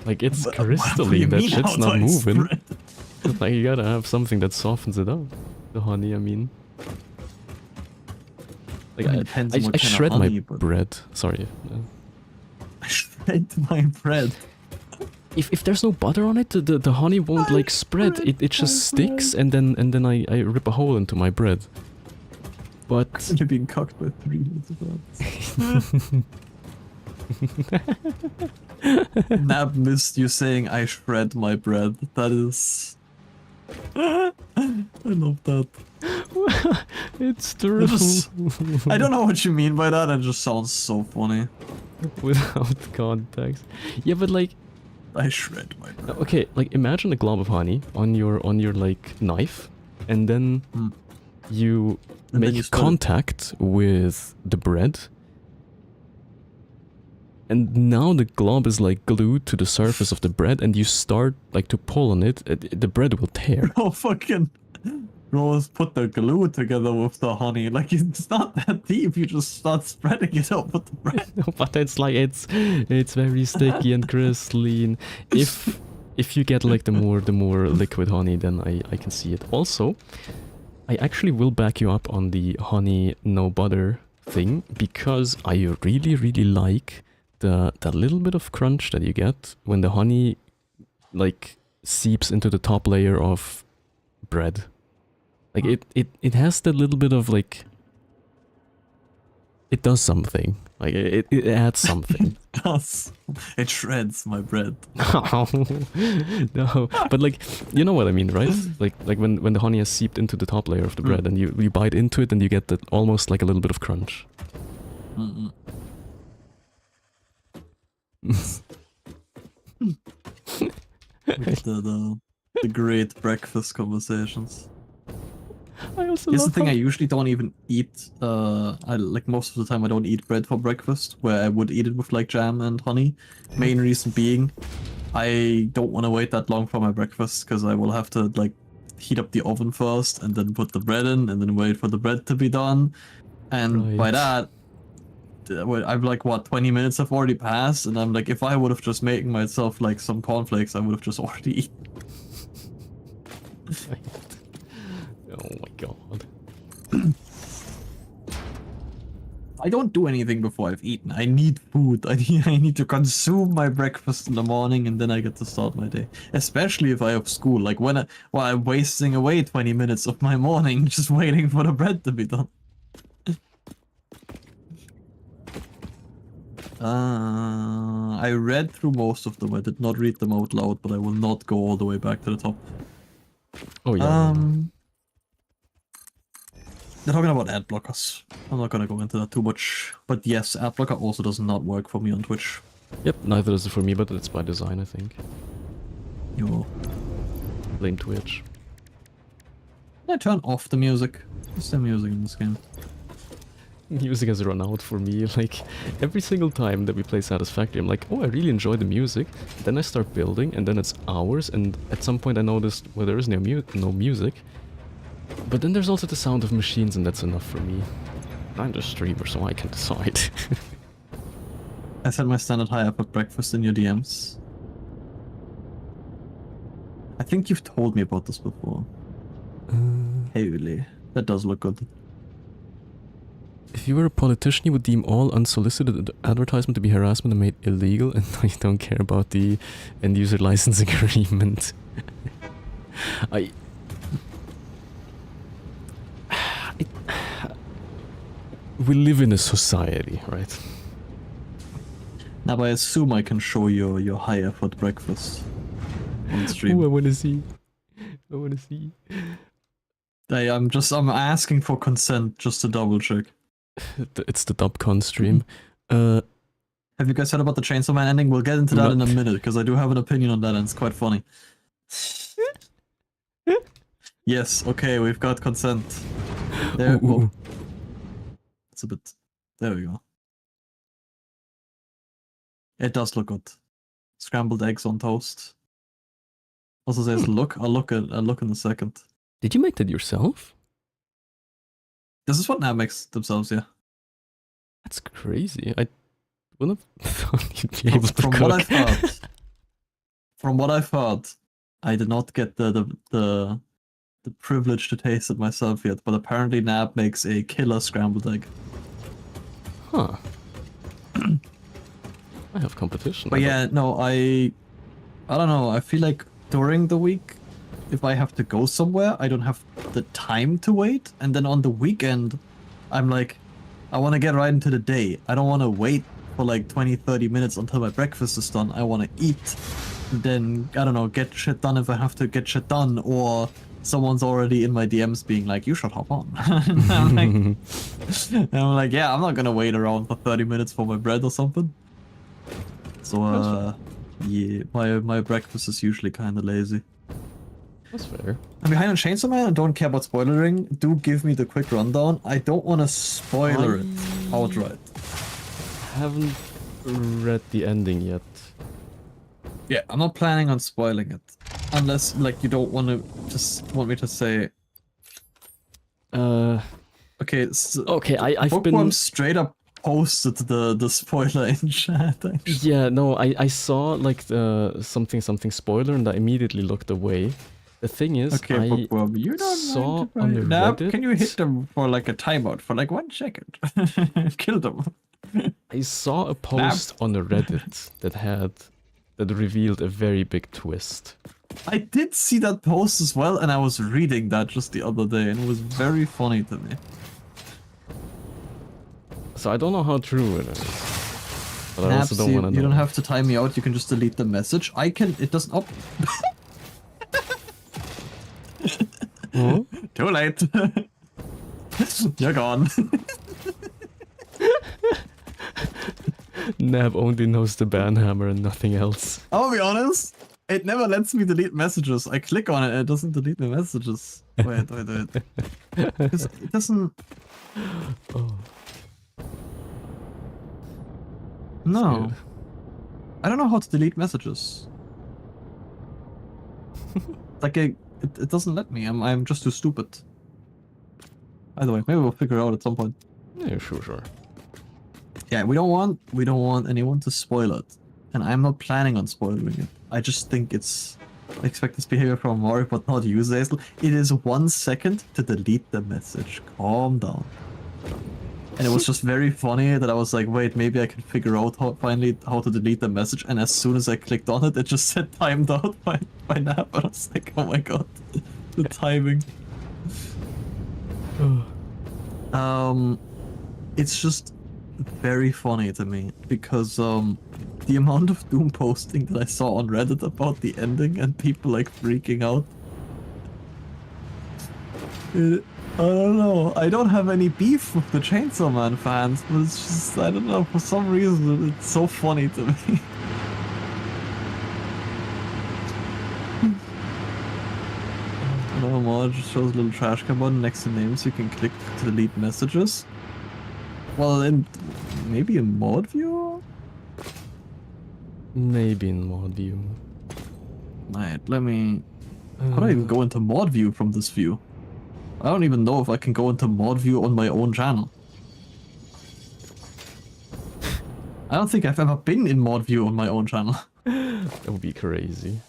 Like, it's What do you crystalline, that mean, shit's how do not I moving. spread it? Like, you gotta have something that softens it up. The honey, I mean. Like, It depends on what I kind of shred honey, my but- bread. Sorry. I shred my bread. If there's no butter on it, the honey won't like spread. It just sticks, and then I rip a hole into my bread. But You're being cocked by 3 little birds. Nab missed you saying I shred my bread. That is... I love that. it's It true. just- I don't know what you mean by that, it just sounds so funny. Without context. Yeah, but like, I shred my bread. okay, like imagine a glob of honey on your like knife, and then you And then make you spread it. contact with the bread, and now the glob is like glued to the surface of the bread, and you start like to pull on it, the bread will tear. Oh, fucking... Rose put the glue together with the honey. Like, it's not that deep, you just start spreading it up with the bread. But it's like it's very sticky and crystalline. If you get like the more liquid honey, then I can see it. Also, I actually will back you up on the honey no butter thing, because I really like the little bit of crunch that you get when the honey like seeps into the top layer of bread. Like it has that little bit of like, it does something. Like it adds something. It shreds my bread. No, but like, you know what I mean, right? Like when the honey has seeped into the top layer of the bread, and you bite into it, and you get that almost like a little bit of crunch. The great breakfast conversations. I also Here's the love thing, how- I usually don't even eat, I like most of the time I don't eat bread for breakfast, where I would eat it with like jam and honey. Main reason being, I don't want to wait that long for my breakfast, because I will have to like heat up the oven first, and then put the bread in, and then wait for the bread to be done. And by Right. that, I'm like, what, 20 minutes have already passed? And I'm like, if I would have just made myself like some cornflakes, I would have just already eaten. Right. Oh my god. I don't do anything before I've eaten. I need food. I need to consume my breakfast in the morning, and then I get to start my day. Especially if I have school. Like while I'm wasting away 20 minutes of my morning just waiting for the bread to be done. I read through most of them. I did not read them out loud, but I will not go all the way back to the top. Oh yeah. They're talking about ad blockers. I'm not gonna go into that too much. But yes, ad blocker also does not work for me on Twitch. Yep, neither does it for me, but it's by design, I think. Yo. Blame Twitch. I turn off the music. What's the music in this game? Music has run out for me. Like, every single time that we play Satisfactory, I'm like, oh, I really enjoy the music. Then I start building, and then it's hours, and at some point I noticed, well, there is no music. But then there's also the sound of machines, and that's enough for me. I'm the streamer, so I can decide. I set my standard high up at breakfast in your DMs. I think you've told me about this before. Hey, really? That does look good. If you were a politician, you would deem all unsolicited advertisement to be harassment and made illegal, and you don't care about the end-user license agreement. We live in a society, right? Now, I assume I can show you your high effort breakfast on stream. Ooh, I wanna see. I wanna see. I'm asking for consent just to double check. It's the DubCon stream. Have you guys heard about the Chainsaw Man ending? We'll get into that in a minute, because I do have an opinion on that, and it's quite funny. Yes, okay, we've got consent. There, ooh. it's a bit... There we go. It does look good. Scrambled eggs on toast. Also says look. I'll look in a second. Did you make that yourself? This is what Nav makes themselves, yeah. That's crazy. I wouldn't have thought you'd be able to From cook. what I've heard, I did not get the privilege to taste it myself yet, but apparently Nab makes a killer scrambled egg. Huh. I have competition. But yeah, no, I don't know. I feel like during the week, if I have to go somewhere, I don't have the time to wait. And then on the weekend, I'm like, I want to get right into the day. I don't want to wait for like 20-30 minutes until my breakfast is done. I want to eat, then, I don't know, get shit done if I have to get shit done, or someone's already in my DMs being like, you should hop on. And I'm like, yeah, I'm not going to wait around for 30 minutes for my bread or something. So, yeah, my breakfast is usually kind of lazy. That's fair. I'm behind on Chainsaw Man and don't care about spoilering. Do give me the quick rundown. I don't want to spoiler it outright. Haven't read the ending yet. Yeah, I'm not planning on spoiling it. Unless, like, you don't want to just want me to say... Okay, so Okay, I've Bookworm been... straight up posted the spoiler in chat, actually. Yeah, no, I saw, like, the something spoiler, and I immediately looked away. The thing is, Okay, I Bookworm, you don't saw mind on the Nap, Reddit... can you hit them for, like, a timeout for, like, 1 second? Kill them. I saw a post on the Reddit that revealed a very big twist. I did see that post as well, and I was reading that just the other day, and it was very funny to me. So I don't know how true it is. But I also don't want to know. You don't have to time me out, you can just delete the message. It doesn't... Oh. Huh? Too late. You're gone. Nab only knows the banhammer and nothing else. I'll be honest, it never lets me delete messages. I click on it and it doesn't delete the messages. Wait. Because it doesn't... Oh. No. Good. I don't know how to delete messages. Like, it doesn't let me. I'm just too stupid. Either way, maybe we'll figure it out at some point. Yeah, sure. Yeah, we don't want anyone to spoil it, and I'm not planning on spoiling it. I just think it's. I expect this behavior from Mori, but not you, Zazel. It is 1 second to delete the message. Calm down. And it was just very funny that I was like, wait, maybe I can figure out finally how to delete the message. And as soon as I clicked on it, it just said timed out by Nap. And I was like, oh my god, the timing. It's just very funny to me because the amount of Doom posting that I saw on Reddit about the ending and people like freaking out. I don't know. I don't have any beef with the Chainsaw Man fans, but it's just, I don't know, for some reason it's so funny to me. No more, just shows a little trash can button next to names you can click to delete messages. Well, maybe in mod view? Maybe in mod view. Right, let me... How do I even go into mod view from this view? I don't even know if I can go into mod view on my own channel. I don't think I've ever been in mod view on my own channel. That would be crazy.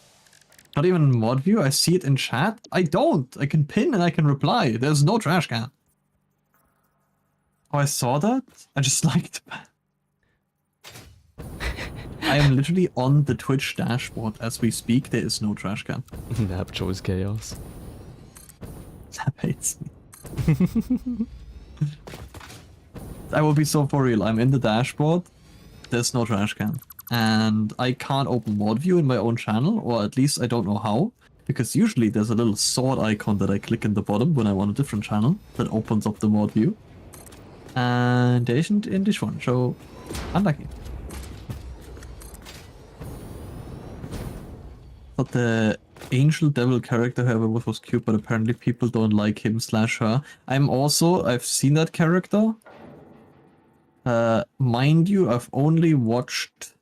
Not even in mod view, I see it in chat. I don't. I can pin and I can reply. There's no trash can. Oh, I saw that? I just liked I am literally on the Twitch dashboard as we speak. There is no trash can. Nap chose chaos. That hates me. I will be so for real. I'm in the dashboard. There's no trash can. And I can't open mod view in my own channel, or at least I don't know how. Because usually there's a little sword icon that I click in the bottom when I'm on a different channel that opens up the mod view. And there isn't in this one, so unlucky. But the angel devil character, however, was cute, but apparently people don't like him / her. I've seen that character. Mind you, I've only watched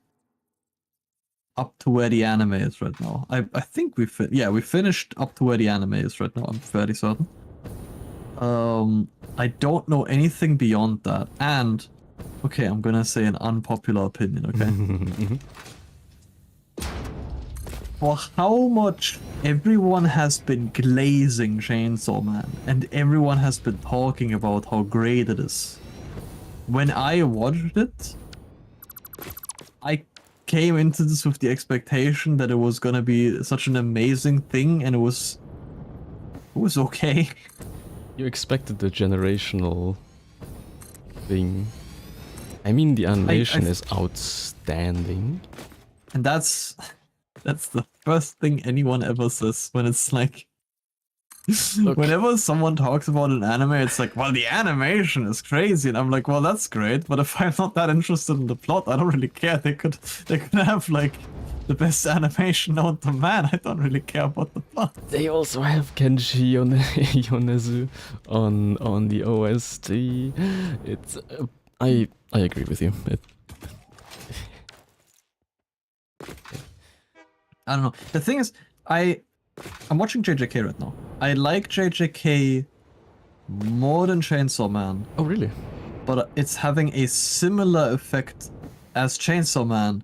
up to where the anime is right now. I think we finished up to where the anime is right now, I'm fairly certain. I don't know anything beyond that. And, okay, I'm gonna say an unpopular opinion, okay? For how much everyone has been glazing Chainsaw Man, and everyone has been talking about how great it is. When I watched it, I came into this with the expectation that it was gonna be such an amazing thing, and it was okay. You expected the generational thing. I mean, the animation is outstanding. And that's the first thing anyone ever says when it's like... Whenever someone talks about an anime, it's like, well, the animation is crazy, and I'm like, well, that's great, but if I'm not that interested in the plot, I don't really care. They could have like the best animation known to man. I don't really care about the plot. They also have Kenshi Yonezu on the OST. It's I agree with you. I don't know. The thing is, I'm watching JJK right now. I like JJK more than Chainsaw Man. Oh, really? But it's having a similar effect as Chainsaw Man,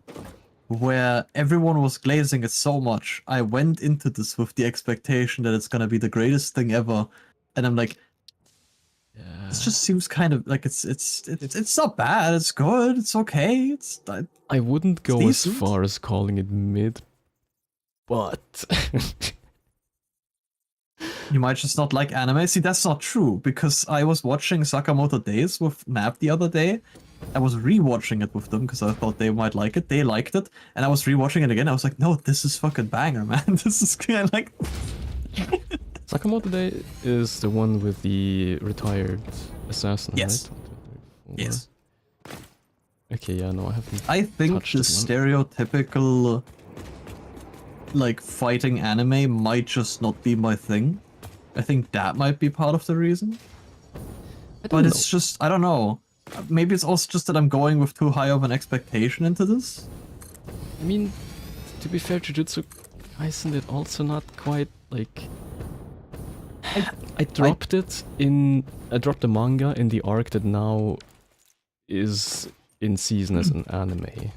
where everyone was glazing it so much. I went into this with the expectation that it's gonna be the greatest thing ever, and I'm like, yeah. This just seems kind of like it's not bad. It's good. It's okay. I wouldn't go as far as calling it mid, but. You might just not like anime. See, that's not true, because I was watching Sakamoto Days with Nap the other day. I was rewatching it with them because I thought they might like it. They liked it, and I was rewatching it again. I was like, no, this is fucking banger, man. This is kind of like... Sakamoto Day is the one with the retired assassin, yes. Right? Yes. Okay, yeah, no, I haven't. I think the stereotypical like fighting anime might just not be my thing. I think that might be part of the reason. But it's just, I don't know. Maybe it's also just that I'm going with too high of an expectation into this. I mean, to be fair, Jujutsu Kaisen did also not quite like... I dropped it in. I dropped the manga in the arc that now is in season as an anime.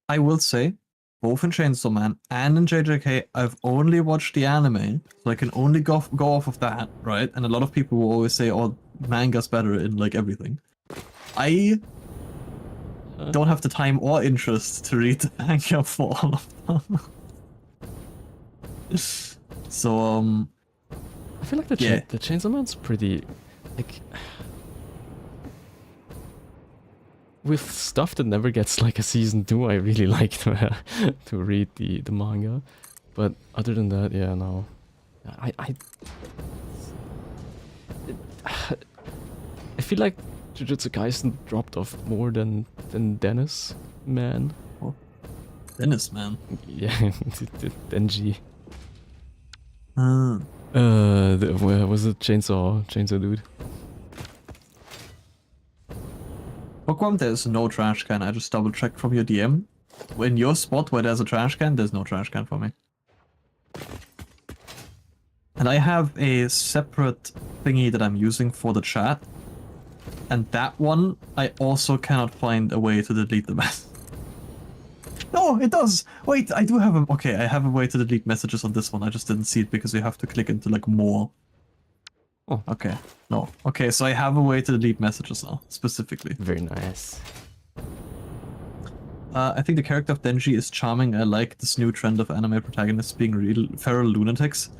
I will say, both in Chainsaw Man and in JJK, I've only watched the anime, so I can only go off of that, right? And a lot of people will always say, "Oh, manga's better in like everything." I don't have the time or interest to read the manga for all of them. So I feel like the Chainsaw Man's pretty, like, with stuff that never gets like a season 2. I really like to read the manga, but other than that, yeah, no, I feel like Jujutsu Kaisen dropped off more than Dennis Man. Oh, Dennis Man. Yeah, Denji. Uh, Was it Chainsaw Dude? Bookworm, there's no trash can. I just double checked from your DM. In your spot where there's a trash can, there's no trash can for me. And I have a separate thingy that I'm using for the chat. And that one, I also cannot find a way to delete the mess. No, it does! Wait, I do have a... Okay, I have a way to delete messages on this one. I just didn't see it because you have to click into, like, more. Oh. Okay. No. Okay, so I have a way to delete messages now, specifically. Very nice. I think the character of Denji is charming. I like this new trend of anime protagonists being real feral lunatics.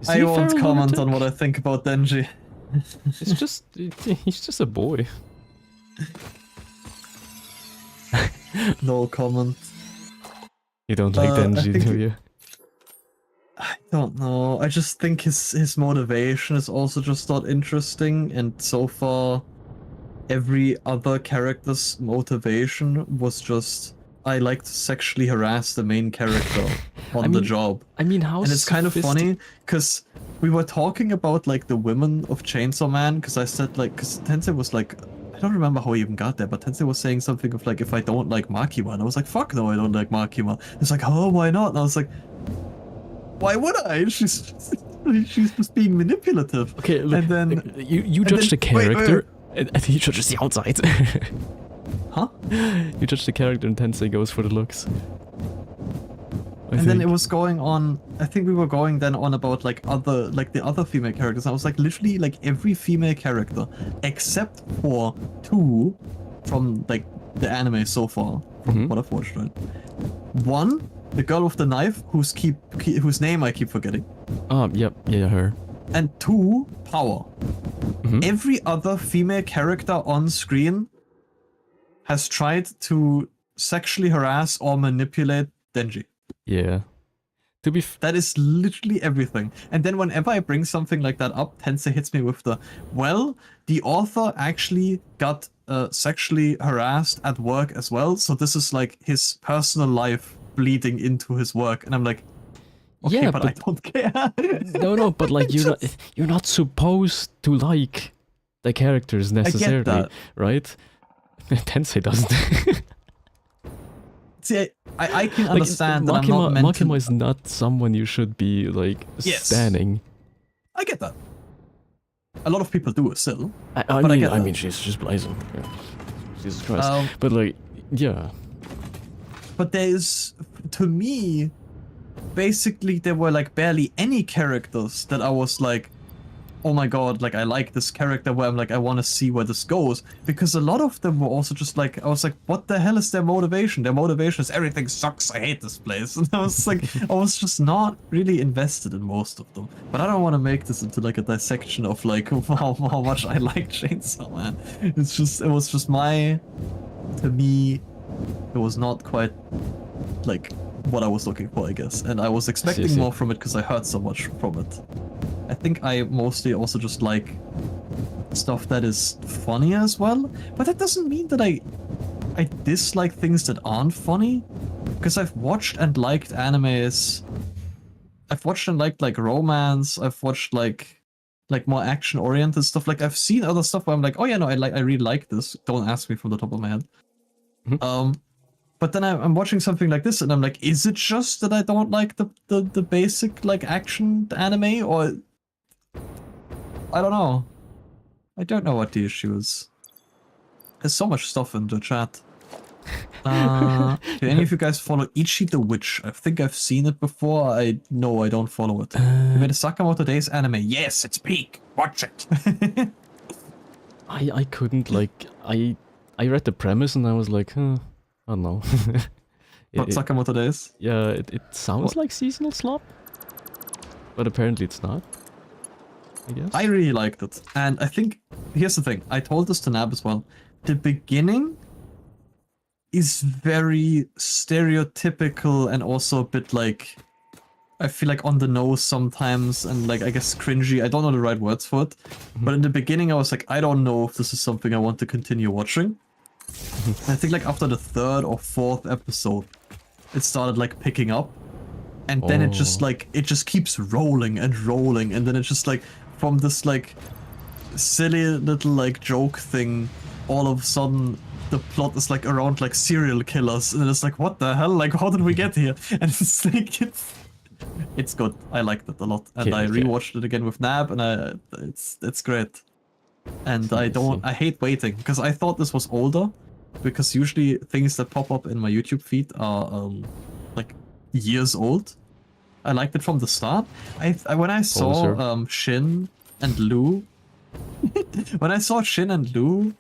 I won't comment on what I think about Denji. It's just... he's just a boy. No comment. You don't like Denji, do you? I don't know. I just think his motivation is also just not interesting, and so far, every other character's motivation was just, I like to sexually harass the main character on the job. I mean, how? And it's kind of funny because we were talking about like the women of Chainsaw Man, because I said like, because Tensei was like, I don't remember how he even got there, but Tensei was saying something of like, if I don't like Makima, and I was like, fuck no, I don't like Makima. It's like, oh, why not? And I was like, why would I? She's just being manipulative. Okay, look, and then you judge the character, and he judges the outside. Huh? You judge the character, and Tensei goes for the looks. And then it was going on. I think we were going then on about like the other female characters. I was like, literally, like every female character except for 2 from like the anime so far, from what I've watched. Right? 1, the girl with the knife, whose name I keep forgetting. Yep, yeah, her. And 2, Power. Every other female character on screen has tried to sexually harass or manipulate Denji. Yeah. To be that is literally everything. And then whenever I bring something like that up, Tensei hits me with the, well, the author actually got sexually harassed at work as well, so this is like his personal life bleeding into his work. And I'm like, okay, yeah, but I don't care. No, but like you're not supposed to like the characters necessarily, I get that. Right? Tensei doesn't. See, I can understand that Makima, I'm not meant Makima is not someone you should be like standing. I get that. A lot of people do it still. I mean, she's blazing. Yeah. Jesus Christ. But like, yeah. But there's, to me, basically there were like barely any characters that I was like, oh my god, like I like this character where I'm like, I want to see where this goes. Because a lot of them were also just like, I was like, what the hell is their motivation? Their motivation is everything sucks, I hate this place. And I was like, I was just not really invested in most of them. But I don't want to make this into like a dissection of like how much I like Chainsaw Man. It was just to me, it was not quite like what I was looking for, I guess. And I was expecting more from it because I heard so much from it. I think I mostly also just like stuff that is funny as well, but that doesn't mean that I dislike things that aren't funny, because I've watched and liked animes. I've watched and liked like romance. I've watched like more action-oriented stuff. Like I've seen other stuff where I'm like, oh yeah, no, I really like this. Don't ask me from the top of my head. But then I'm watching something like this, and I'm like, is it just that I don't like the basic like action anime, or I don't know. I don't know what the issue is. There's so much stuff in the chat. Do any of you guys follow Ichi the Witch? I think I've seen it before. I don't follow it. You made a Sakamoto Days anime. Yes, it's peak. Watch it. I couldn't like I read the premise and I was like, I don't know. What Sakamoto Days? Yeah, it sounds like seasonal slop, but apparently it's not. I guess. I really liked it, and I think here's the thing. I told this to Nab as well. The beginning is very stereotypical and also a bit like, I feel like on the nose sometimes, and like I guess cringy. I don't know the right words for it, but in the beginning I was like, I don't know if this is something I want to continue watching. I think like after the 3rd or 4th episode, it started like picking up, and then it just keeps rolling and rolling, and then it's just like from this like silly little like joke thing, all of a sudden the plot is like around like serial killers, and it's like, what the hell? Like, how did we get here? And it's like it's good. I liked it a lot, and I rewatched it again with Nab, and it's great. And I hate waiting because I thought this was older, because usually things that pop up in my YouTube feed are like years old. I liked it from the start. When I saw Shin and Lou, when I saw Shin and Lou,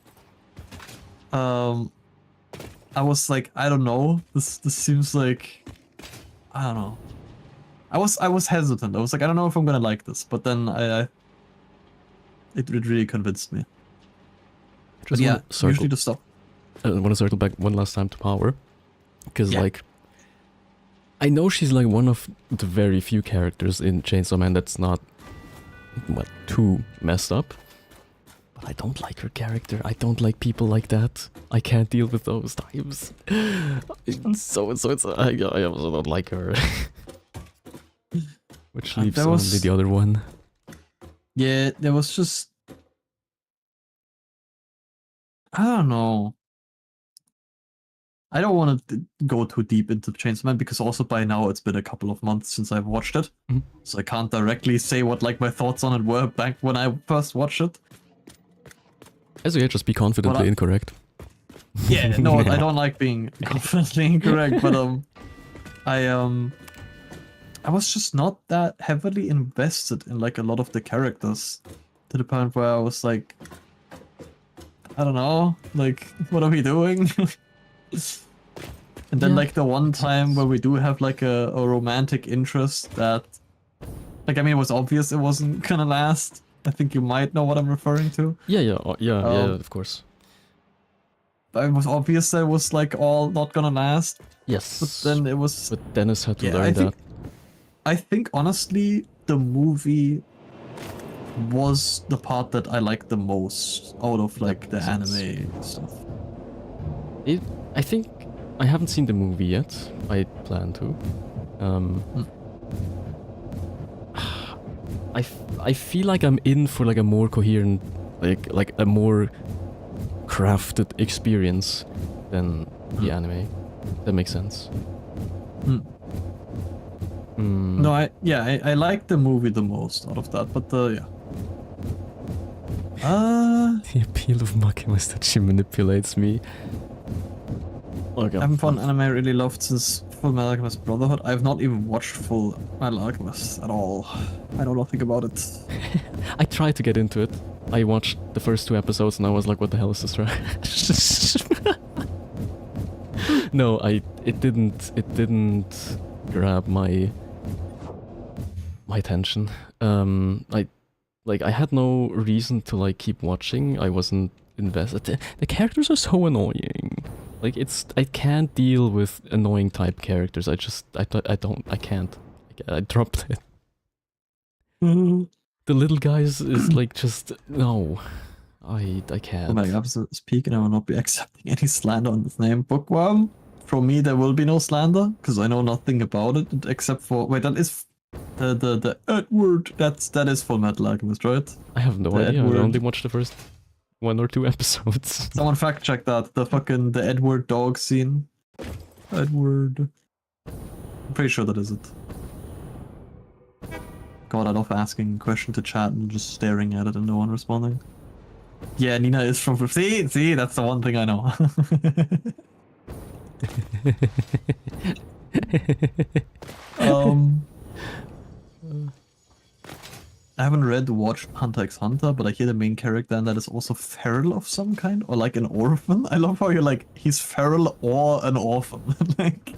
I was like, I don't know. This seems like, I don't know. I was hesitant. I was like, I don't know if I'm gonna like this, but then it really convinced me. But yeah, usually the stuff. I want to circle back one last time to Power, because like, I know she's like one of the very few characters in Chainsaw Man that's not too messed up. But I don't like her character. I don't like people like that. I can't deal with those types. So I also don't like her. Which leaves only the other one. Yeah, there was just, I don't know. I don't want to go too deep into Chainsaw Man, because also by now it's been a couple of months since I've watched it. So I can't directly say what like my thoughts on it were back when I first watched it. As you just be confidently incorrect. Yeah, no, I don't like being confidently incorrect, but I was just not that heavily invested in like a lot of the characters, to the point where I was like, I don't know, like, what are we doing? And then like the one time where we do have like a romantic interest that, like, I mean, it was obvious it wasn't gonna last. I think you might know what I'm referring to. Yeah, of course. It was obvious that it was like all not gonna last. Yes. But then it was. But Dennis had to learn that. I think honestly, the movie was the part that I liked the most out of like the anime stuff. I think I haven't seen the movie yet. I plan to. I feel like I'm in for like a more coherent, like a more crafted experience than the anime. That makes sense. No, I like the movie the most out of that, but yeah. The appeal of Makima is that she manipulates me. Okay. I haven't found anime I really loved since Full Metal Alchemist Brotherhood. I've not even watched Full Metal Alchemist at all. I know nothing about it. I tried to get into it. I watched the first 2 episodes and I was like, what the hell is this trash? No, it didn't grab my attention. I had no reason to like keep watching. I wasn't invested. The characters are so annoying. Like, I can't deal with annoying type characters. I can't. I dropped it. The little guys is like just, no. I can't. Oh my god, speaking, I will not be accepting any slander on this name. Bookworm? From me, there will be no slander, because I know nothing about it, except for, wait, that is the Edward. That is Full Metal Alchemist, right? I have no idea. I only watched the first 1 or 2 episodes. Someone fact check that. The Edward dog scene. Edward. I'm pretty sure that is it. God, I love asking a question to chat and just staring at it and no one responding. Yeah, Nina is from... See, that's the one thing I know. I haven't watched Hunter x Hunter, but I hear the main character and that is also feral of some kind, or like an orphan. I love how you're like, he's feral or an orphan. Like,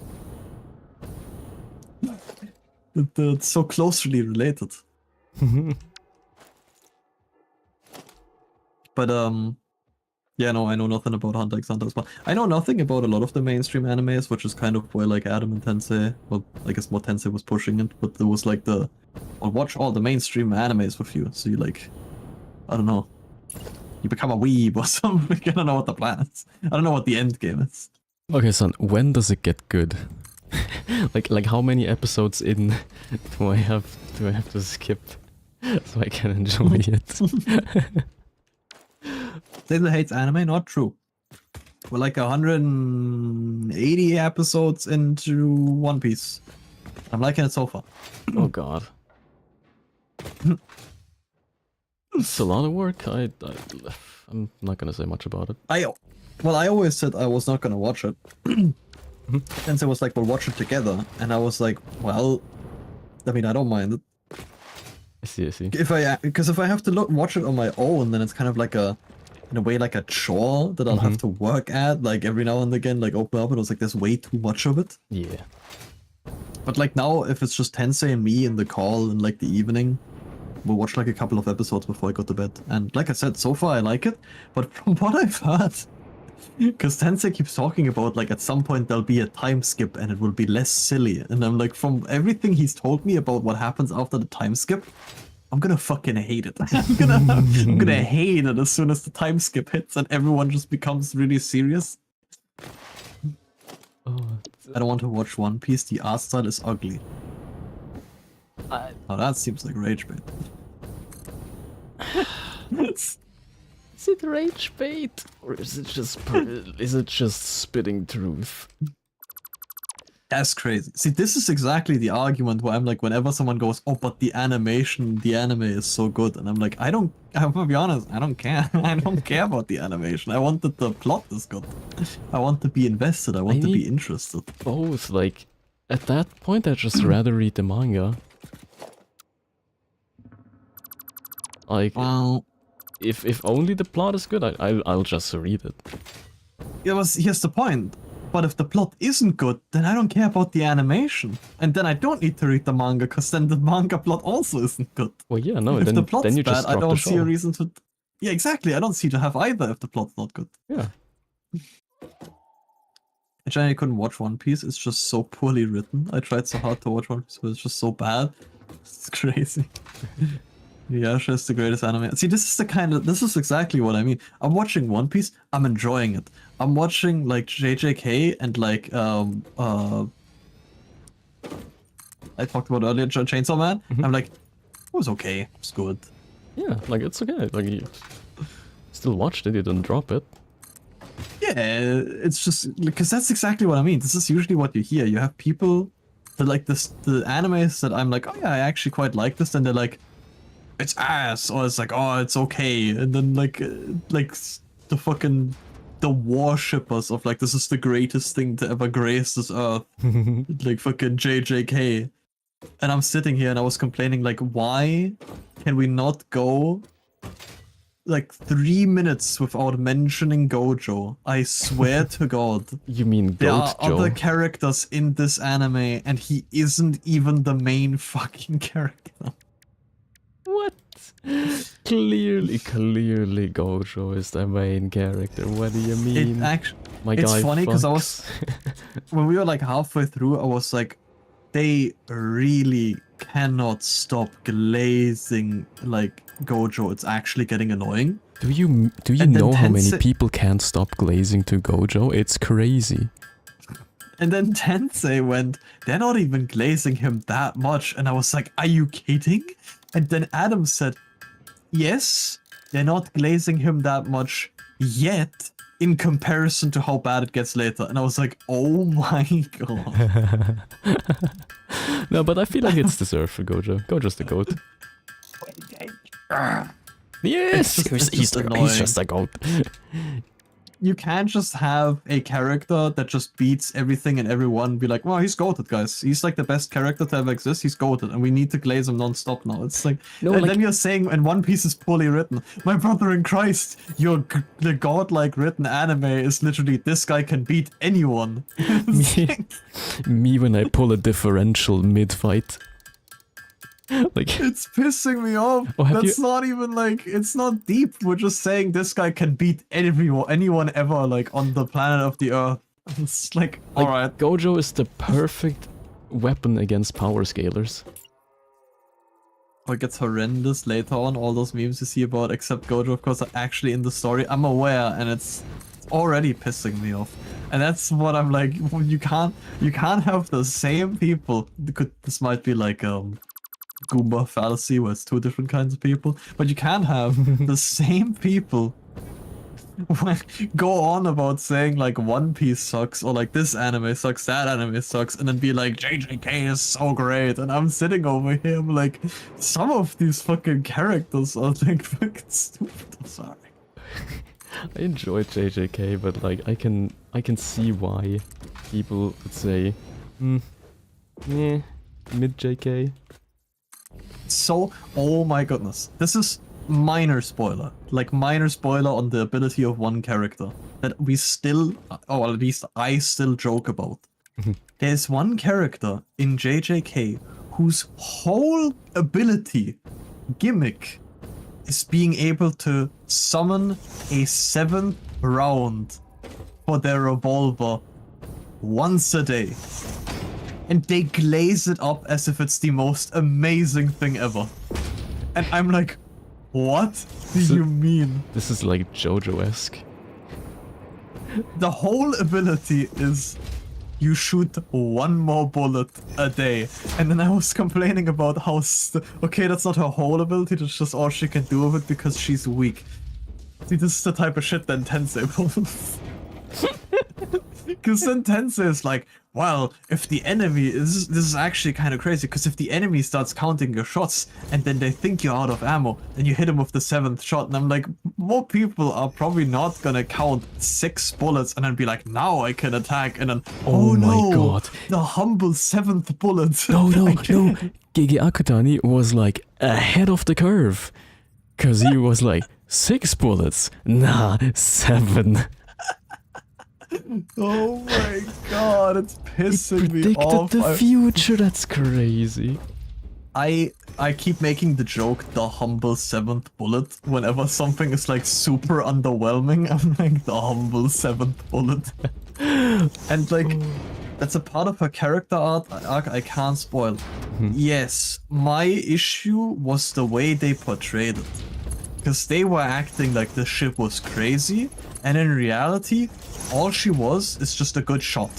it's so closely related. But yeah, no, I know nothing about Hunter x Hunter as well. I know nothing about a lot of the mainstream animes, which is kind of where like Adam and Tensei, well, I guess more Tensei was pushing it, but there was like I'll watch all the mainstream animes with you, so you like, I don't know, you become a weeb or something. I don't know what the plan is. I don't know what the end game is. Okay, son, when does it get good? like how many episodes in do I have to skip so I can enjoy it? Sailor hates anime, not true. We're like 180 episodes into One Piece. I'm liking it so far. Oh god. It's a lot of work. I'm not gonna say much about it. I always said I was not gonna watch it. Sensei was like, we'll watch it together. And I was like, well, I mean, I don't mind it. I see. Because if I have to watch it on my own, then it's kind of like in a way, like a chore that I'll have to work at, like every now and again, like open up and it was like, there's way too much of it. Yeah. But like now, if it's just Tensei and me in the call in like the evening, we'll watch like a couple of episodes before I go to bed. And like I said, so far I like it, but from what I've heard, because Tensei keeps talking about like at some point there'll be a time skip and it will be less silly. And I'm like, from everything he's told me about what happens after the time skip, I'm gonna fucking hate it. I'm gonna hate it as soon as the time skip hits and everyone just becomes really serious. Oh, I don't want to watch One Piece. The art style is ugly. Oh, that seems like rage bait. is it rage bait or is it just spitting truth? That's crazy. See, this is exactly the argument where I'm like, whenever someone goes, oh, but the anime is so good. And I'm like, I'm gonna be honest, I don't care. I don't care about the animation. I want that the plot is good. I want to be invested. I want to be interested. Both, like, at that point, I'd just rather read the manga. Like, well, if only the plot is good, I'll just read it. Here's the point. But if the plot isn't good, then I don't care about the animation. And then I don't need to read the manga, because then the manga plot also isn't good. Well, yeah, no, if then the plot's you just bad, I don't see a show. reason to... Yeah, exactly. I don't see to have either if the plot's not good. Yeah. I genuinely couldn't watch One Piece. It's just so poorly written. I tried so hard to watch One Piece, but it's just so bad. It's crazy. Yeah, it's the greatest anime. See, this is exactly what I mean. I'm watching One Piece, I'm enjoying it. I'm watching like JJK and like I talked about earlier, Chainsaw Man. I'm like, it was okay, it's good. Yeah, like it's okay. Like you still watched it, you didn't drop it. Yeah, it's just because that's exactly what I mean. This is usually what you hear. You have people that like the animes that I'm like, oh yeah, I actually quite like this, and they're like, it's ass, or it's like, oh, it's okay, and then like the worshippers of like, this is the greatest thing to ever grace this earth, like fucking JJK, and I'm sitting here and I was complaining like, why can we not go like 3 minutes without mentioning Gojo? I swear to God. You mean there are Gojo? other characters in this anime and he isn't even the main fucking character. What? Clearly Gojo is the main character. What do you mean? It's funny because when we were like halfway through, I was like, they really cannot stop glazing like Gojo. It's actually getting annoying. Do you know how many people can't stop glazing to Gojo? It's crazy. And then Tensei went, they're not even glazing him that much. And I was like, are you kidding? And then Adam said, yes, they're not glazing him that much yet. in comparison to how bad it gets later. And I was like, oh my god. No, but I feel like it's deserved for Gojo. Gojo's the goat. Yes, it's he's annoying. just a goat. You can't just have a character that just beats everything and everyone. Be like, well, he's goated, guys. He's like the best character to ever exist. He's goated, and we need to glaze him non-stop now. It's like, No, and like- then you're saying, and One Piece is poorly written. My brother in Christ, the godlike written anime is literally this guy can beat anyone. Me when I pull a differential mid-fight. Like, It's pissing me off. Oh, have That's not even like, it's not deep. We're just saying this guy can beat anyone ever, like on the planet of the Earth. It's like, alright. Gojo is the perfect weapon against power scalers. It gets horrendous later on. All those memes you see about except Gojo, of course, are actually in the story. I'm aware, and it's already pissing me off. And that's what I'm like. You can't have the same people. This might be like Goomba fallacy, where it's two different kinds of people. But you can't have the same people go on about saying like One Piece sucks, or like this anime sucks, that anime sucks, and then be like JJK is so great, and I'm sitting over here, I'm like, some of these fucking characters are like fucking stupid. I'm sorry. I enjoy JJK, but like I can see why people would say, yeah, mid JK. So, oh my goodness, this is minor spoiler on the ability of one character that we still, or at least I still joke about. There's one character in JJK whose whole ability gimmick is being able to summon a 7th round for their revolver once a day. And they glaze it up as if it's the most amazing thing ever. And I'm like, what do you mean? This is like JoJo-esque. The whole ability is you shoot one more bullet a day. And then I was complaining about how, okay, that's not her whole ability, that's just all she can do with it because she's weak. See, this is the type of shit that Tensei pulls. Because then Tensei is like, well, if the enemy is, this is actually kind of crazy, because if the enemy starts counting your shots and then they think you're out of ammo, then you hit him with the 7th shot, and I'm like, more people are probably not gonna count 6 bullets and then be like, now I can attack, and then, Oh my no, god. the humble 7th bullet. No, Gege Akutani was like ahead of the curve. Cause he was like, 6 bullets? Nah, 7. Oh my god, it's pissing me Predicted off. the future, that's crazy. I keep making the joke, the humble 7th bullet, whenever something is like super underwhelming. I'm like, the humble 7th bullet. And like, that's a part of her character arc I can't spoil. Yes, my issue was the way they portrayed it. Because they were acting like the ship was crazy, and in reality, all she was is just a good shot.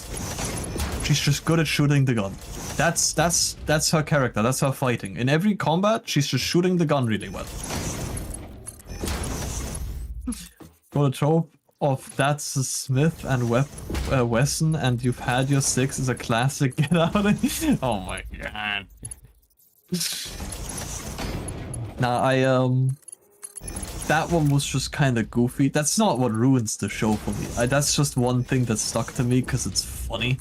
She's just good at shooting the gun. That's her character, that's her fighting. In every combat, she's just shooting the gun really well. For the trope of that's a Smith and Wesson and you've had your 6 is a classic get out of. Oh my god. Nah, that one was just kind of goofy. That's not what ruins the show for me. That's just one thing that stuck to me because it's funny.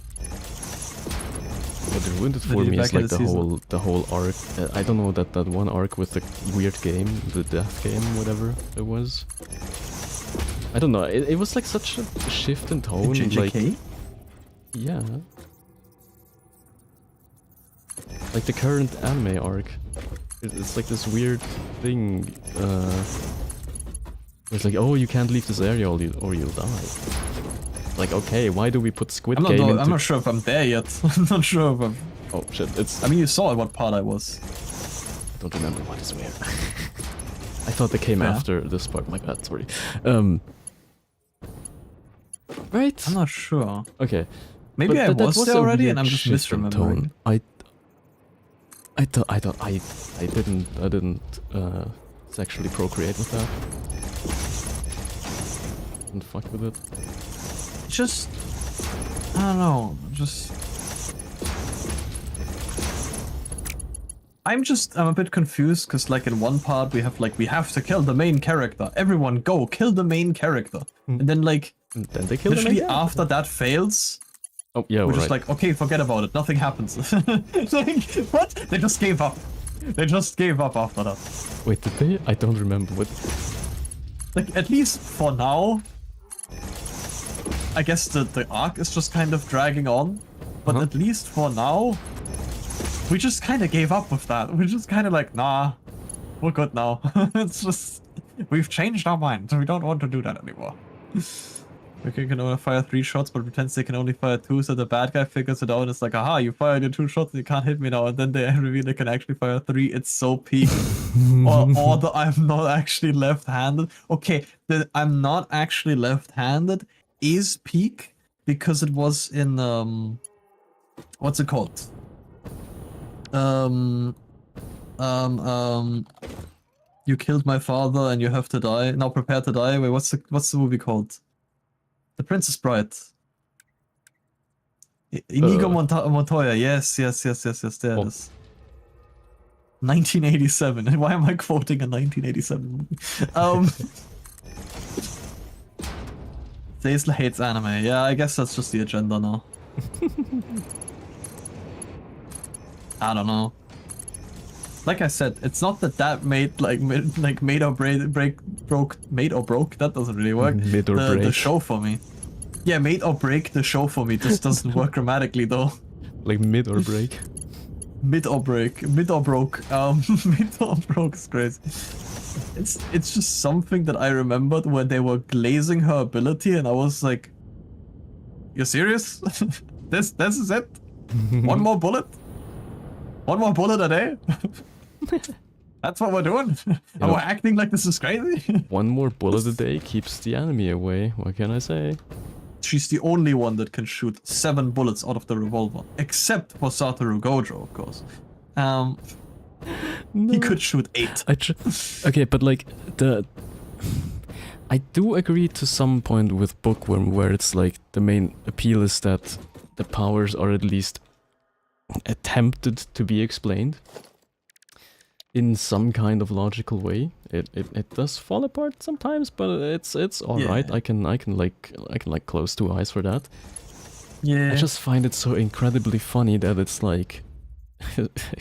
What ruined it for me is like the whole arc. I don't know, that one arc with the weird game, the death game, whatever it was. I don't know. It was like such a shift in tone. JJK? Like, yeah. Like the current anime arc. It's like this weird thing. It's like, oh, you can't leave this area or you'll die. Like, okay, why do we put Squid Game into... I'm not sure if I'm there yet. I'm not sure if I'm... Oh shit, it's... I mean, you saw at what part I was. I don't remember what is where. I thought they came after this part. My bad, sorry. Right? I'm not sure. Okay. Maybe I was there already and I'm just misremembering. I didn't sexually procreate with that. haven't fucked with it. Just, I don't know, I'm a bit confused because like in one part we have to kill the main character. Everyone go kill the main character. And then like And then they kill the main literally character. after that fails, Oh yeah, we're right. just like, okay, forget about it. Nothing happens. Like, what? They just gave up. They just gave up after that. Wait, did they? I don't remember what. Like at least for now, I guess the arc is just kind of dragging on. But at least for now, we just kind of gave up with that. We're just kind of like, nah, we're good now. It's just, we've changed our minds. We don't want to do that anymore. We can only fire 3 shots, but pretends they can only fire 2, so the bad guy figures it out. It's like, aha, you fired your 2 shots and you can't hit me now. And then they reveal they can actually fire 3. It's so peak. or the I'm not actually left-handed. Okay, the I'm not actually left-handed is peak because it was in, what's it called? You killed my father and you have to die. Now prepare to die. Wait, what's the movie called? The Princess Bride. Inigo Montoya. Yes. There it is. 1987. Why am I quoting a 1987 movie? Zaisla hates anime. Yeah, I guess that's just the agenda now. I don't know. Like I said, it's not that made or broke. That doesn't really work. Made or break. The show for me. Yeah, made or break the show for me. Just doesn't work grammatically though. Like mid or break. Mid or break. Mid or broke. Mid or broke is crazy. It's just something that I remembered when they were glazing her ability, and I was like, "You're serious? This is it? One more bullet? One more bullet a day? That's what we're doing? And we're acting like this is crazy?" One more bullet a day keeps the enemy away. What can I say? She's the only one that can shoot 7 bullets out of the revolver, except for Satoru Gojo, of course. He could shoot 8. Okay, but like I do agree to some point with Bookworm, where it's like the main appeal is that the powers are at least attempted to be explained in some kind of logical way. It does fall apart sometimes, but it's all right. I can like close 2 eyes for that. Yeah. I just find it so incredibly funny that it's like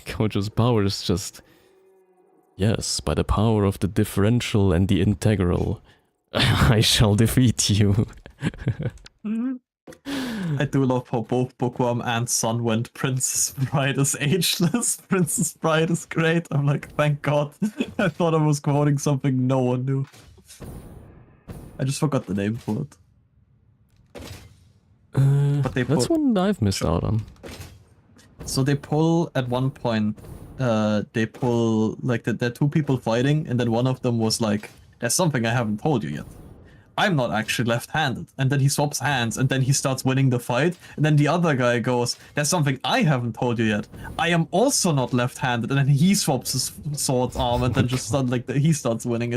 Gojo's powers just, yes, by the power of the differential and the integral, I shall defeat you. I do love how both Bookworm and Sun went Princess Bride is ageless. Princess Bride is great. I'm like, thank God. I thought I was quoting something no one knew. I just forgot the name for it. But they that's one I've missed out on. So they pull at one point, they pull like there are 2 people fighting, and then one of them was like, "There's something I haven't told you yet. I'm not actually left-handed." And then he swaps hands, and then he starts winning the fight. And then the other guy goes, "There's something I haven't told you yet. I am also not left-handed." And then he swaps his sword's arm, and then just he starts winning.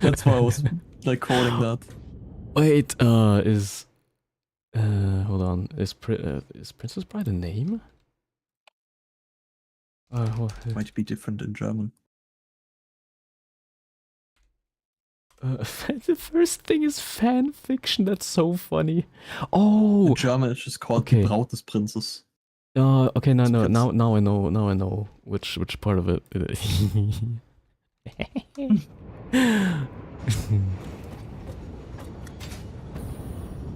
That's why I was like quoting that. Wait, hold on, is Princess Bride a name? Might be different in German. The first thing is fan fiction. That's so funny. Oh, In German, it's just called Die Braut des Prinzes. Okay, now I know which part of it.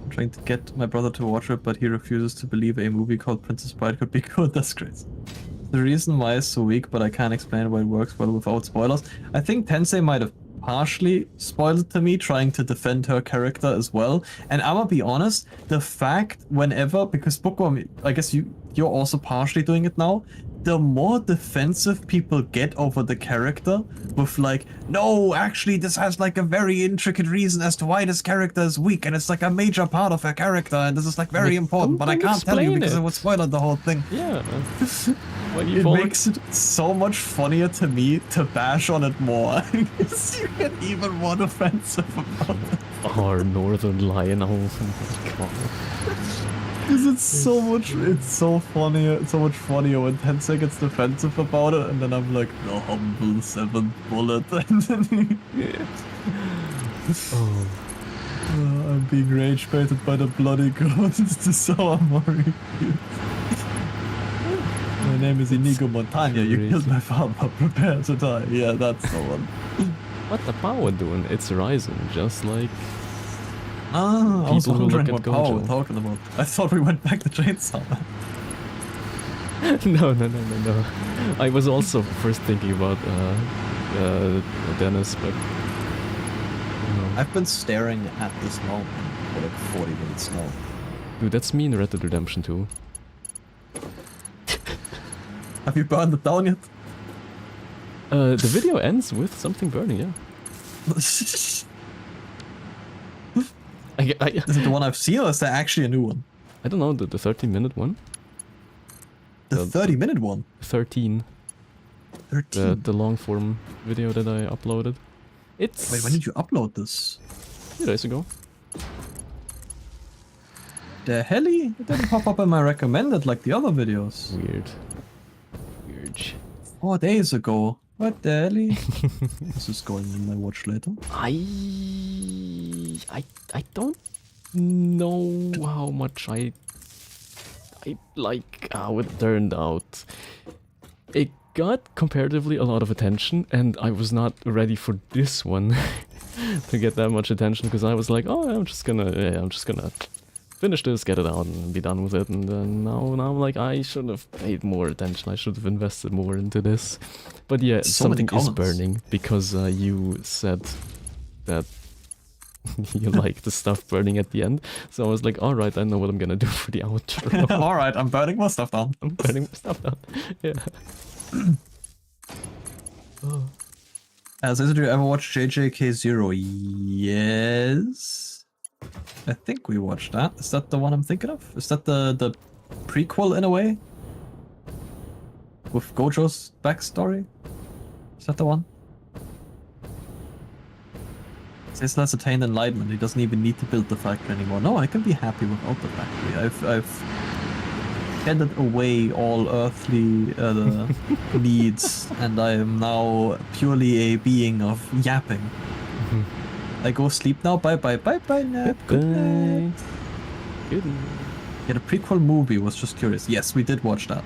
I'm trying to get my brother to watch it, but he refuses to believe a movie called Princess Bride could be good. That's crazy. The reason why it's so weak, but I can't explain why it works well without spoilers. I think Tensei might have partially spoiled it to me, trying to defend her character as well. And I'm gonna be honest, the fact whenever, because Bookworm, I guess you're also partially doing it now, the more defensive people get over the character with like, no, actually this has like a very intricate reason as to why this character is weak, and it's like a major part of her character, and this is like very important, but I can't tell you because it would spoil the whole thing. Yeah. It makes it so much funnier to me to bash on it more. Because you get even more defensive about it. Our northern lion, oh my god. Because it's so much funnier when Tensei gets defensive about it, and then I'm like, the humble 7th bullet, and then I'm being rage baited by the bloody ghost, so I'm worried. My name is Inigo Montaña, you killed my father, prepare to die. Yeah, that's the one. What the power doing? It's rising, just like... I was People who look wondering at what power Gojo. we're talking about. I thought we went back to Chainsaw Man. No. I was also first thinking about Dennis, but... No. I've been staring at this mountain for like 40 minutes now. Dude, that's me in Red Dead Redemption 2. Have you burned it down yet? The video ends with something burning, yeah. Is it the one I've seen, or is there actually a new one? I don't know, the 13-minute one? The 30-minute one? 13. 13? The long form video that I uploaded. It's... Wait, when did you upload this? 2 days ago. The helly? It didn't pop up in my recommended like the other videos. Weird. 4 days ago. What the helly? This is going in my watch later. I don't know how much I like how it turned out. It got comparatively a lot of attention, and I was not ready for this one to get that much attention, because I was like, oh, I'm just gonna finish this, get it out, and be done with it. And then now I'm like, I should have paid more attention. I should have invested more into this. But yeah, So many something is comments. burning, because you said that you like the stuff burning at the end. So I was like, all right, I know what I'm gonna do for the outro. All right, I'm burning more stuff down. I'm burning my stuff down. Yeah. Did you ever watch JJK0? Yes. I think we watched that. Is that the one I'm thinking of? Is that the prequel in a way? With Gojo's backstory? Is that the one? Says let's attain enlightenment. He doesn't even need to build the factory anymore. No, I can be happy without the factory. I've handed away all earthly needs, and I am now purely a being of yapping. I go sleep now. Bye nap. Good night. Good night. Yeah, the prequel movie was just curious. Yes, we did watch that.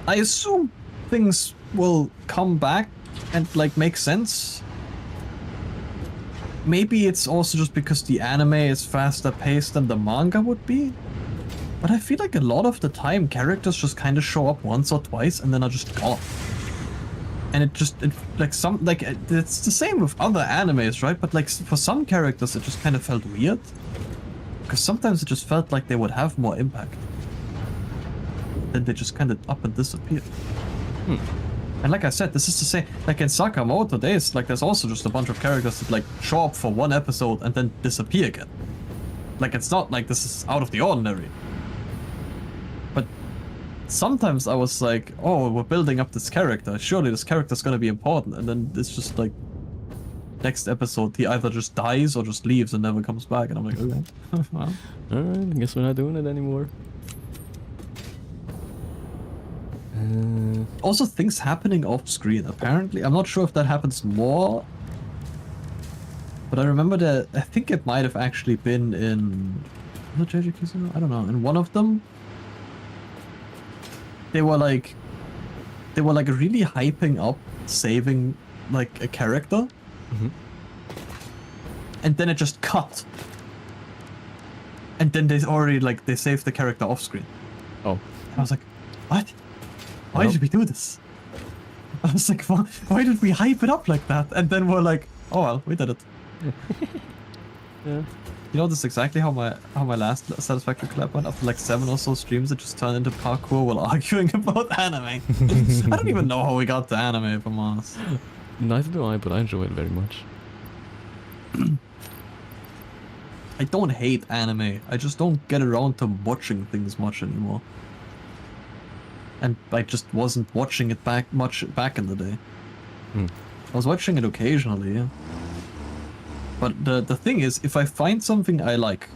I assume things will come back and like make sense. Maybe it's also just because the anime is faster paced than the manga would be. But I feel like a lot of the time characters just kind of show up once or twice and then are just gone. And it's the same with other animes, right? But like for some characters it just kind of felt weird. Because sometimes it just felt like they would have more impact. Then they just kind of up and disappear. And like I said, this is the same. Like in Sakamoto, there's also just a bunch of characters that like show up for one episode and then disappear again. Like it's not like this is out of the ordinary. But sometimes I was like, oh, we're building up this character. Surely this character's gonna be important. And then it's just like, next episode he either just dies or just leaves and never comes back. And I'm like, okay. Well. Alright, I guess we're not doing it anymore. Also things happening off screen, apparently. I'm not sure if that happens more. But I remember that, I think it might have actually been in... Was it JJK? I don't know. In one of them, they were like really hyping up saving like a character. And then it just cut. And then they already they saved the character off screen. Oh. And I was like, what? Why did we do this? I was like, why did we hype it up like that? And then we're like, oh well, we did it. Yeah. You know, this is exactly how my last Satisfactory collab went. After like 7 or so streams, it just turned into parkour while arguing about anime. I don't even know how we got to anime, if I'm honest. Neither do I, but I enjoy it very much. I don't hate anime. I just don't get around to watching things much anymore. And I just wasn't watching it much back in the day. Hmm. I was watching it occasionally, yeah. But the thing is, if I find something I like,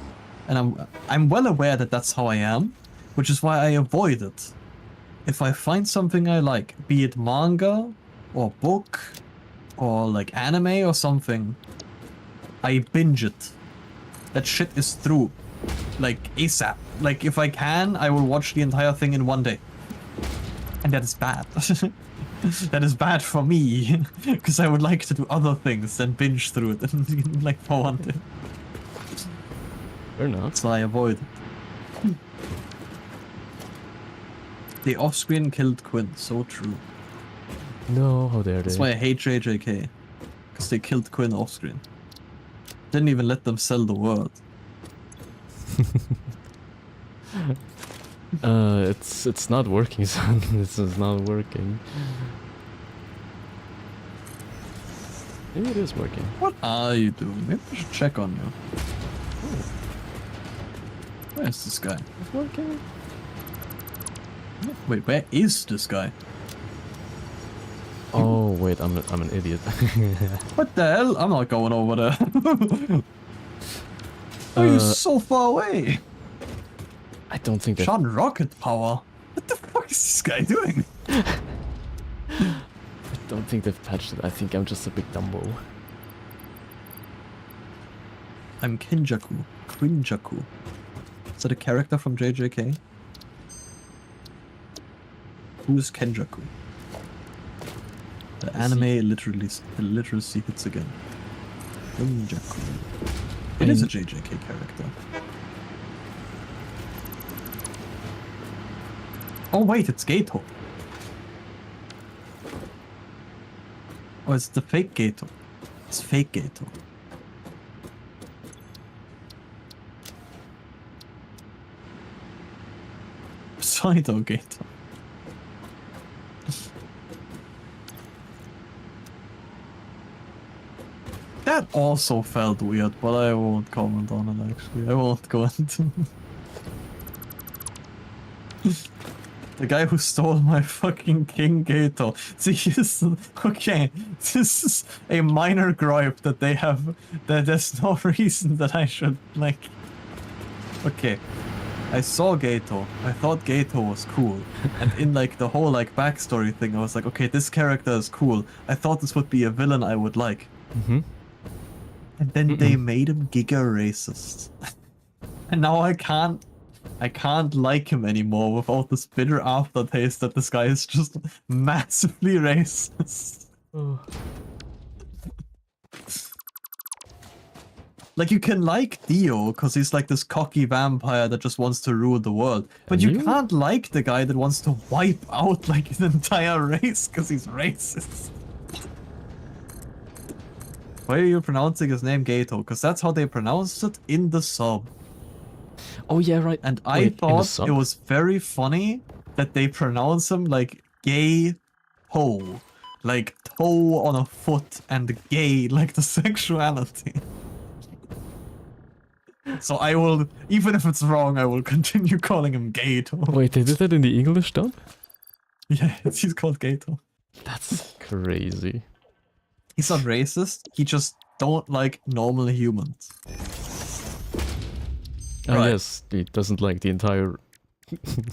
and I'm well aware that that's how I am, which is why I avoid it. If I find something I like, be it manga, or book, or like anime or something, I binge it. That shit is through. Like ASAP. Like if I can, I will watch the entire thing in one day. And that is bad. That is bad for me, because I would like to do other things than binge through it and like for one day. Fair enough. So I avoid it. They off-screen killed Quinn, so true. No, how dare they? That's why I hate JJK. Because they killed Quinn off-screen. Didn't even let them sell the word. It's not working, son. This is not working. Maybe it is working. What are you doing? Maybe I should check on you. Where's this guy? It's working. Wait, where is this guy? Oh wait, I'm an idiot. What the hell? I'm not going over there. Why are you so far away? I don't think that. Schaddn rocket power. What the fuck is this guy doing? I don't think they've patched it. I think I'm just a big Dumbo. I'm Kinjaku. Quinjaku. Is that a character from JJK? Who's Kenjaku? The anime literacy hits again. Quinjaku. It is a JJK character. Oh wait, it's Gato. Oh, it's the fake Gato. It's fake Gato. Pseudo Gato. That also felt weird, but I won't comment on it actually. I won't go into the guy who stole my fucking King Gato. See, okay, this is a minor gripe that they have, that there's no reason that I should, like... Okay, I saw Gato, I thought Gato was cool, and in like the whole like backstory thing I was like, okay, this character is cool, I thought this would be a villain I would like. Mm-hmm. And then they made him giga racist. And now I can't like him anymore without this bitter aftertaste that this guy is just massively racist. Oh. Like, you can like Dio, because he's like this cocky vampire that just wants to rule the world. But you can't like the guy that wants to wipe out like an entire race because he's racist. Why are you pronouncing his name Gato? Because that's how they pronounced it in the sub. Oh yeah, right. And I thought it was very funny that they pronounce him like gay toe. Like toe on a foot and gay like the sexuality. So I will, even if it's wrong, I will continue calling him Gato. Wait, they did that in the English dub? Yeah, he's called Gato. That's crazy. He's not racist, he just don't like normal humans. Right. Yes, he doesn't like the entire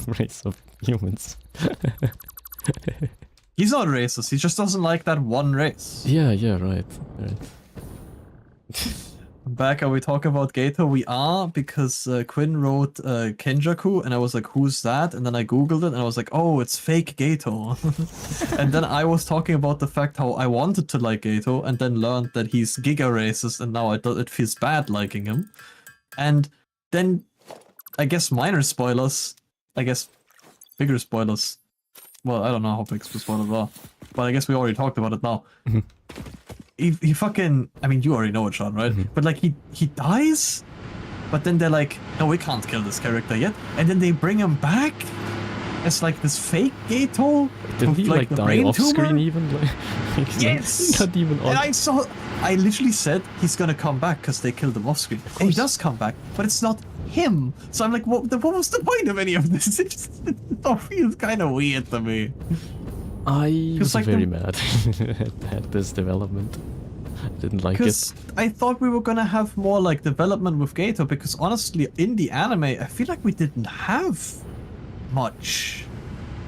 race of humans. He's not racist, he just doesn't like that one race. Yeah, right. Back, are we talking about Gato? We are, because Quinn wrote Kenjaku, and I was like, who's that? And then I googled it, and I was like, oh, it's fake Gato. And then I was talking about the fact how I wanted to like Gato, and then learned that he's giga racist, and now it feels bad liking him. And then, I guess minor spoilers, I guess bigger spoilers. Well, I don't know how big the spoilers are, but I guess we already talked about it now. he fucking, I mean, you already know it, Sean, right? But like he dies, but then they're like, no, we can't kill this character yet, and then they bring him back as like this fake Gato. Didn't he like the die brain off tumor? screen even? Like, Yes! not even on. And I literally said he's gonna come back because they killed him off screen. And he does come back, but it's not him. So I'm like, what was the point of any of this? It all feels kind of weird to me. I was like very mad at this development. I didn't like it. Because I thought we were gonna have more like development with Gato, because honestly, in the anime, I feel like we didn't have much.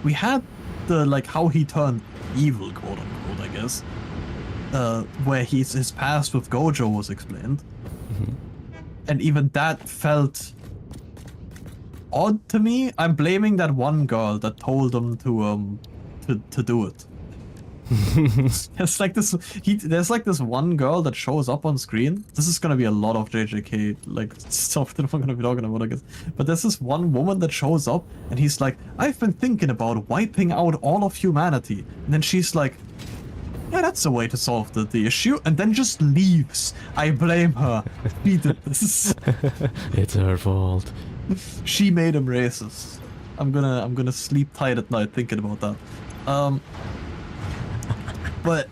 We had the like how he turned evil, quote unquote, I guess. Where his past with Gojo was explained. And even that felt odd to me. I'm blaming that one girl that told him to do it. There's like this one girl that shows up on screen. This is gonna be a lot of JJK like stuff that we're gonna be talking about, I guess. But there's this one woman that shows up, and he's like, "I've been thinking about wiping out all of humanity," and then she's like, "Yeah, that's a way to solve the issue," and then just leaves. I blame her. She did this. It's her fault. She made him racist. I'm gonna sleep tight at night thinking about that. But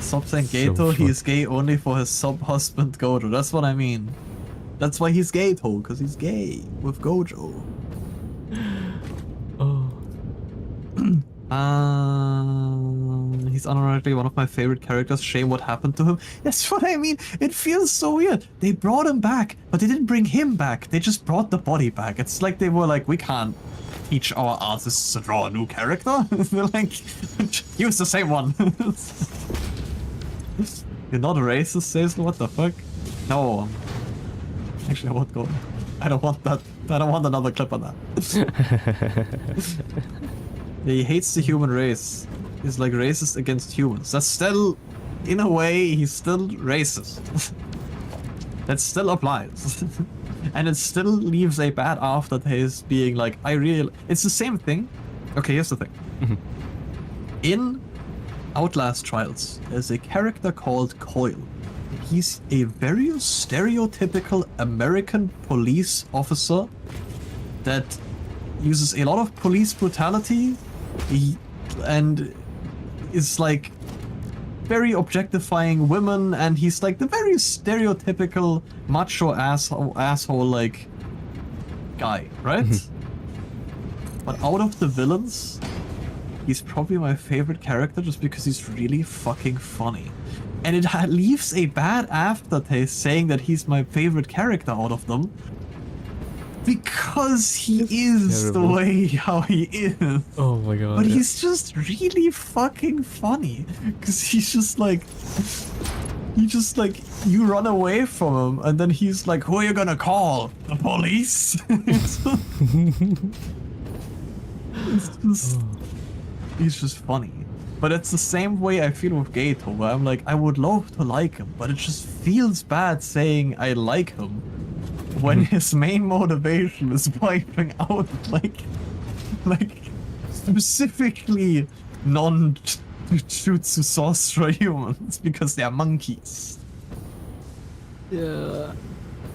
stop saying Gato. He is gay only for his sub-husband Gojo. That's what I mean. That's why he's Gato, because he's gay with Gojo. Oh. He's unironically one of my favorite characters. Shame what happened to him. That's what I mean. It feels so weird. They brought him back, but they didn't bring him back. They just brought the body back. It's like they were like, we can't teach our artists to draw a new character. They're like, use the same one. You're not a racist, Cecil? What the fuck? No. Actually, I won't go. I don't want that. I don't want another clip on that. Yeah, he hates the human race. He's like racist against humans. That's still, in a way, he's still racist. That still applies. And it still leaves a bad aftertaste being like, it's the same thing. Okay, here's the thing. In Outlast Trials, there's a character called Coil. He's a very stereotypical American police officer that uses a lot of police brutality and is like very objectifying women, and he's like the very stereotypical macho asshole like guy, right? But out of the villains, he's probably my favorite character just because he's really fucking funny. And it leaves a bad aftertaste saying that he's my favorite character out of them, because he is terrible. the way how he is. Oh my god. But yeah. he's just really fucking funny. Because he's just like, you run away from him, and then he's like, who are you gonna call? The police? He's just funny. But it's the same way I feel with Gato, where I'm like, I would love to like him, but it just feels bad saying I like him when his main motivation is wiping out like specifically non-jutsu sorcerer humans because they're monkeys. Yeah.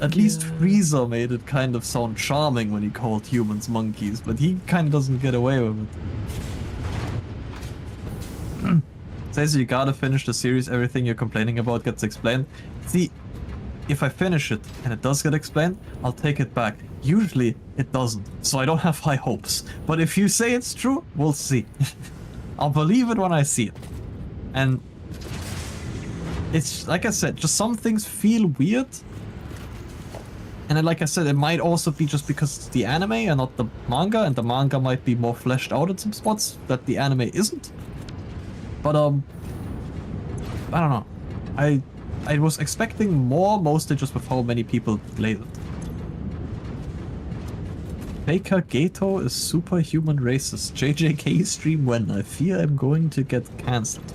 At least Frieza made it kind of sound charming when he called humans monkeys, but he kind of doesn't get away with it. Says you gotta finish the series, everything you're complaining about gets explained. See, if I finish it and it does get explained, I'll take it back. Usually it doesn't, so I don't have high hopes. But if you say it's true, we'll see. I'll believe it when I see it. And it's, like I said, just some things feel weird. And then, like I said, it might also be just because it's the anime and not the manga, and the manga might be more fleshed out in some spots that the anime isn't. But, I don't know. I was expecting more, mostly just with how many people played it. Faker Gato is superhuman racist. JJK stream when? I fear I'm going to get cancelled.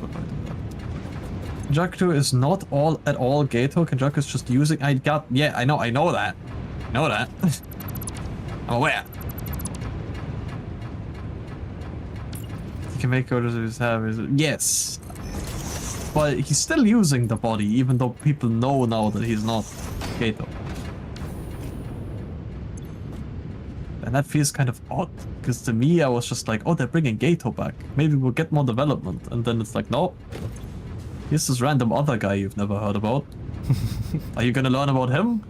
Kenjaku is not at all Gato. Kenjaku is just using... Yeah, I know that. I know that. I'm aware. You can make orders of his habits. Yes. But he's still using the body, even though people know now that he's not Gato. And that feels kind of odd, because to me I was just like, oh, they're bringing Gato back. Maybe we'll get more development. And then it's like, no. Here's this random other guy you've never heard about. Are you gonna learn about him?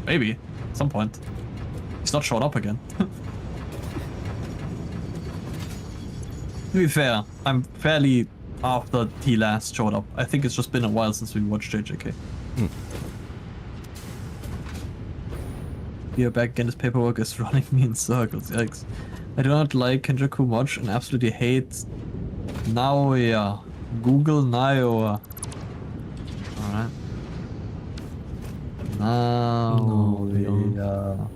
Maybe, at some point. He's not showing up again. To be fair, I'm fairly after he last showed up. I think it's just been a while since we watched JJK. Here back again, this paperwork is running me in circles. Yikes. I do not like Kenjaku much and absolutely hate Naoya. Google Naoya. Alright. Naoya.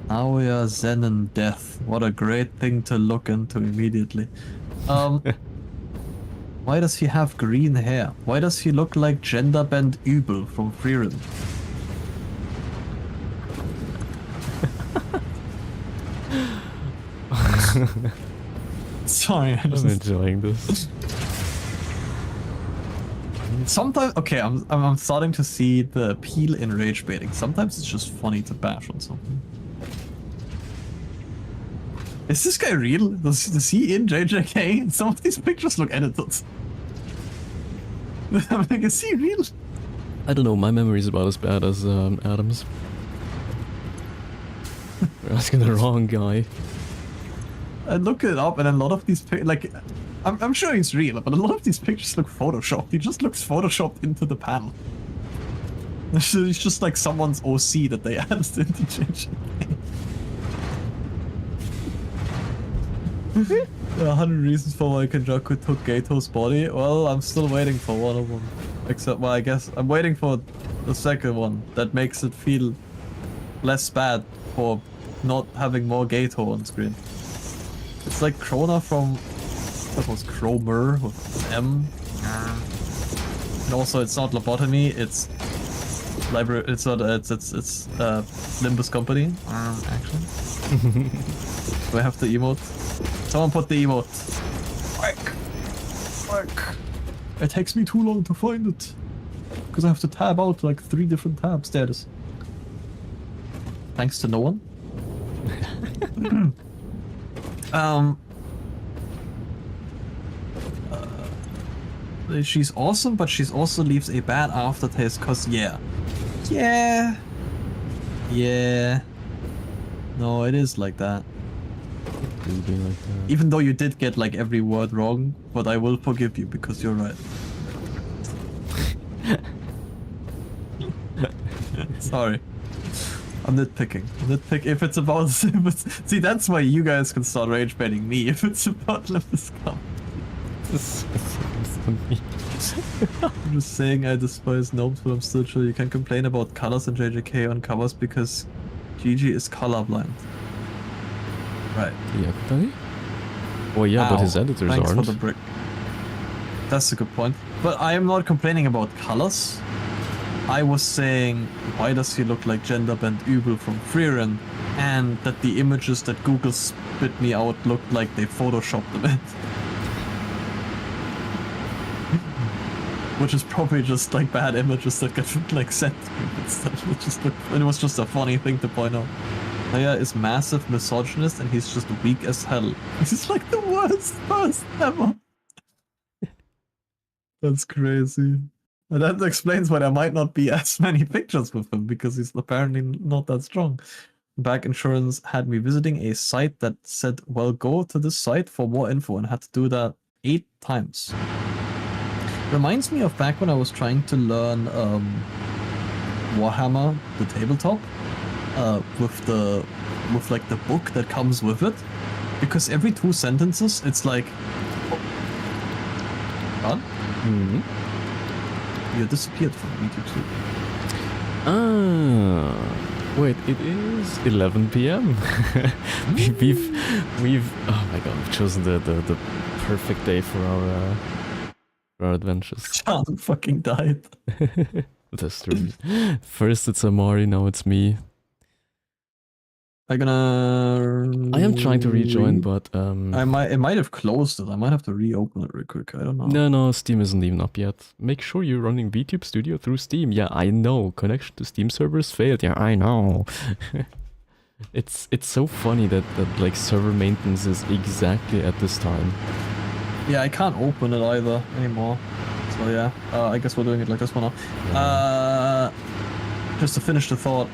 Naoya Zen and Death. What a great thing to look into immediately. Why does he have green hair? Why does he look like Genderbend Übel from Frieren? Sorry, I'm enjoying this. Sometimes, okay, I'm starting to see the appeal in rage baiting. Sometimes it's just funny to bash on something. Is this guy real? Is he in JJK? Some of these pictures look edited. I'm like, is he real? I don't know, my memory is about as bad as Adam's. We're asking the wrong guy. I look it up and a lot of these like, I'm sure he's real, but a lot of these pictures look photoshopped. He just looks photoshopped into the panel. It's just like someone's OC that they added into JJK. There are 100 reasons for why Kenjaku took Gato's body. Well, I'm still waiting for one of them. Except, well, I guess I'm waiting for the second one that makes it feel less bad for not having more Gato on screen. It's like Krona from... That was Cromer with M. And also, it's not lobotomy, it's... Library... It's not... It's Limbus Company, actually. Do I have the emote? Someone put the emote. Quick. It takes me too long to find it. Because I have to tab out like 3 different tabs. There it is. Thanks to no one. She's awesome, but she's also leaves a bad aftertaste cause yeah. No, it is like that. It will be like that. Even though you did get like every word wrong, but I will forgive you because you're right. Sorry. I'm nitpicking. If it's about... See, that's why you guys can start rage baiting me if it's about Limbus Company. I'm just saying I despise gnomes, but I'm still sure you can complain about colors in JJK on covers because Gigi is colorblind. Right. Yeah, buddy? Well, yeah, but his editors Thanks aren't. for the brick. That's a good point. But I am not complaining about colors. I was saying, why does he look like Genderbend Übel from Frieren? And that the images that Google spit me out looked like they photoshopped them in. Which is probably just like bad images that get like sent to me and stuff. It was just a funny thing to point out. Leia is massive misogynist and he's just weak as hell. He's like the worst person ever. That's crazy. And that explains why there might not be as many pictures with him, because he's apparently not that strong. Back Insurance had me visiting a site that said, well, go to this site for more info, and had to do that 8 times. Reminds me of back when I was trying to learn Warhammer, the tabletop, with like the book that comes with it, because every 2 sentences it's like, what? Mm-hmm. You disappeared from YouTube. Ah, wait, it is 11 p.m. we've oh my god, we've chosen the perfect day for our adventures. John fucking died. That's true. First it's Amari, now it's me. I'm gonna. I am trying to rejoin, but It might have closed it. I might have to reopen it real quick. I don't know. no, Steam isn't even up yet. Make sure you're running VTube Studio through Steam. Yeah, I know. Connection to Steam servers failed. Yeah, I know. It's so funny that like server maintenance is exactly at this time. Yeah, I can't open it either anymore. So yeah, I guess we're doing it like this for now. Yeah. Just to finish the thought,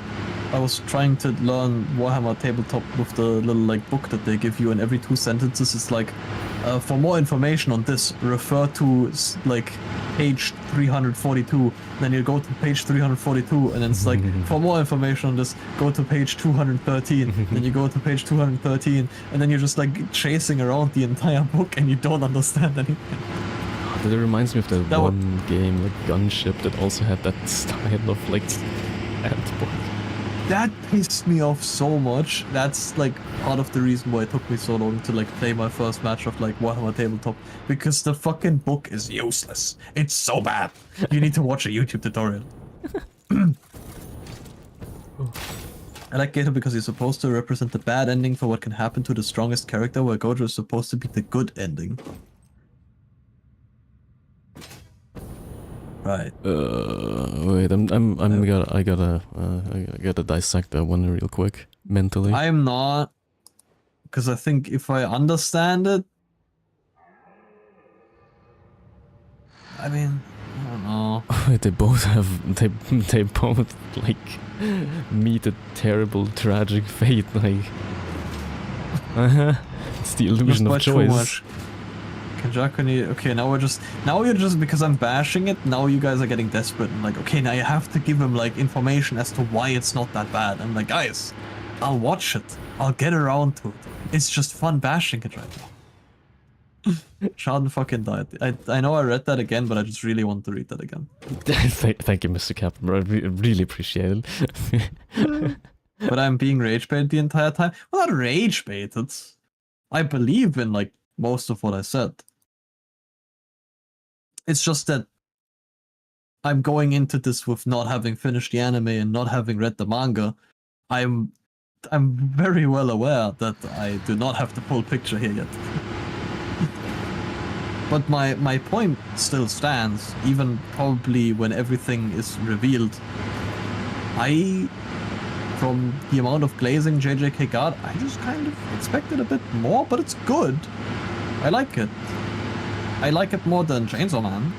I was trying to learn Warhammer Tabletop with the little like book that they give you, and every 2 sentences it's like, for more information on this, refer to like page 342. Then you go to page 342, and then it's like, for more information on this, go to page 213. Then you go to page 213, and then you're just like chasing around the entire book, and you don't understand anything. That reminds me of that one game, like Gunship, that also had that style of like handbook. That pissed me off so much. That's like part of the reason why it took me so long to like play my first match of like Warhammer Tabletop, because the fucking book is useless. It's so bad. You need to watch a YouTube tutorial. I like Gato because he's supposed to represent the bad ending for what can happen to the strongest character, where Gojo is supposed to be the good ending. Right. Wait, I gotta dissect that one real quick mentally. I am not, because I think if I understand it, I mean, I don't know. They both have they both like meet a terrible tragic fate. Like, it's the illusion of choice. Kenjakuni, okay, now you're just, because I'm bashing it, now you guys are getting desperate and like, okay, now you have to give him like information as to why it's not that bad. I'm like, guys, I'll watch it. I'll get around to it. It's just fun bashing it right now. Schaddn fucking died. I know I read that again, but I just really want to read that again. Thank you, Mr. Captain. I really appreciate it. But I'm being rage baited the entire time. Well, not rage baited. I believe in like most of what I said. It's just that I'm going into this with not having finished the anime and not having read the manga. I'm very well aware that I do not have the full picture here yet. But my point still stands, even probably when everything is revealed. From the amount of glazing JJK got, I just kind of expected a bit more, but it's good. I like it. I like it more than Chainsaw Man.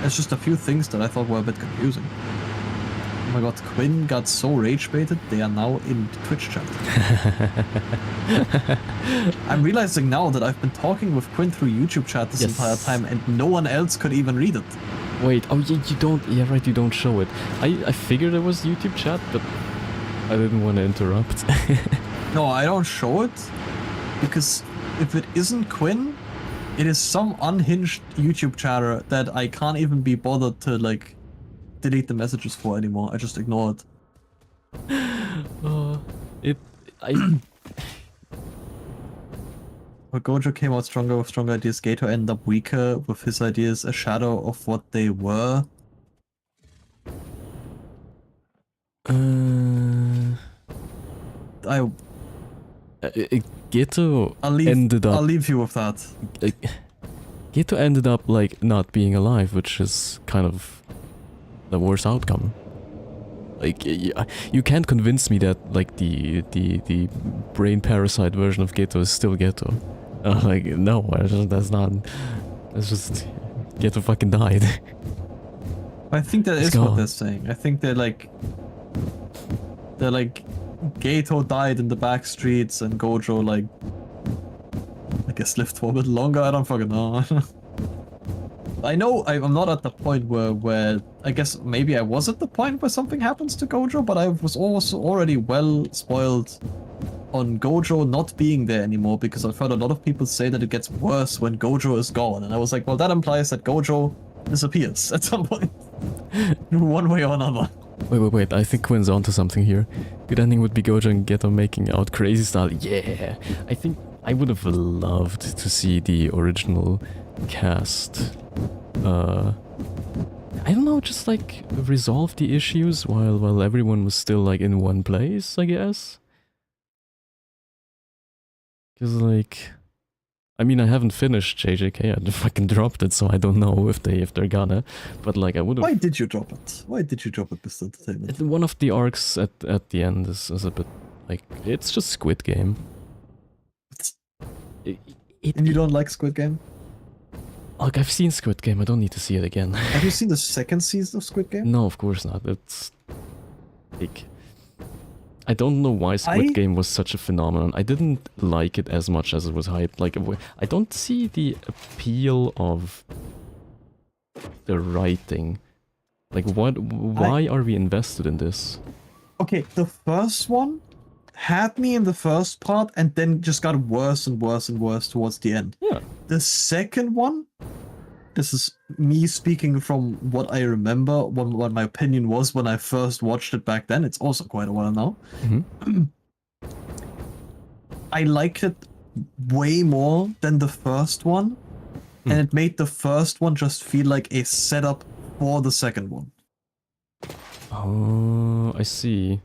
It's just a few things that I thought were a bit confusing. Oh my god, Quinn got so rage baited, they are now in Twitch chat. I'm realizing now that I've been talking with Quinn through YouTube chat this entire time and no one else could even read it. Wait, oh yeah, you don't, yeah right, you don't show it. I figured it was YouTube chat, but I didn't want to interrupt. No, I don't show it, because if it isn't Quinn, it is some unhinged YouTube chatter that I can't even be bothered to like delete the messages for anymore. I just ignore it. But Gojo came out stronger with stronger ideas. Gato ended up weaker with his ideas, a shadow of what they were. Geto ended up... I'll leave you with that. Geto ended up like not being alive, which is kind of the worst outcome. Like, you can't convince me that like the brain parasite version of Geto is still Geto. Like, no, that's not. It's just Geto fucking died. I think that is what they're saying. I think they're like Gato died in the back streets and Gojo like I guess lived for a bit longer. I don't fucking know. I know I'm not at the point where I guess maybe I was at the point where something happens to Gojo, but I was also already well spoiled on Gojo not being there anymore, because I've heard a lot of people say that it gets worse when Gojo is gone, and I was like, well, that implies that Gojo disappears at some point. One way or another. Wait, I think Quinn's onto something here. Good ending would be Gojo and Geto making out crazy style. Yeah, I think I would have loved to see the original cast. I don't know, just like resolve the issues while everyone was still like in one place, I guess. Because like, I mean, I haven't finished JJK. I fucking dropped it, so I don't know if they're gonna. But like, I would have. Why did you drop it? Why did you drop it, Mr. Entertainment? One of the arcs at the end is a bit like, it's just Squid Game. And you don't like Squid Game? Like, I've seen Squid Game. I don't need to see it again. Have you seen the second season of Squid Game? No, of course not. It's like, I don't know why Squid Game was such a phenomenon. I didn't like it as much as it was hyped. Like, I don't see the appeal of the writing. Like, why are we invested in this? Okay, the first one had me in the first part and then just got worse and worse and worse towards the end. Yeah. The second one, this is me speaking from what I remember, what my opinion was when I first watched it back then. It's also quite a while now. Mm-hmm. I liked it way more than the first one, and it made the first one just feel like a setup for the second one. Oh, I see.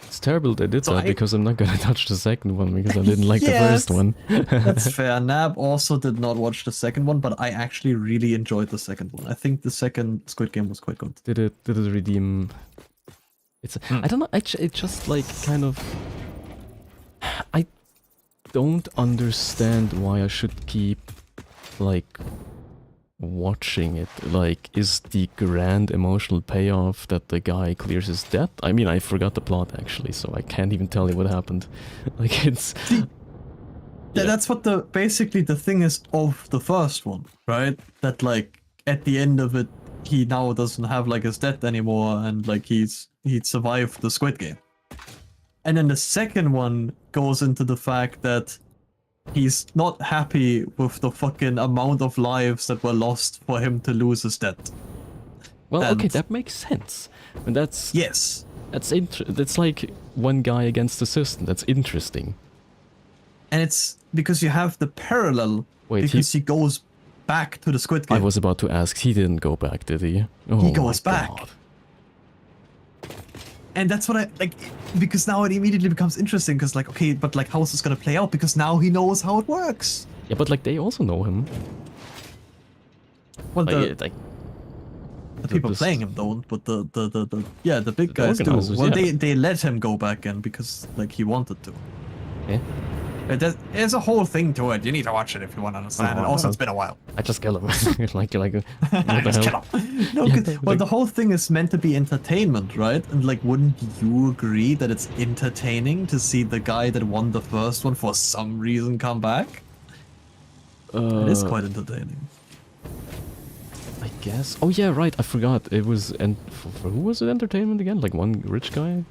It's terrible they did that because I'm not gonna touch the second one because I didn't like the first one. That's fair. Nab also did not watch the second one, but I actually really enjoyed the second one. I think the second Squid Game was quite good. Did it redeem? It's I don't know. It just like kind of. I don't understand why I should keep like watching it. Like, is the grand emotional payoff that the guy clears his debt? I mean, I forgot the plot actually, so I can't even tell you what happened. Like, it's that's what basically the thing is of the first one, right? That like at the end of it, he now doesn't have like his debt anymore, and like he'd survived the Squid Game. And then the second one goes into the fact that he's not happy with the fucking amount of lives that were lost for him to lose his debt. Well, okay, that makes sense. And that's that's like one guy against the system. That's interesting. And it's because you have the parallel. Wait, because he goes back to the Squid Game. I was about to ask. He didn't go back, did he? Oh, he goes back. God. And that's what I like, because now it immediately becomes interesting, because like, okay, but like, how is this gonna play out? Because now he knows how it works. Yeah, but like, they also know him. Well, like, the people playing him don't, but the big guys do. Well, they let him go back in because like he wanted to. Yeah. There's a whole thing to it. You need to watch it if you want to understand it. Also, it's been a while. I just kill him. like what just the hell? Kill him. No, yeah, well, the whole thing is meant to be entertainment, right? And like, wouldn't you agree that it's entertaining to see the guy that won the first one for some reason come back? It is quite entertaining. I guess. Oh yeah, right. I forgot. It was for who was it entertainment again? Like one rich guy?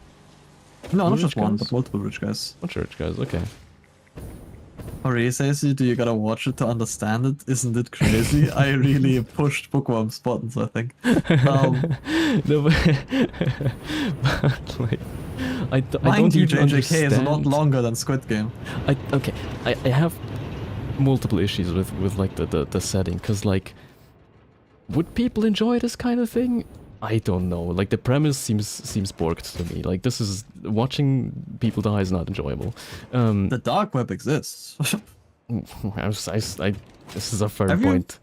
No, not just one, but multiple rich guys. Bunch of rich guys. Okay. Hooray, says you, do you gotta watch it to understand it? Isn't it crazy? I really pushed bookworms buttons, I think. No, but like, I don't even understand. is a lot longer than Squid Game. I have multiple issues with like the setting, because like, would people enjoy this kind of thing? I don't know. Like, the premise seems borked to me. Like, this is watching people die is not enjoyable. The dark web exists. This is a fair point.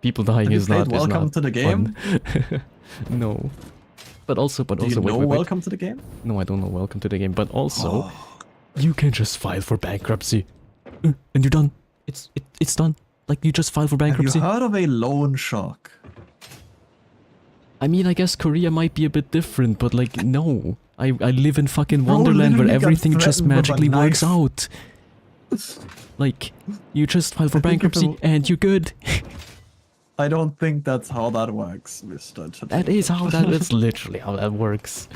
People dying is not. Welcome to the game. No, but also, Do you know Welcome to the Game? No, I don't know Welcome to the Game. But also, you can just file for bankruptcy, and you're done. It's done. Like, you just file for bankruptcy. Have you heard of a loan shark? I mean, I guess Korea might be a bit different, but like, no. I live in fucking Wonderland where everything just magically works out. Like, you just file for bankruptcy and you're good. I don't think that's how that works, Mr. That is how that's literally how that works.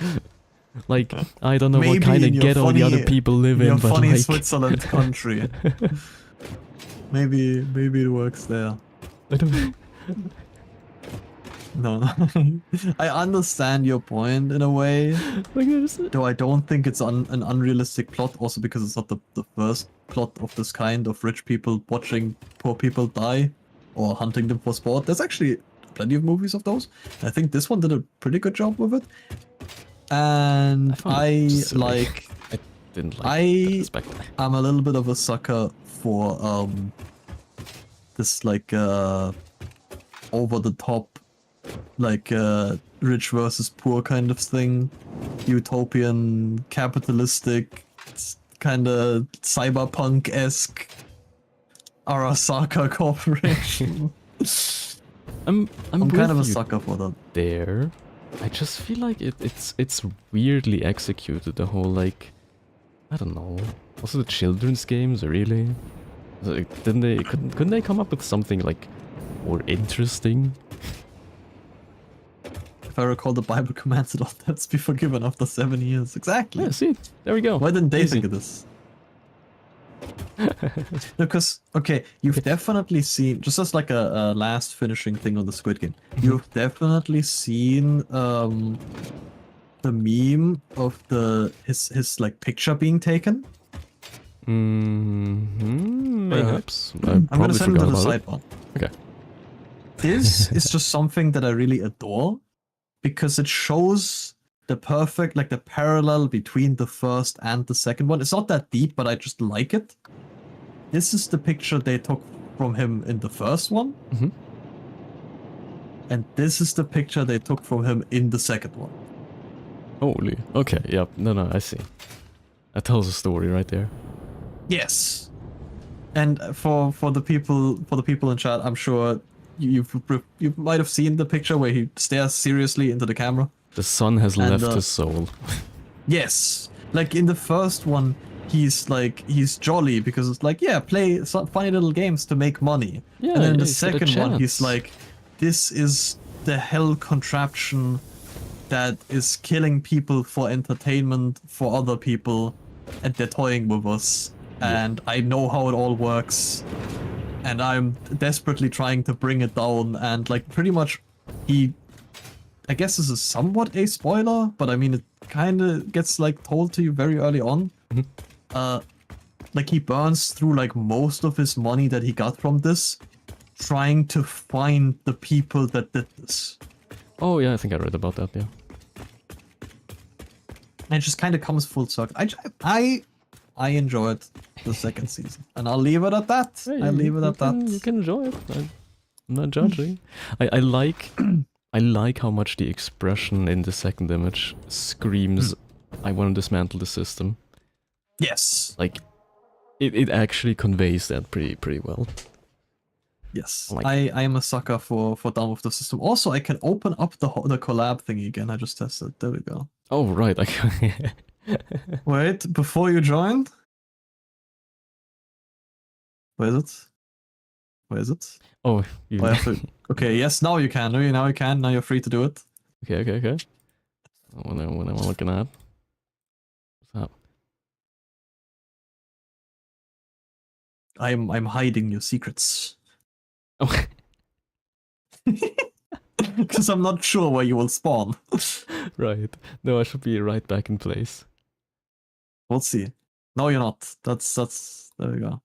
Like, I don't know what kind of ghetto the other people live in, but funny like... Switzerland country. maybe it works there. I don't... No. I understand your point in a way. Though I don't think it's an unrealistic plot, also because it's not the first plot of this kind of rich people watching poor people die or hunting them for sport. There's actually plenty of movies of those. I think this one did a pretty good job with it. And I like... didn't like I that aspect. I'm a little bit of a sucker for this like over the top like rich versus poor kind of thing, utopian capitalistic kind of cyberpunk-esque Arasaka Corporation. I'm I'm kind of a with you sucker for that. there. I just feel like it's weirdly executed, the whole like, I don't know. Also the children's games, really? Like, couldn't they come up with something like more interesting? If I recall, the Bible commands it all debts be forgiven after 7 years. Exactly. Yeah, see, there we go. Why didn't they Easy. think of this? Because, okay, you've definitely seen, just as like a last finishing thing on the Squid Game, you've definitely seen the meme of his like picture being taken. Perhaps. I'm gonna send it to the about it. sidebar. Okay. This is just something that I really adore because it shows the perfect, like the parallel between the first and the second one. It's not that deep, but I just like it. This is the picture they took from him in the first one. Mhm. And this is the picture they took from him in the second one. Holy. Okay, yep. No, I see. That tells a story right there. Yes. And for the people in chat, I'm sure you might have seen the picture where he stares seriously into the camera. The sun has And, left his soul. Yes. Like in the first one, he's jolly because it's like, yeah, play some funny little games to make money. Yeah, and then the he's got a second one, he's chance. like, this is the hell contraption that is killing people for entertainment for other people, and they're toying with us. Yeah. And I know how it all works, and I'm desperately trying to bring it down. And like pretty much, I guess this is somewhat a spoiler, but I mean it kind of gets like told to you very early on. Like he burns through like most of his money that he got from this, trying to find the people that did this. Oh yeah, I think I read about that, yeah. And it just kind of comes full circle. I enjoyed the second season, and I'll leave it at that. Hey, I'll leave it at that. You can enjoy it. I'm not judging. I like I like how much the expression in the second image screams, I want to dismantle the system. Yes. Like, it actually conveys that pretty well. Yes. Like- I am a sucker for down with the system. Also, I can open up the collab thingy again. I just tested. There we go. Oh, right. Wait, before you joined? Where is it? Where is it? Oh, you... Oh, I have to... Okay, yes, now you can. Now you can. Now you're free to do it. Okay. What am I looking at? What's up? I'm hiding your secrets. Oh, Because I'm not sure where you will spawn. right. No, I should be right back in place. We'll see. No, you're not. That's there we go.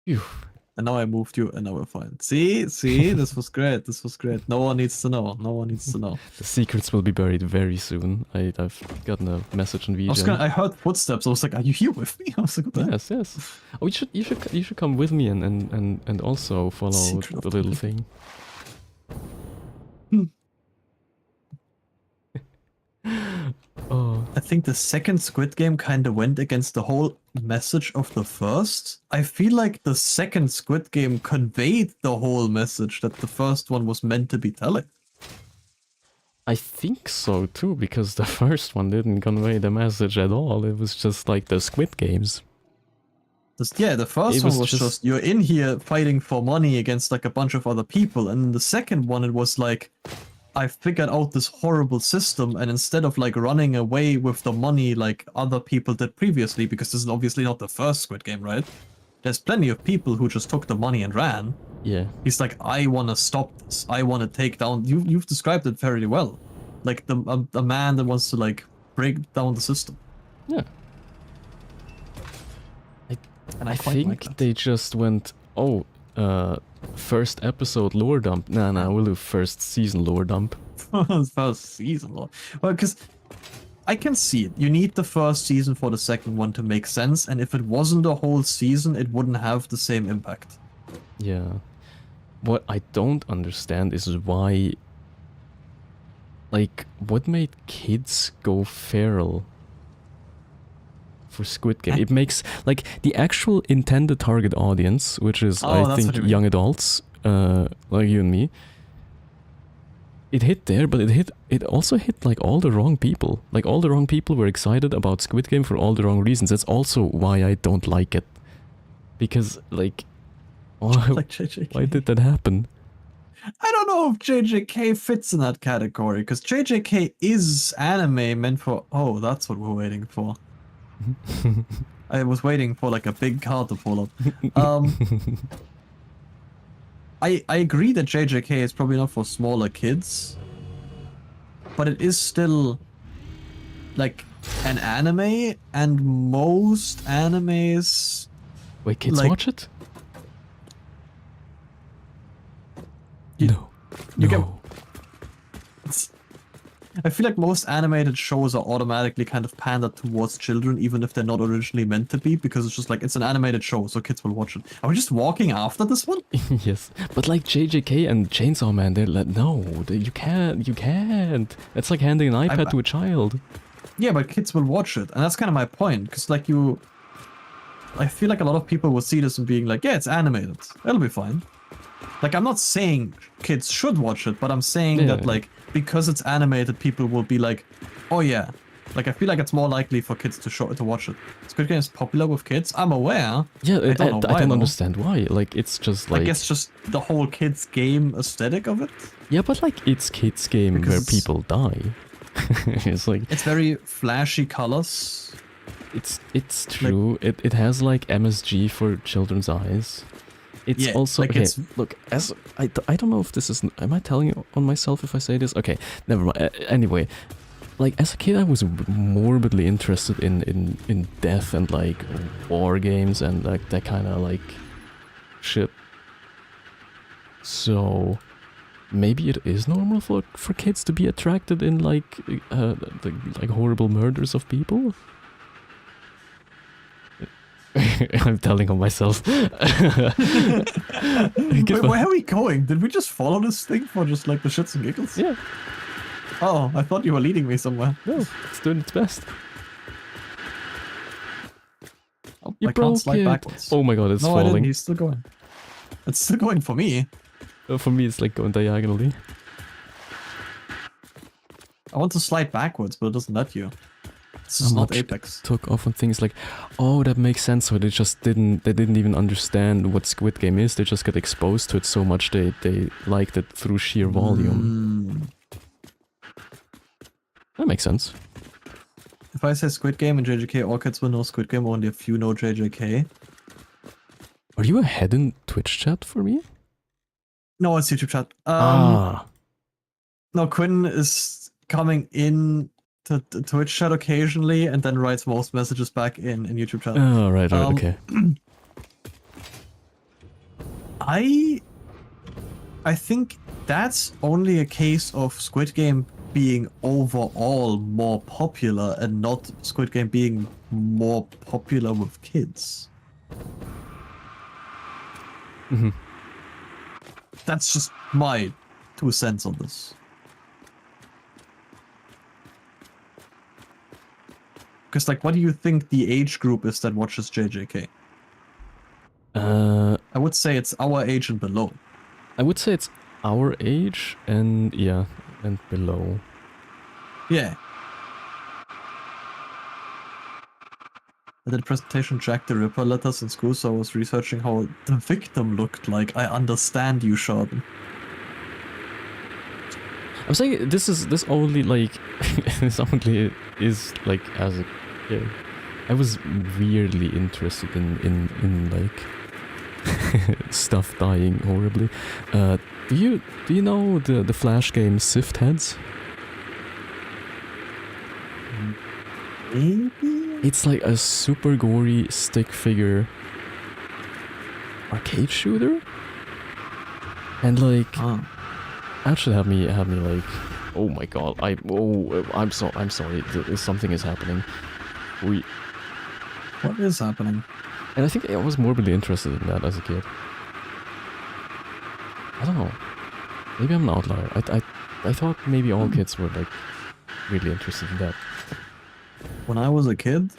Phew. And now I moved you, and now we're fine. See, this was great. This was great. No one needs to know. No one needs to know. The secrets will be buried very soon. I've gotten a message on VJ. I heard footsteps. I was like, "Are you here with me?" I was like, "What the Yes. Oh, you should come with me and also follow Secret of the the little living. thing. Oh, I think the second Squid Game kind of went against the whole message of the first. I feel like the second Squid Game conveyed the whole message that the first one was meant to be telling. I think so too, because the first one didn't convey the message at all. It was just like the Squid Games. The first It one was was just- just you're in here fighting for money against like a bunch of other people, and the second one it was like, I figured out this horrible system, and instead of like running away with the money like other people did previously, because this is obviously not the first Squid Game, right? There's plenty of people who just took the money and ran. Yeah. He's like, I want to stop this. I want to take down. You've described it very well, like a man that wants to like break down the system. Yeah. And I quite think like that. they just went, oh, first episode lore dump. Nah, we'll do first season lore dump. First season, well, because I can see it. You need the first season for the second one to make sense, and if it wasn't a whole season, it wouldn't have the same impact. Yeah. What I don't understand is why... Like, what made kids go feral for Squid Game? It makes... Like, the actual intended target audience, which is, Oh, I that's think, what you mean. young adults, like you and me, it hit there, but it also hit like all the wrong people. Like all the wrong people were excited about Squid Game for all the wrong reasons. That's also why I don't like it. Because like why, Like JJK. why did that happen? I don't know if JJK fits in that category, because JJK is anime meant for... Oh, that's what we're waiting for. I was waiting for like a big card to pull up. I agree that JJK is probably not for smaller kids, but it is still like an anime, and most animes... Wait, kids Like- watch it? You- No. you get- No. I feel like most animated shows are automatically kind of pandered towards children, even if they're not originally meant to be, because it's just like, it's an animated show, so kids will watch it. Are we just walking after this one? Yes, but like JJK and Chainsaw Man, they're like, no, you can't. It's like handing an iPad to a child. Yeah, but kids will watch it, and that's kind of my point, because like I feel like a lot of people will see this and being like, yeah, it's animated, it'll be fine. Like, I'm not saying kids should watch it, but I'm saying that, like, because it's animated, people will be like, oh yeah. Like, I feel like it's more likely for kids to watch it. Squid Game is popular with kids, I'm aware. Yeah, I don't know why, don't though. understand why. Like, it's just like... I guess just the whole kids game aesthetic of it. Yeah, but like, it's kids game where Because- people die. It's like... It's very flashy colors. It's true. It has like MSG for children's eyes. It's Yeah, also like okay. it's- Look, as I don't know if this is. Am I telling on myself if I say this? Okay, never mind. Anyway, like as a kid, I was morbidly interested in death and like war games and like that kind of like shit. So maybe it is normal for kids to be attracted in like like horrible murders of people. I'm telling on myself. Wait, where are we going? Did we just follow this thing for just like the shits and giggles? Yeah, Oh, I thought you were leading me somewhere. no, it's doing its best. Oh, You I broke can't slide it. backwards. Oh my god, it's no, I didn't. falling. He's still going. It's still going for me. For me, it's like going diagonally. I want to slide backwards, but it doesn't let you. This is How not much Apex. Took off on things like, oh, that makes sense. So they just didn't even understand what Squid Game is. They just got exposed to it so much they liked it through sheer volume. That makes sense. If I say Squid Game and JJK, all kids will know Squid Game, only a few know JJK. Are you ahead in Twitch chat for me? No, it's YouTube chat. No, Quinn is coming in to Twitch chat occasionally and then writes most messages back in YouTube chat. Oh, right, okay. I think that's only a case of Squid Game being overall more popular and not Squid Game being more popular with kids. Mm-hmm. That's just my 2 cents on this. Because, like, what do you think the age group is that watches JJK? I would say it's our age and below. I would say it's our age and yeah, and below. Yeah. I did a presentation Jack the Ripper letters in school, so I was researching how the victim looked like. I understand you, Schaddn. I'm saying this only like this only is like as a kid. I was weirdly interested in like stuff dying horribly. Do you know the Flash game Sift Heads? Maybe? It's like a super gory stick figure arcade shooter, and like Oh. that should have me like Oh my god, I'm sorry, something is happening. What is happening? And I think I was morbidly interested in that as a kid. I don't know. Maybe I'm an outlier. I thought maybe all kids were like really interested in that. When I was a kid,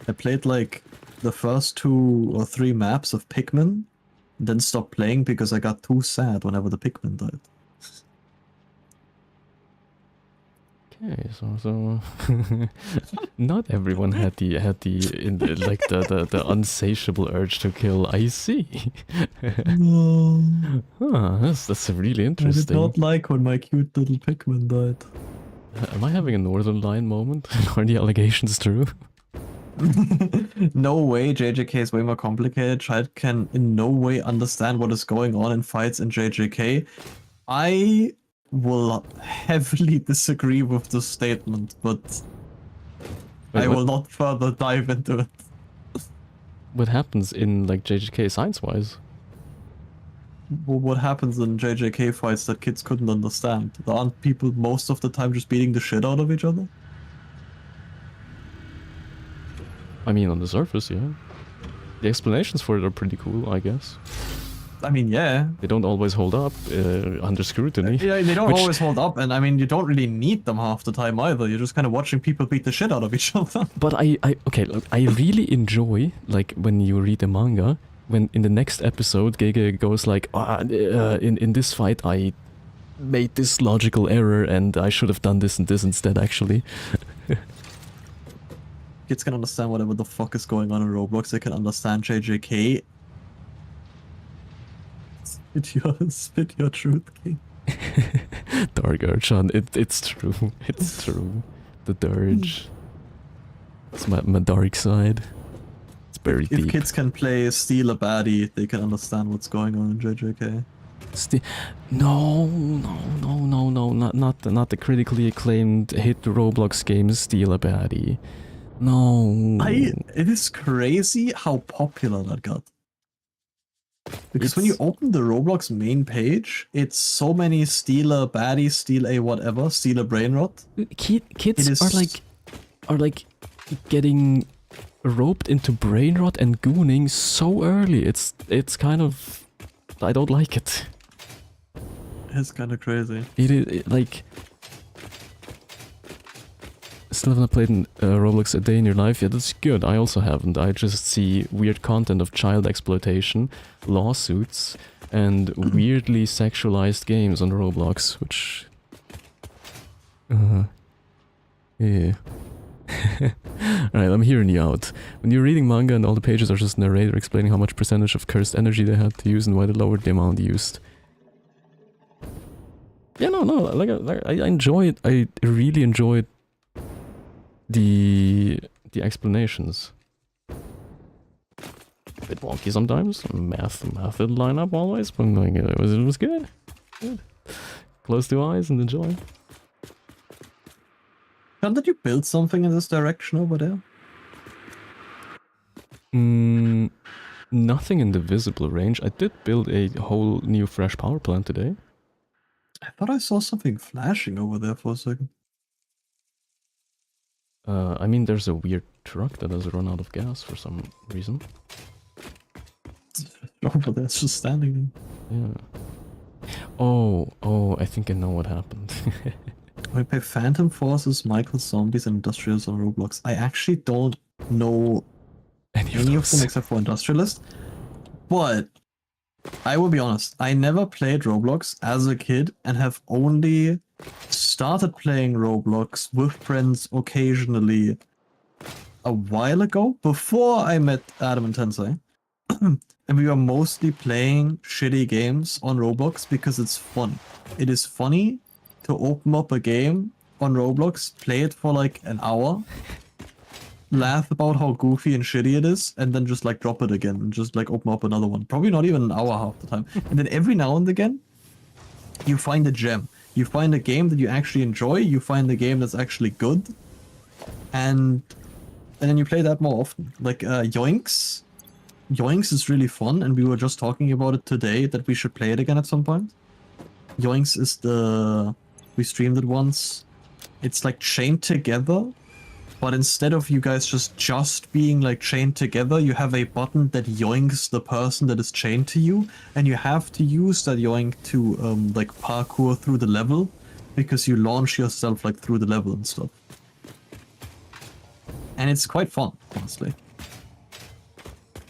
I played like the first 2 or 3 maps of Pikmin, then stopped playing because I got too sad whenever the Pikmin died. Okay, so not everyone had the unsatiable urge to kill. I see. No. Huh, that's really I interesting. did not like when my cute little Pikmin died. Am I having a Northern Line moment? Are the allegations true? No way, JJK is way more complicated. Child can in no way understand what is going on in fights in JJK. I will heavily disagree with this statement, but Wait, I will not further dive into it. What happens in like JJK science-wise? What happens in JJK fights that kids couldn't understand? Aren't people most of the time just beating the shit out of each other? I mean, on the surface, yeah. The explanations for it are pretty cool, I guess. I mean, yeah. They don't always hold up under scrutiny. Yeah, they don't always hold up, and I mean, you don't really need them half the time either. You're just kind of watching people beat the shit out of each other. But okay, look, I really enjoy, like, when you read a manga, when in the next episode, Gege goes like, in this fight, I made this logical error, and I should have done this and this instead, actually. Kids can understand whatever the fuck is going on in Roblox. They can understand JJK. Spit your truth, King. Dark Urge, Sean, it's true. It's true. The Dirge. It's my dark side. It's very deep. If kids can play Steal a Baddie, they can understand what's going on in JJK. No, not the critically acclaimed hit Roblox game Steal a Baddie. No. It is crazy how popular that got. Because when you open the Roblox main page, it's so many steal a baddie, steal a whatever, steal a brain rot. Kids are like getting roped into brain rot and gooning so early. It's kind of, I don't like it. It's kind of crazy. It is like, still haven't played in Roblox a day in your life. Yeah, that's good. I also haven't. I just see weird content of child exploitation, lawsuits, and weirdly sexualized games on Roblox, which... yeah. Alright, I'm hearing you out. When you're reading manga and all the pages are just narrator explaining how much percentage of cursed energy they had to use and why they lowered the amount used. Yeah, no, like I enjoy it. I really enjoyed the explanations. A bit wonky sometimes. Method lineup always, but like, it was good. Good. Close to eyes and enjoy. John, did you build something in this direction over there? Nothing in the visible range. I did build a whole new fresh power plant today. I thought I saw something flashing over there for a second. I mean, there's a weird truck that has run out of gas for some reason. Over there, it's just standing there. Yeah. Oh, I think I know what happened. We play Phantom Forces, Michael Zombies, and Industrialists on Roblox. I actually don't know any of them except for Industrialist. But I will be honest, I never played Roblox as a kid and have only started playing Roblox with friends occasionally a while ago, before I met Adam and Tensei. And we were mostly playing shitty games on Roblox because it's fun. It is funny to open up a game on Roblox, play it for like an hour, laugh about how goofy and shitty it is, and then just like drop it again and just like open up another one. Probably not even an hour half the time. And then every now and again, you find a gem. You find a game that you actually enjoy, you find a game that's actually good, and then you play that more often. Like Yoinks. Yoinks is really fun, and we were just talking about it today that we should play it again at some point. Yoinks is the we streamed it once. It's like chained together, but instead of you guys just being like chained together, you have a button that yoinks the person that is chained to you, and you have to use that yoink to like parkour through the level, because you launch yourself like through the level and stuff. And it's quite fun, honestly.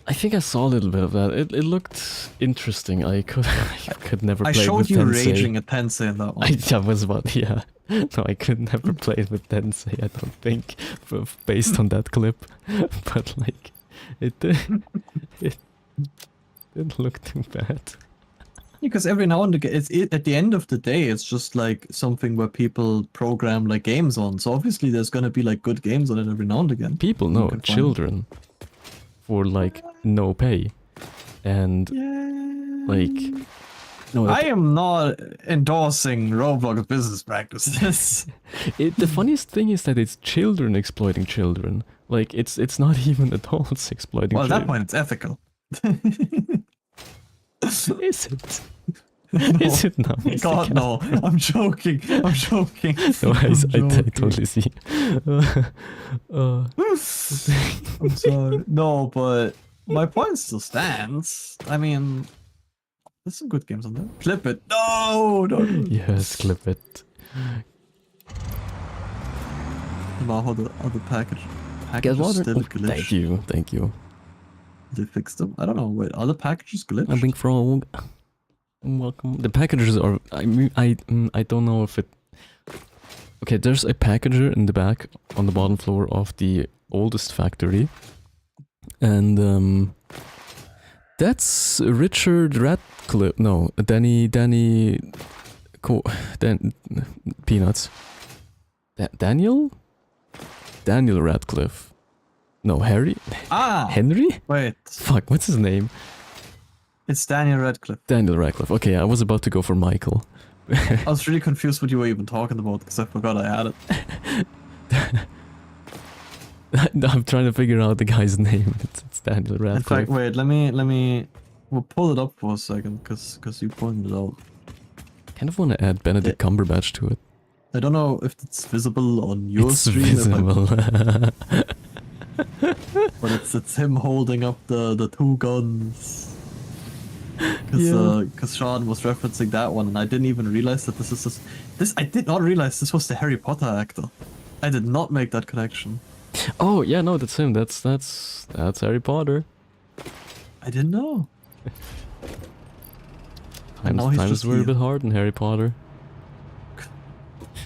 I think I saw a little bit of that. It looked interesting. I could never play I showed with you Tensei. raging at Tensei in that one. That was what, yeah. No, I could never play it with Tensei, I don't think, based on that clip. But like, it didn't look too bad. Because every now and again, at the end of the day, it's just like something where people program like games on. So obviously there's gonna be like good games on it every now and again. People, no, children. For like no pay. And like... No, I am not endorsing Roblox business practices. The funniest thing is that it's children exploiting children. Like, it's not even adults exploiting Well, at children. that point, it's ethical. Is it? No. Is it now? God, no. I'm joking. I'm joking. No, I joking. totally see. I'm sorry. No, but my point still stands. I mean, there's some good games on there. Clip it. No, no. Yes, clip it. Wow, how the package. Get Packages water. still Oh, glitch. thank you. They fixed them. I don't know. Wait, are the packages glitched? I'm being frog. Welcome. The packages are. I mean, I don't know if it. Okay, there's a packager in the back on the bottom floor of the oldest factory, and that's Richard Radcliffe. No, Danny. Peanuts. Daniel Radcliffe. No, Harry. Henry. Wait, Fuck, what's his name? it's Daniel Radcliffe. Daniel Radcliffe. Okay, I was about to go for Michael. I was really confused what you were even talking about because I forgot I had it. I'm trying to figure out the guy's name. It's Daniel Radcliffe. In fact, wait, let me. We'll pull it up for a second because you pointed it out. Kind of want to add Benedict Cumberbatch to it. I don't know if it's visible on your It's stream, visible. but it's him holding up the two guns. Because Schaddn was referencing that one, and I didn't even realize that this is this. I did not realize this was the Harry Potter actor. I did not make that connection. Oh yeah, no, that's him. That's Harry Potter. I didn't know. now he's Times just were a here. bit hard in Harry Potter.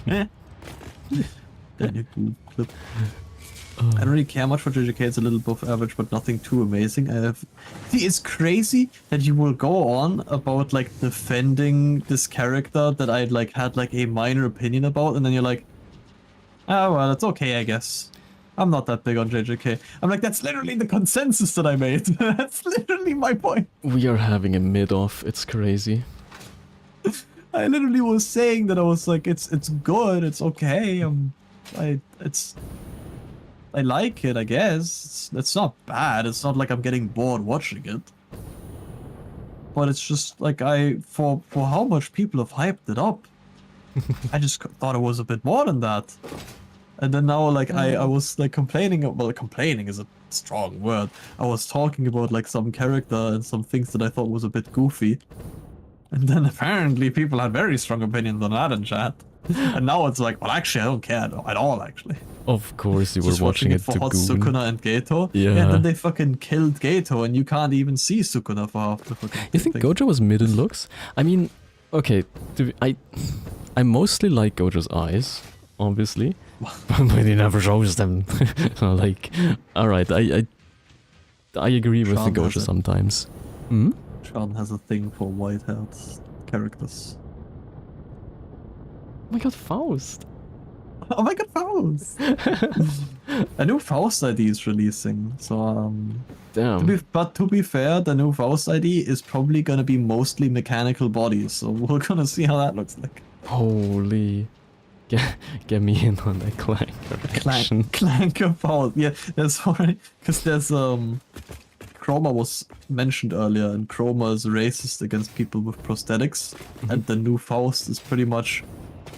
Daniel Clip. I don't really care much for JJK, it's a little above average, but nothing too amazing. See, it's crazy that you will go on about like defending this character that I like had like a minor opinion about, and then you're like, oh well, it's okay, I guess. I'm not that big on JJK. I'm like, that's literally the consensus that I made. That's literally my point. We are having a mid-off. It's crazy. I literally was saying that I was like, it's good, it's okay. I like it, I guess. It's not bad. It's not like I'm getting bored watching it. But it's just like for how much people have hyped it up, I just thought it was a bit more than that. And then now like I was like complaining. Well, complaining is a strong word. I was talking about like some character and some things that I thought was a bit goofy. And then apparently people had very strong opinions on that in chat. And now it's like, well, actually, I don't care at all, actually. Of course, you were Just watching it for to hot Google. Sukuna and Gato. Yeah. And then they fucking killed Gato, and you can't even see Sukuna for half the fucking You think thing. Gojo was mid in looks? I mean, okay, I mostly like Gojo's eyes, obviously, but he never shows them. So, like, all right, I agree with the Schaddn has Gojo it. sometimes. Hmm? Schaddn has a thing for white-haired characters. Oh my god, Faust! Oh my god, Faust! A new Faust ID is releasing, so Damn. to be fair, the new Faust ID is probably gonna be mostly mechanical bodies, so we're gonna see how that looks like. Holy. Get me in on that clanker action. Clanker Faust. Yeah, that's alright, because there's Chroma was mentioned earlier, and Chroma is racist against people with prosthetics, and the new Faust is pretty much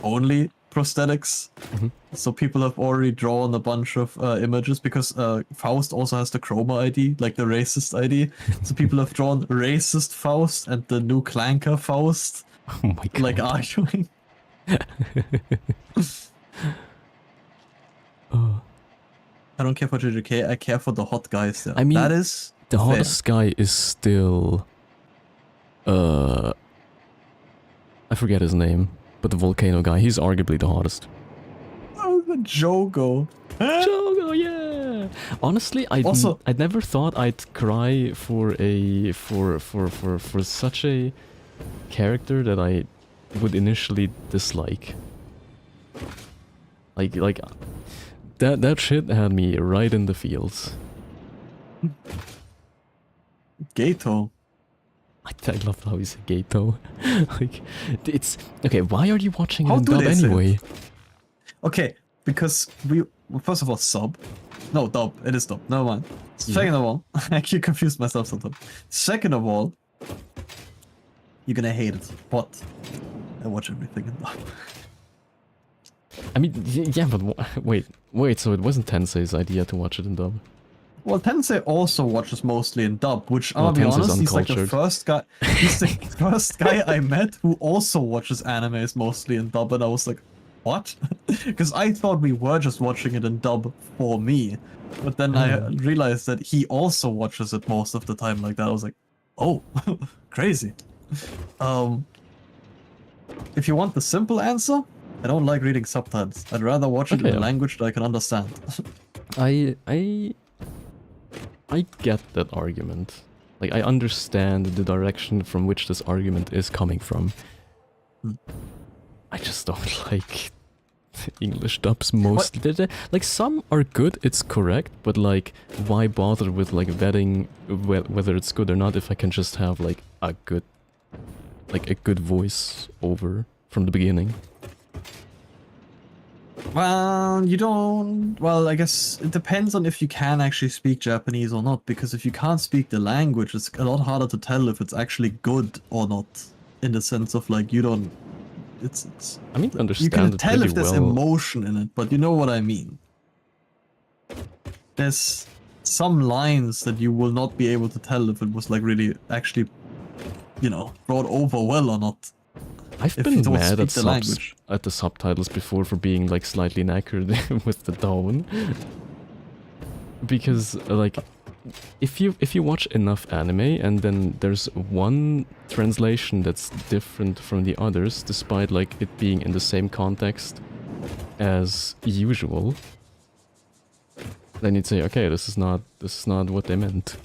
only prosthetics. Mhm. So people have already drawn a bunch of images because Faust also has the Chroma ID, like the racist ID. So people have drawn racist Faust and the new Clanker Faust, Oh my god. like arguing. Oh. I don't care for JJK, I care for the hot guys there. I mean, that is the fair. hottest guy is still... I forget his name, but the volcano guy, he's arguably the hottest. Oh, the Jogo. Jogo, yeah! Honestly, I'd never thought I'd cry for such a character that I would initially dislike. Like that shit had me right in the feels. Gato. I love how you say Gato. Like, it's okay. Why are you watching it How in do dub they say it? anyway? Okay, because well, first of all, sub. No, dub. It is dub. Never mind. Second of all, I actually confused myself sometimes. Second of all, you're gonna hate it, but I watch everything in dub. I mean, yeah, but wait. So it wasn't Tensei's idea to watch it in dub. Well, Tensei also watches mostly in dub, which Well, I'll be Tensei's honest, he's like the uncultured. first guy. He's the first guy I met who also watches animes mostly in dub, and I was like, what? Because I thought we were just watching it in dub for me, but then I realized that he also watches it most of the time like that. I was like, oh, crazy. If you want the simple answer, I don't like reading subtitles. I'd rather watch it in a language that I can understand. I get that argument. Like, I understand the direction from which this argument is coming from. I just don't like English dubs mostly. Like, some are good, it's correct, but like, why bother with like vetting whether it's good or not if I can just have like a good voice over from the beginning? Well, you don't... Well, I guess it depends on if you can actually speak Japanese or not, because if you can't speak the language, it's a lot harder to tell if it's actually good or not, in the sense of, like, you don't... It's I mean, understand you can it tell pretty if there's well. emotion in it, but you know what I mean. There's some lines that you will not be able to tell if it was, like, really actually, you know, brought over well or not. I've if been you don't mad speak the language. at the subtitles before for being like slightly knackered with the tone. Because like if you watch enough anime and then there's one translation that's different from the others despite like it being in the same context as usual, then you'd say, okay, this is not what they meant.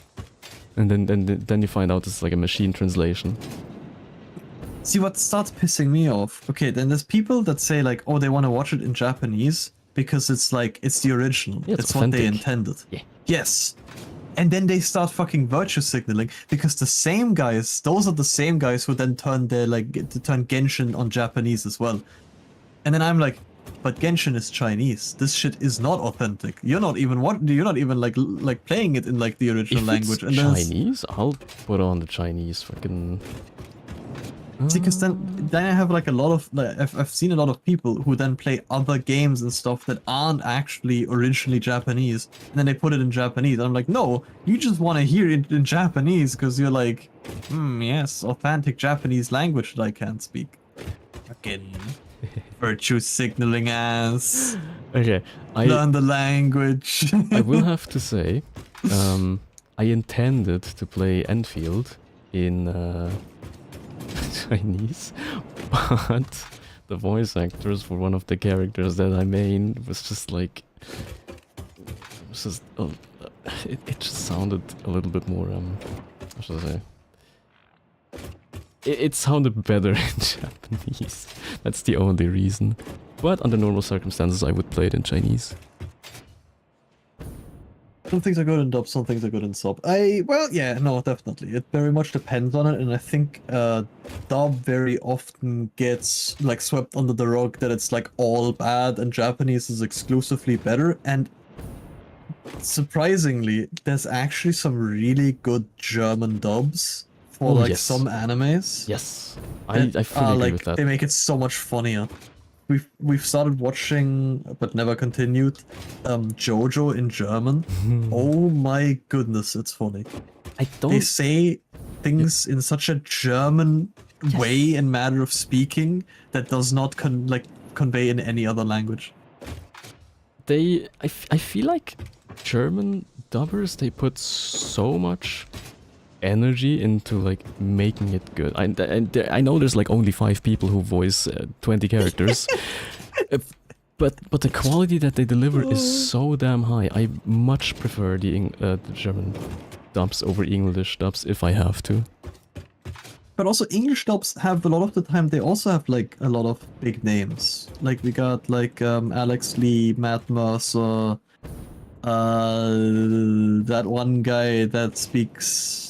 And then you find out it's like a machine translation. See, what starts pissing me off, okay, then there's people that say like, oh, they want to watch it in Japanese because it's like, it's the original. Yeah, it's what they authentic. intended. Yeah. Yes. And then they start fucking virtue signaling because the same guys, those are the same guys who then turn their turn Genshin on Japanese as well. And then I'm like, but Genshin is Chinese. This shit is not authentic. You're not even like playing it in like the original language. If it's Chinese, I'll put on the Chinese fucking... See, because then I have like a lot of like, I've seen a lot of people who then play other games and stuff that aren't actually originally Japanese, and then they put it in Japanese. And I'm like, no, you just want to hear it in Japanese because you're like, yes, authentic Japanese language that I can't speak. Fucking virtue signaling ass. Okay, Learn the language. I will have to say, I intended to play Enfield in Chinese, but the voice actors for one of the characters that I main was just like, it just sounded a little bit more, how should I say? It sounded better in Japanese. That's the only reason. But under normal circumstances, I would play it in Chinese. Some things are good in dub, some things are good in sub. Well, yeah, no, definitely. It very much depends on it, and I think dub very often gets like swept under the rug that it's like all bad and Japanese is exclusively better. And surprisingly, there's actually some really good German dubs for some animes. Yes, I fully agree with that. They make it so much funnier. we've started watching, but never continued, JoJo in German. Oh my goodness, it's funny. I They don't. say things in such a German way and manner of speaking that does not convey in any other language. I feel like German dubbers, they put so much energy into like making it good. I know there's like only 5 people who voice 20 characters, but the quality that they deliver is so damn high. I much prefer the German dubs over English dubs if I have to. But also English dubs have a lot of the time, they also have like a lot of big names. Like we got like Alex Lee, Matt Mercer, that one guy that speaks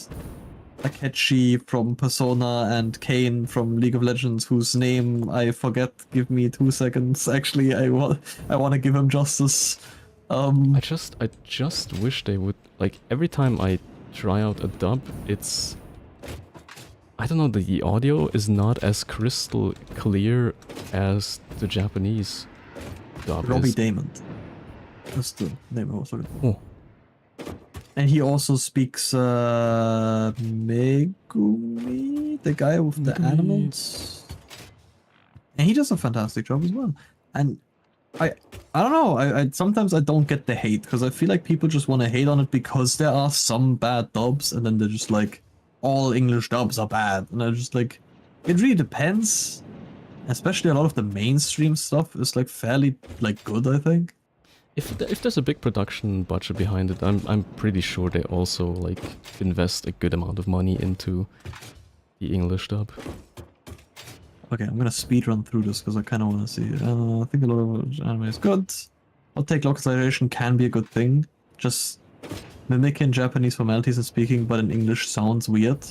Akechi from Persona and Kane from League of Legends, whose name I forget. Give me 2 seconds. Actually, I want to give him justice. I just wish they would, like, every time I try out a dub, it's, I don't know, the audio is not as crystal clear as the Japanese dub Robbie is. Damon. That's the name I was looking for. Oh. And he also speaks Megumi, the guy with the Megumi. animals. And he does a fantastic job as well. And I don't know, I sometimes I don't get the hate, because I feel like people just want to hate on it because there are some bad dubs, and then they're just like, all English dubs are bad. And I'm just like, it really depends. Especially a lot of the mainstream stuff is like fairly like good, I think. If there's a big production budget behind it, I'm pretty sure they also like invest a good amount of money into the English dub. Okay, I'm gonna speed run through this because I kind of want to see. I think a lot of anime is good. I'll take localization can be a good thing. Just mimicking Japanese formalities and speaking, but in English sounds weird.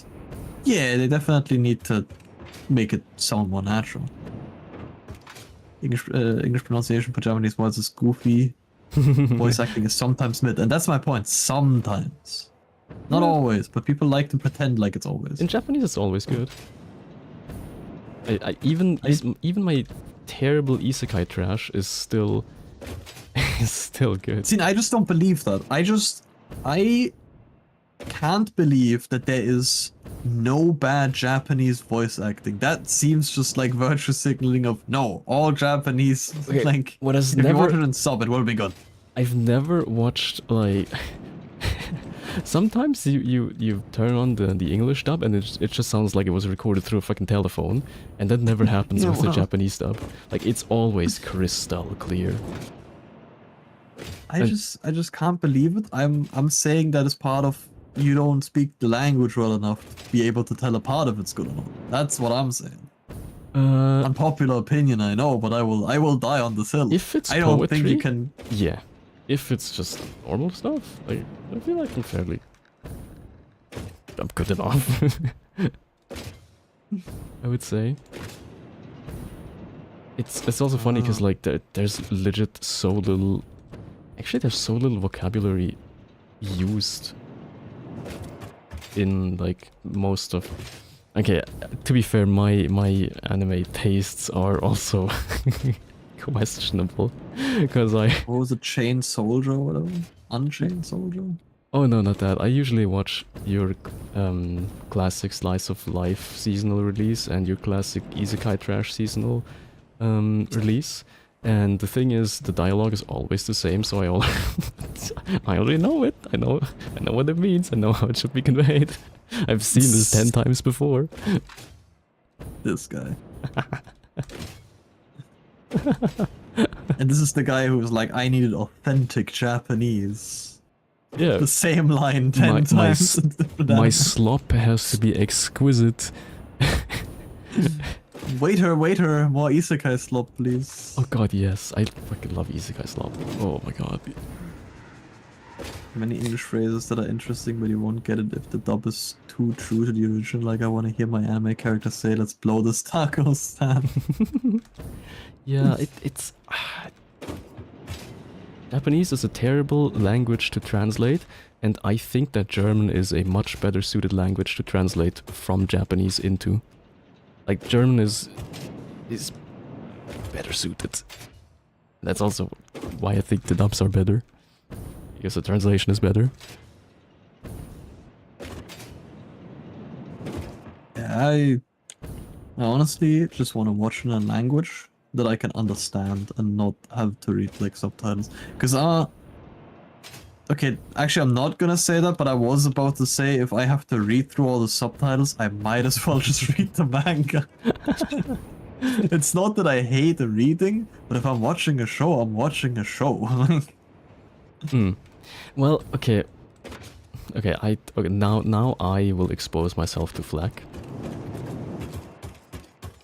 Yeah, they definitely need to make it sound more natural. English pronunciation for Japanese words is goofy. Voice acting is sometimes mid, and that's my point. Sometimes, not always, but people like to pretend like it's always. In Japanese, it's always good. Even my terrible isekai trash is still good. See, I just don't believe that. I can't believe that there is no bad Japanese voice acting. That seems just like virtue signaling of no, all Japanese, Okay, like, what has if you never- watch it in sub, it will be good. I've never watched like. Sometimes you turn on the English dub and it just sounds like it was recorded through a fucking telephone, and that never happens Yeah, with the wow. Japanese dub. Like, it's always crystal clear. I just can't believe it. I'm saying that as part of you don't speak the language well enough to be able to tell apart if it's good or not. That's what I'm saying. Unpopular opinion, I know, but I will die on this hill. If it's I don't think poetry, you can. yeah. If it's just normal stuff, like, I feel like I'm good enough. I would say. It's also funny because like there's legit so little. Actually, there's so little vocabulary used in like most of. Okay, to be fair, my anime tastes are also questionable because What was it, Chain Soldier or whatever? Unchained Soldier? Oh no, not that. I usually watch your classic slice of life seasonal release and your classic isekai trash seasonal release. And the thing is, the dialogue is always the same, so I already know it. I know what it means. I know how it should be conveyed. I've seen this 10 times before. This guy. And this is the guy who was like, I needed authentic Japanese. Yeah. The same line 10 times. in different My anime. slop has to be exquisite. Waiter, more isekai slop, please. Oh god, yes. I fucking love isekai slop. Oh my god. Many English phrases that are interesting, but you won't get it if the dub is too true to the original. Like, I want to hear my anime character say, let's blow this taco stand. Yeah, it's... Japanese is a terrible language to translate, and I think that German is a much better suited language to translate from Japanese into. Like, German is better suited. That's also why I think the dubs are better. Because the translation is better. Yeah, I honestly just want to watch in a language that I can understand and not have to read like subtitles. Because okay, actually I'm not gonna say that, but I was about to say if I have to read through all the subtitles, I might as well just read the manga. It's not that I hate reading, but if I'm watching a show, I'm watching a show. Well, okay. Okay, now I will expose myself to flack.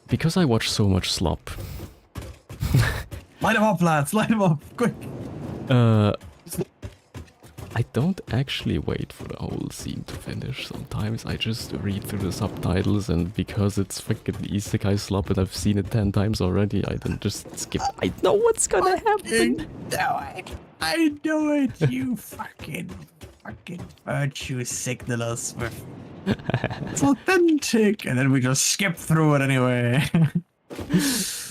Because I watch so much slop. Light him up, lads! Light him up! Quick! I don't actually wait for the whole scene to finish. Sometimes I just read through the subtitles, and because it's fucking isekai slop and I've seen it 10 times already, I then just skip. I know what's gonna happen. I know it, you fucking virtue signalers. It's authentic! And then we just skip through it anyway.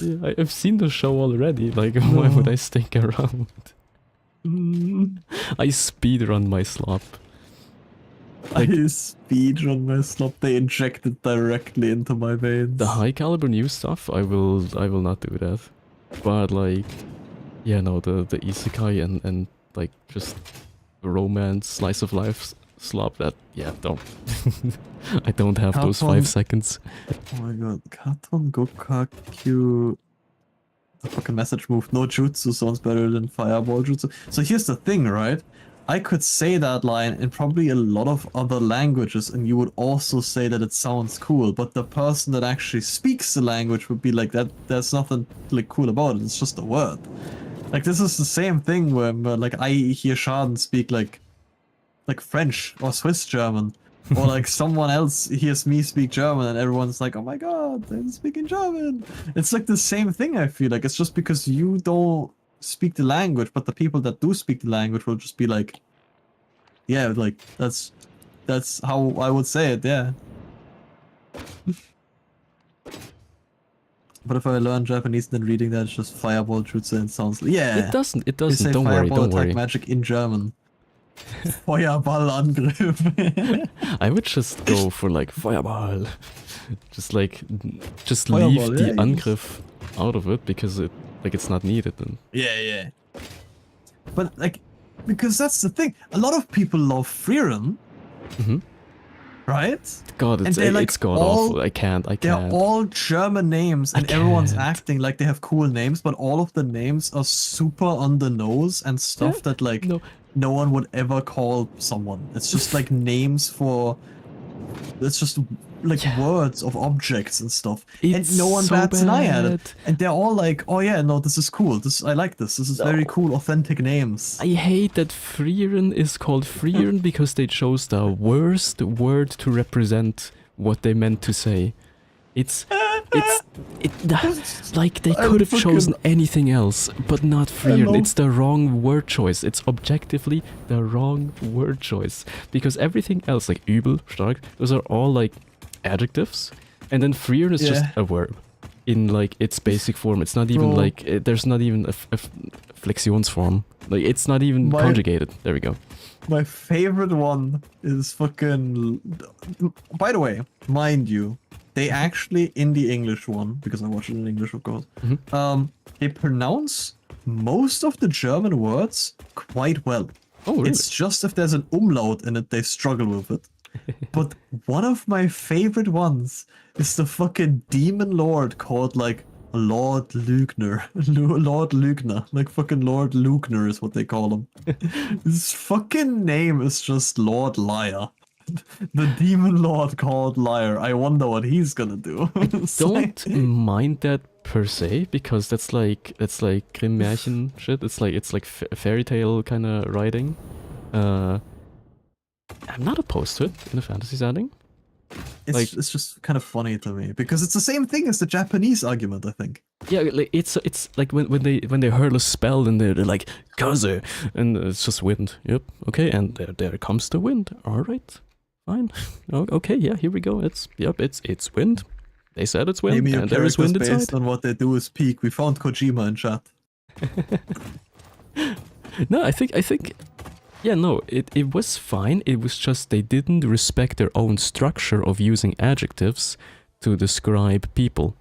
Yeah, I've seen the show already, like why would I stick around? I speedrun my slop. I speedrun my slop, they inject it directly into my veins. The high caliber new stuff, I will not do that. But like, yeah, no, the isekai and like just romance, slice of life slop, that, yeah, don't. I don't have those 5 seconds. Oh my god, Katon Gokakyu... The fucking message move, no jutsu sounds better than fireball jutsu. So here's the thing, right? I could say that line in probably a lot of other languages and you would also say that it sounds cool, but the person that actually speaks the language would be like, that. There's nothing like cool about it, it's just a word. Like this is the same thing where like I hear Schaddn speak like French or Swiss German. Or like someone else hears me speak German and everyone's like, oh my god, they're speaking German. It's like the same thing, I feel like. It's just because you don't speak the language, but the people that do speak the language will just be like, yeah, like that's how I would say it, yeah. But if I learn Japanese, then reading that, it's just fireball jutsu and sounds like, yeah. It doesn't, You say don't worry, fireball don't attack worry. magic in German. Feuerballangriff. I would just go for like Feuerball. Just Feuerball, leave the yeah, Angriff out of it because it's not needed then. Yeah. But like, because that's the thing. A lot of people love Freerun, right? God, it's like god awful. I can't. They're all German names, and everyone's can't. acting like they have cool names, but all of the names are super on the nose and stuff that like no one would ever call someone. It's just like names for. It's just like words of objects and stuff, and no one so bats an eye at it. bad. And they're all like, "Oh yeah, no, this is cool. I like this. This is very cool, authentic names." I hate that Freerun is called Freerun because they chose the worst word to represent what they meant to say. Like they could have chosen anything else, but not Freerun. It's the wrong word choice. It's objectively the wrong word choice. Because everything else, like übel, stark, those are all like adjectives. And then Freerun is just a verb in like its basic form. It's not even like, there's not even a flexionsform. Like it's not even conjugated. There we go. My favorite one is fucking... By the way, mind you, they actually, in the English one, because I watch it in English, of course, they pronounce most of the German words quite well. Oh, really? It's just if there's an umlaut in it, they struggle with it. But one of my favorite ones is the fucking demon lord called, like, Lord Lugner. Lord Lugner. Like, fucking Lord Lugner is what they call him. His fucking name is just Lord Liar. The demon lord called Liar. I wonder what he's gonna do. Don't mind that per se, because that's like Grimm Märchen shit. It's like fairy tale kind of writing. I'm not opposed to it in a fantasy setting. It's just kind of funny to me because it's the same thing as the Japanese argument, I think. Yeah, like it's like when they hurl a spell and they're like kaze, and it's just wind. Yep, okay, and there comes the wind. All right, fine. Okay, yeah, here we go. It's wind. They said it's Name wind, your and there is characters wind based inside. on what they do is peak. We found Kojima in chat. No, I think, yeah, no, it was fine. It was just they didn't respect their own structure of using adjectives to describe people.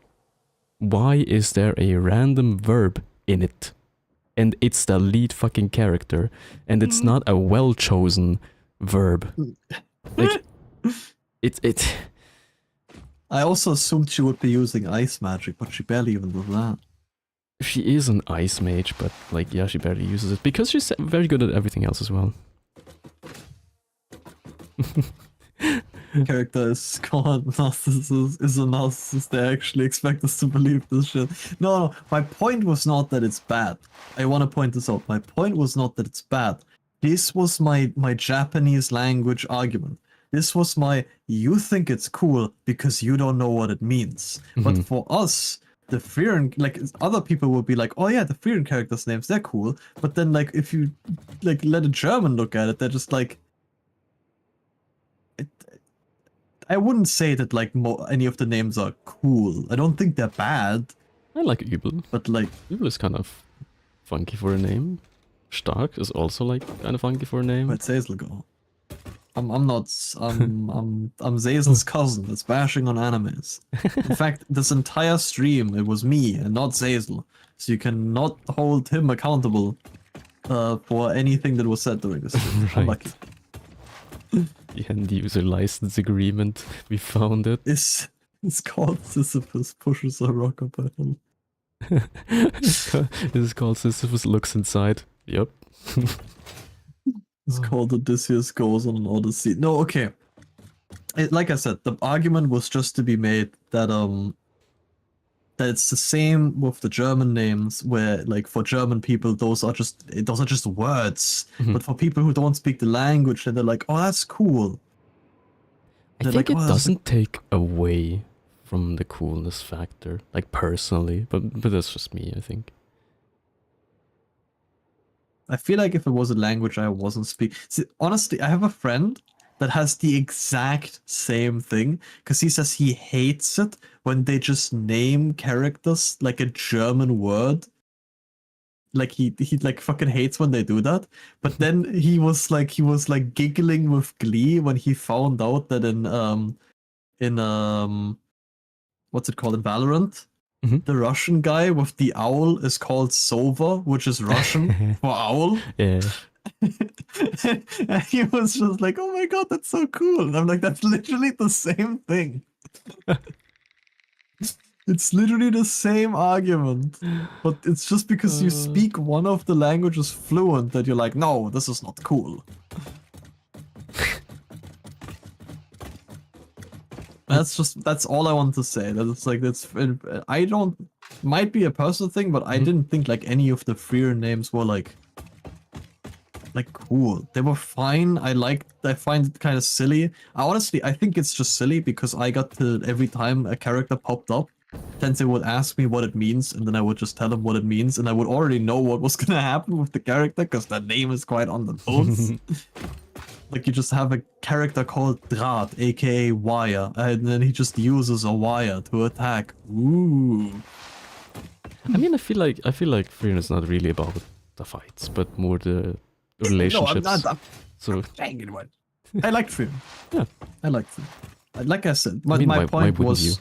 Why is there a random verb in it? And it's the lead fucking character, and it's not a well-chosen verb. Like, it. I also assumed she would be using ice magic, but she barely even does that. She is an ice mage, but like, yeah, she barely uses it because she's very good at everything else as well. Character is called narcissist, is a narcissist. They actually expect us to believe this shit. No, my point was not that it's bad. I want to point this out. My point was not that it's bad. This was my Japanese language argument. This was my, you think it's cool because you don't know what it means. But for us, the Freeren, like, other people would be like, oh yeah, the Freeren characters' names, they're cool. But then, like, if you, like, let a German look at it, they're just like, I wouldn't say that, like, any of the names are cool. I don't think they're bad. I like Übel. But, like... Übel is kind of funky for a name. Stark is also, like, kind of funky for a name. Where'd Zazel go? I'm Zazel's cousin that's bashing on animes. In fact, this entire stream, it was me and not Zazel. So you cannot hold him accountable for anything that was said during this stream. I'm lucky. The end user license agreement, we found it. It's called Sisyphus pushes a rock up a hill. This is called Sisyphus looks inside. Yep. It's called Odysseus goes on an odyssey. No, okay. Like I said, the argument was just to be made that that it's the same with the German names, where, like, for German people those are just words, but for people who don't speak the language, then they're like, oh, that's cool. I think it doesn't take away from the coolness factor, like, personally, but that's just me, I think. I feel like if it was a language I wasn't speaking... See, honestly, I have a friend that has the exact same thing, because he says he hates it when they just name characters like a German word. Like, he like fucking hates when they do that. But then he was like giggling with glee when he found out that in what's it called, in Valorant? The Russian guy with the owl is called Sova, which is Russian for owl. Yeah. And he was just like, oh my god, that's so cool. And I'm like, that's literally the same thing. It's literally the same argument. But it's just because you speak one of the languages fluent that you're like, no, this is not cool. That's all I want to say. That it's like, might be a personal thing, but I didn't think like any of the Freer names were like cool. They were fine. I find it kind of silly. I think it's just silly because I got to, every time a character popped up, then they would ask me what it means, and then I would just tell them what it means, and I would already know what was gonna happen with the character because the name is quite on the nose. Like, you just have a character called Draht, aka Wire, and then he just uses a wire to attack. Ooh. I mean, I feel like Freer is not really about the fights, but more the relationships. No, I'm not. So Dang it, what? I liked Freer. Yeah, I liked Freer. Like I said, my point why was.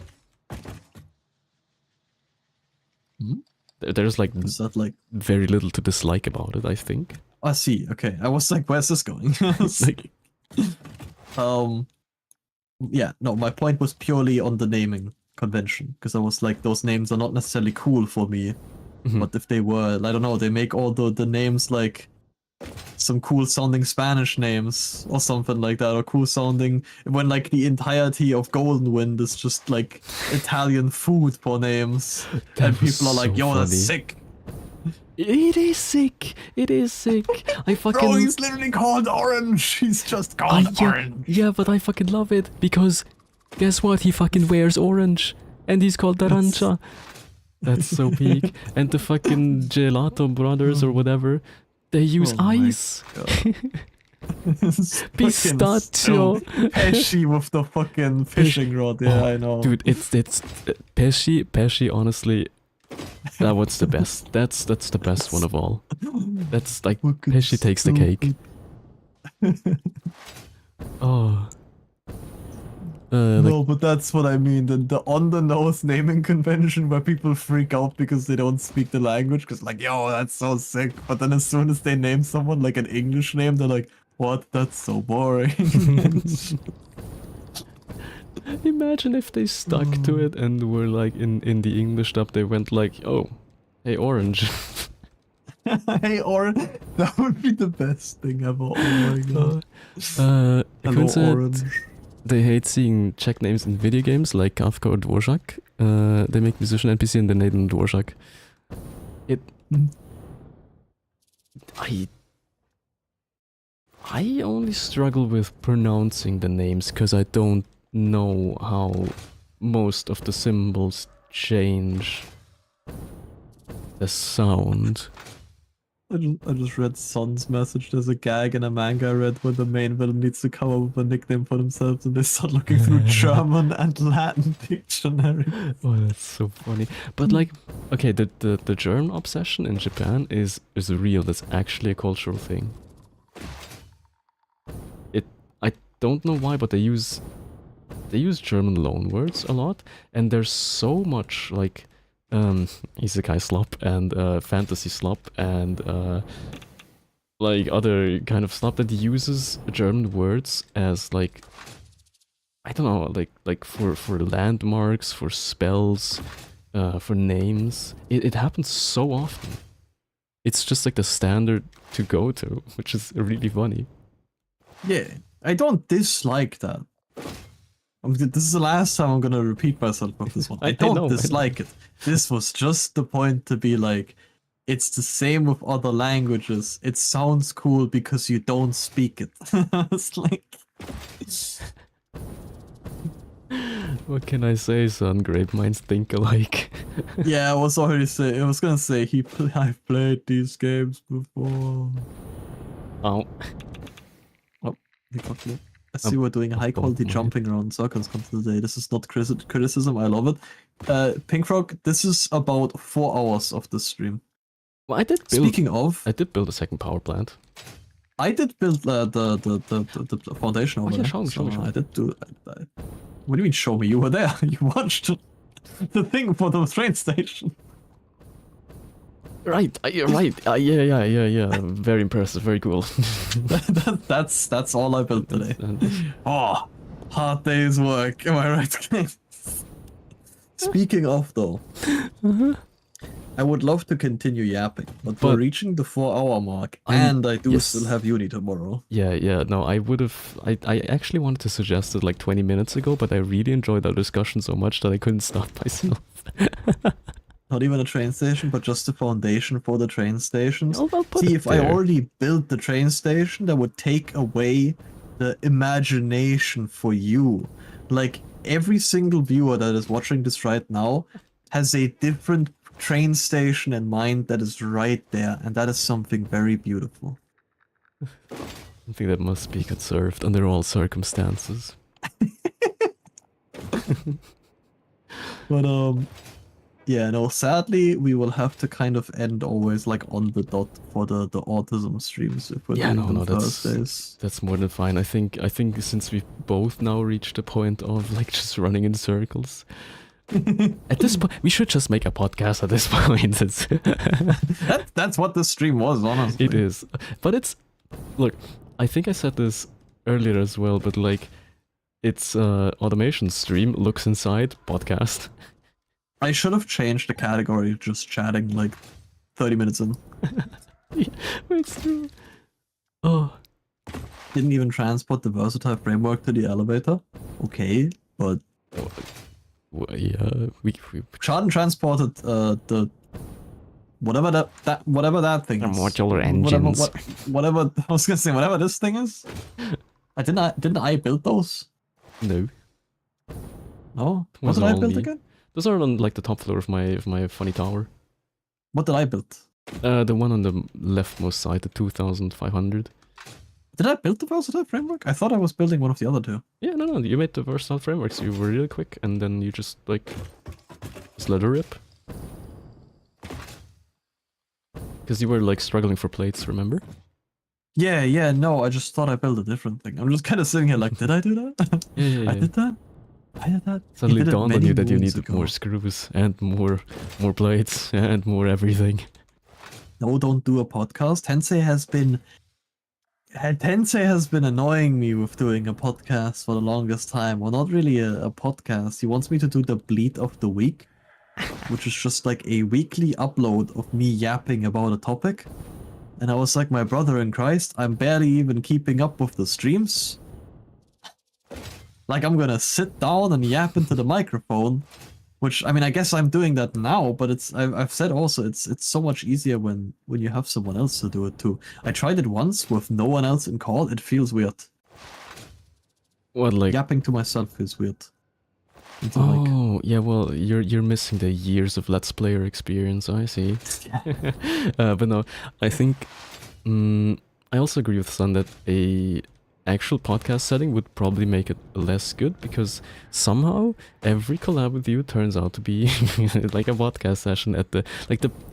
There's like, is that like very little to dislike about it, I think. I see. Okay, I was like, where's this going? Like, yeah, no, my point was purely on the naming convention, because I was like, those names are not necessarily cool for me, but if they were, I don't know, they make all the names like some cool sounding Spanish names or something like that, or cool sounding, when like the entirety of Golden Wind is just like Italian food for names, and people are like, yo, that's sick. It is sick. It is sick. I fucking. Bro, he's literally called Orange. He's just called Orange. Yeah, but I fucking love it because guess what? He fucking wears orange, and he's called Tarancha. That's so peak. And the fucking Gelato brothers or whatever, they use ice. Pistachio. Pesci with the fucking fishing rod. Yeah, I know. Dude, it's Pesci. Honestly, that was the best. That's the best one of all. That's like Fucking Pesci takes the cake. stupid. Oh. No, but that's what I mean. The on-the-nose naming convention where people freak out because they don't speak the language. Because like, yo, that's so sick. But then as soon as they name someone like an English name, they're like, what? That's so boring. Imagine if they stuck to it and were like in the English dub, they went like, oh, hey, Orange. Hey, or that would be the best thing ever. Oh my god. Quinn Hello, said Orange. they hate seeing Czech names in video games like Kafka or Dvorak. They make musician NPC and they name them Dvorak. I only struggle with pronouncing the names because I don't know how most of the symbols change the sound. I just read Son's message. There's a gag in a manga I read where the main villain needs to come up with a nickname for themselves and they start looking through German and Latin dictionaries. Oh, that's so funny. But like, okay, the German obsession in Japan is real. That's actually a cultural thing. I don't know why, but they use German loanwords a lot, and there's so much like isekai slop and fantasy slop and like other kind of slop that uses German words as like, I don't know, like for landmarks, for spells, for names. It happens so often. It's just like the standard to go to, which is really funny. Yeah, I don't dislike that. This is the last time I'm gonna repeat myself with this one. I don't dislike it. This was just the point to be like, it's the same with other languages. It sounds cool because you don't speak it. It's like... What can I say, son? Great minds think alike. Yeah, I was gonna say I've played these games before. Oh. Oh, he fucked me. I see we're doing high quality jumping around circles today. This is not criticism, I love it. Pink Frog, this is about 4 hours of the stream. Well, I did build a second power plant. I did build the foundation over there. Show me. I did do. What do you mean show me? You were there. You watched the thing for the train station. Right, you're right. Yeah. Very impressive, very cool. That's all I built today. Oh, hard day's work. Am I right? Speaking of though, I would love to continue yapping, but we're reaching the 4-hour mark, and I do still have uni tomorrow. Yeah. No, I would have. I actually wanted to suggest it like 20 minutes ago, but I really enjoyed our discussion so much that I couldn't stop myself. Not even a train station, but just the foundation for the train stations. See, if I already built the train station, that would take away the imagination for you. Like, every single viewer that is watching this right now has a different train station in mind that is right there, and that is something very beautiful. Something that must be conserved under all circumstances. But yeah, no, sadly we will have to kind of end always like on the dot for the autism streams if we're doing them Thursdays. That's more than fine. I think since we've both now reached the point of like just running in circles. At this point, we should just make a podcast at this point. That's what the stream was, honestly. It is. But it's... Look, I think I said this earlier as well, but like, it's automation stream, looks inside, podcast. I should have changed the category, just chatting like 30 minutes in. Yeah, it's true. Oh. Didn't even transport the versatile framework to the elevator. Okay, but... Yeah, we Schaddn transported the whatever that thing is. Modular engines. Whatever I was gonna say, whatever this thing is. Didn't I build those? No. No? What did I build again? Those are on like the top floor of my funny tower. What did I build? The one on the leftmost side, the 2500. Did I build the versatile framework? I thought I was building one of the other two. Yeah, no, you made the versatile frameworks. You were really quick, and then you just like let her rip. Because you were like struggling for plates, remember? Yeah, no, I just thought I built a different thing. I'm just kind of sitting here like, did I do that? Yeah. I did that? I did that? Suddenly He did it dawned on many you that you moons needed ago. more screws and more plates and more everything. No, don't do a podcast. Tensei has been annoying me with doing a podcast for the longest time. Well, not really a podcast. He wants me to do the bleed of the week, which is just like a weekly upload of me yapping about a topic. And I was like, my brother in Christ, I'm barely even keeping up with the streams. Like, I'm gonna sit down and yap into the microphone, which, I mean, I guess I'm doing that now, but I've said also, it's so much easier when you have someone else to do it too. I tried it once with no one else in call, it feels weird. What, like? Yapping to myself feels weird. Oh, yeah, well, you're missing the years of Let's Player experience, I see. But no, I think, I also agree with Sun that a actual podcast setting would probably make it less good, because somehow every collab with you turns out to be like a podcast session at the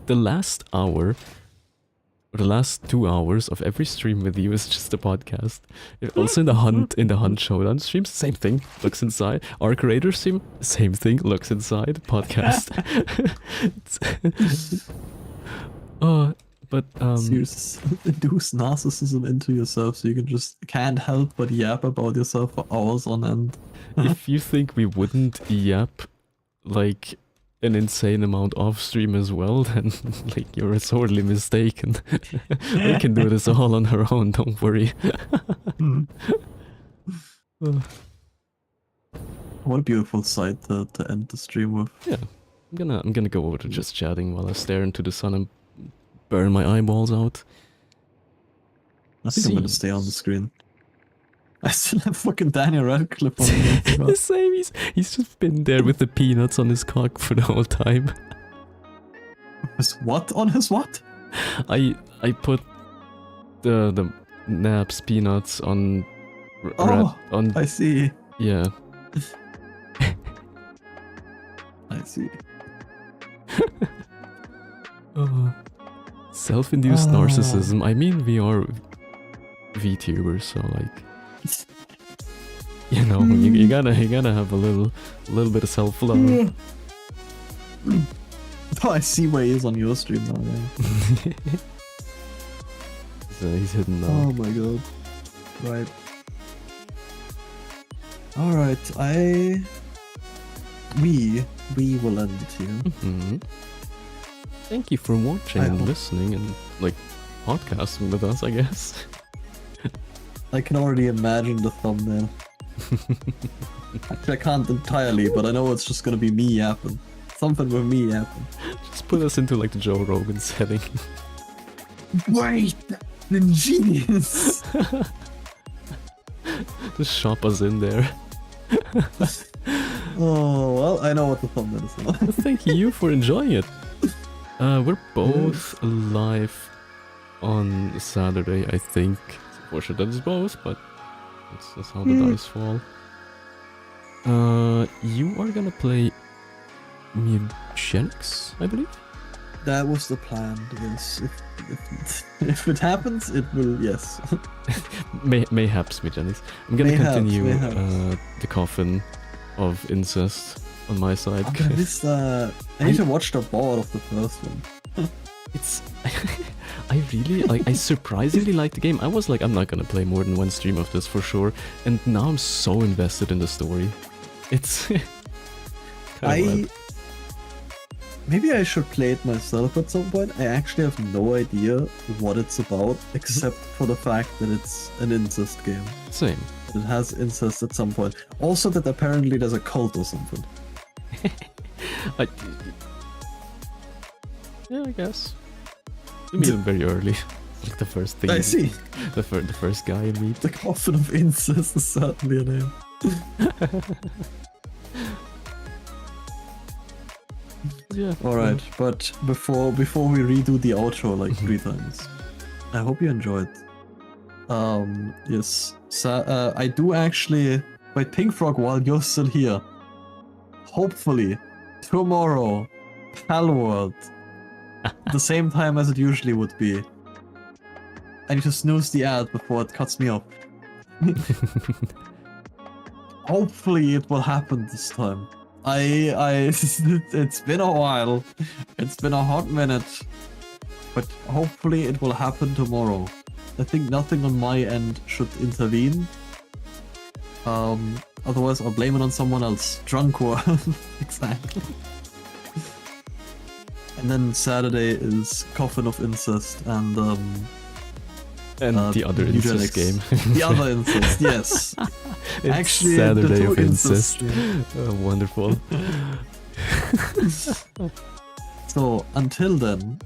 last hour, or the last 2 hours of every stream with you is just a podcast. Also in the Hunt Showdown streams, same thing, looks inside. Our creator stream, same thing, looks inside, podcast. But Seriously, induce narcissism into yourself so you can just can't help but yap about yourself for hours on end. If you think we wouldn't yap like an insane amount off stream as well, then like you're sorely mistaken. We can do this all on our own, don't worry. What a beautiful sight to end the stream with. Yeah, I'm gonna go over to just chatting while I stare into the sun and burn my eyeballs out. I think I'm gonna stay on the screen. I still have fucking Daniel Radcliffe on me. The same, he's just been there with the peanuts on his cock for the whole time. His what on his what? I put the naps peanuts on on I see. Yeah. I see. Self-induced narcissism. I mean, we are VTubers, so like, you know, you gotta have a little bit of self-love. Oh, I see where he is on your stream now. Yeah. So he's hidden now. Oh my god. Right. All right. We will end it here. Thank you for watching and listening and like podcasting with us, I guess. I can already imagine the thumbnail. Actually, I can't entirely, but I know it's just gonna be me yapping. Something with me yapping. Just put us into like the Joe Rogan setting. Wait, the genius. Just shop us in there. Oh well, I know what the thumbnail is now. Thank you for enjoying it. We're both live on Saturday, I think. For sure that is both, but that's how the dice fall. You are gonna play Mugenics, I believe? That was the plan, yes. If it happens, it will, yes. Mayhaps Mugenics. I'm gonna continue the coffin of incest on my side. I need to watch the board of the first one. It's... I really, I surprisingly like the game. I was like, I'm not gonna play more than one stream of this for sure. And now I'm so invested in the story. It's... Maybe I should play it myself at some point. I actually have no idea what it's about, except for the fact that it's an incest game. Same. It has incest at some point. Also that apparently there's a cult or something. Yeah, I guess. You meet him very early. Like the first thing. I see. The first guy you meet. The coffin of incest is certainly a name. Yeah. Alright, but before we redo the outro like 3 times, I hope you enjoyed. Yes. So, I do actually... Wait, Pink Frog, while you're still here. Hopefully, tomorrow, Palworld, the same time as it usually would be. I need to snooze the ad before it cuts me off. Hopefully it will happen this time. It's been a while. It's been a hot minute. But hopefully it will happen tomorrow. I think nothing on my end should intervene. Otherwise I'll blame it on someone else. Drunk world. Exactly. And then Saturday is Coffin of Incest and the other incest game. The other incest, yes. It's Actually, Saturday the two of incest. yeah. Wonderful. So until then,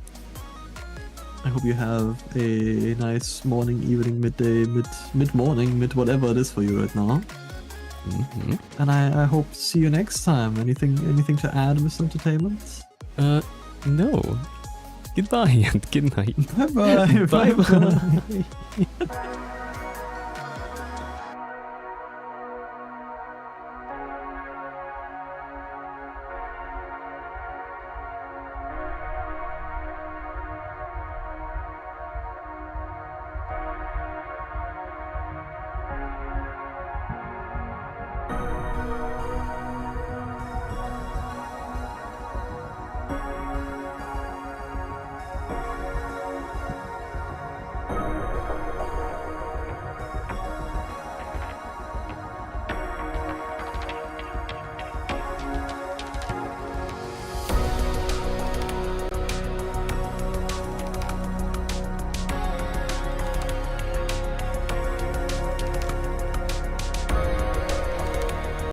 I hope you have a nice morning, evening, midday, mid-morning, whatever it is for you right now. Mm-hmm. And I hope to see you next time. Anything to add, Mr. Entertainment? No. Goodbye and good night. Bye bye. Bye bye.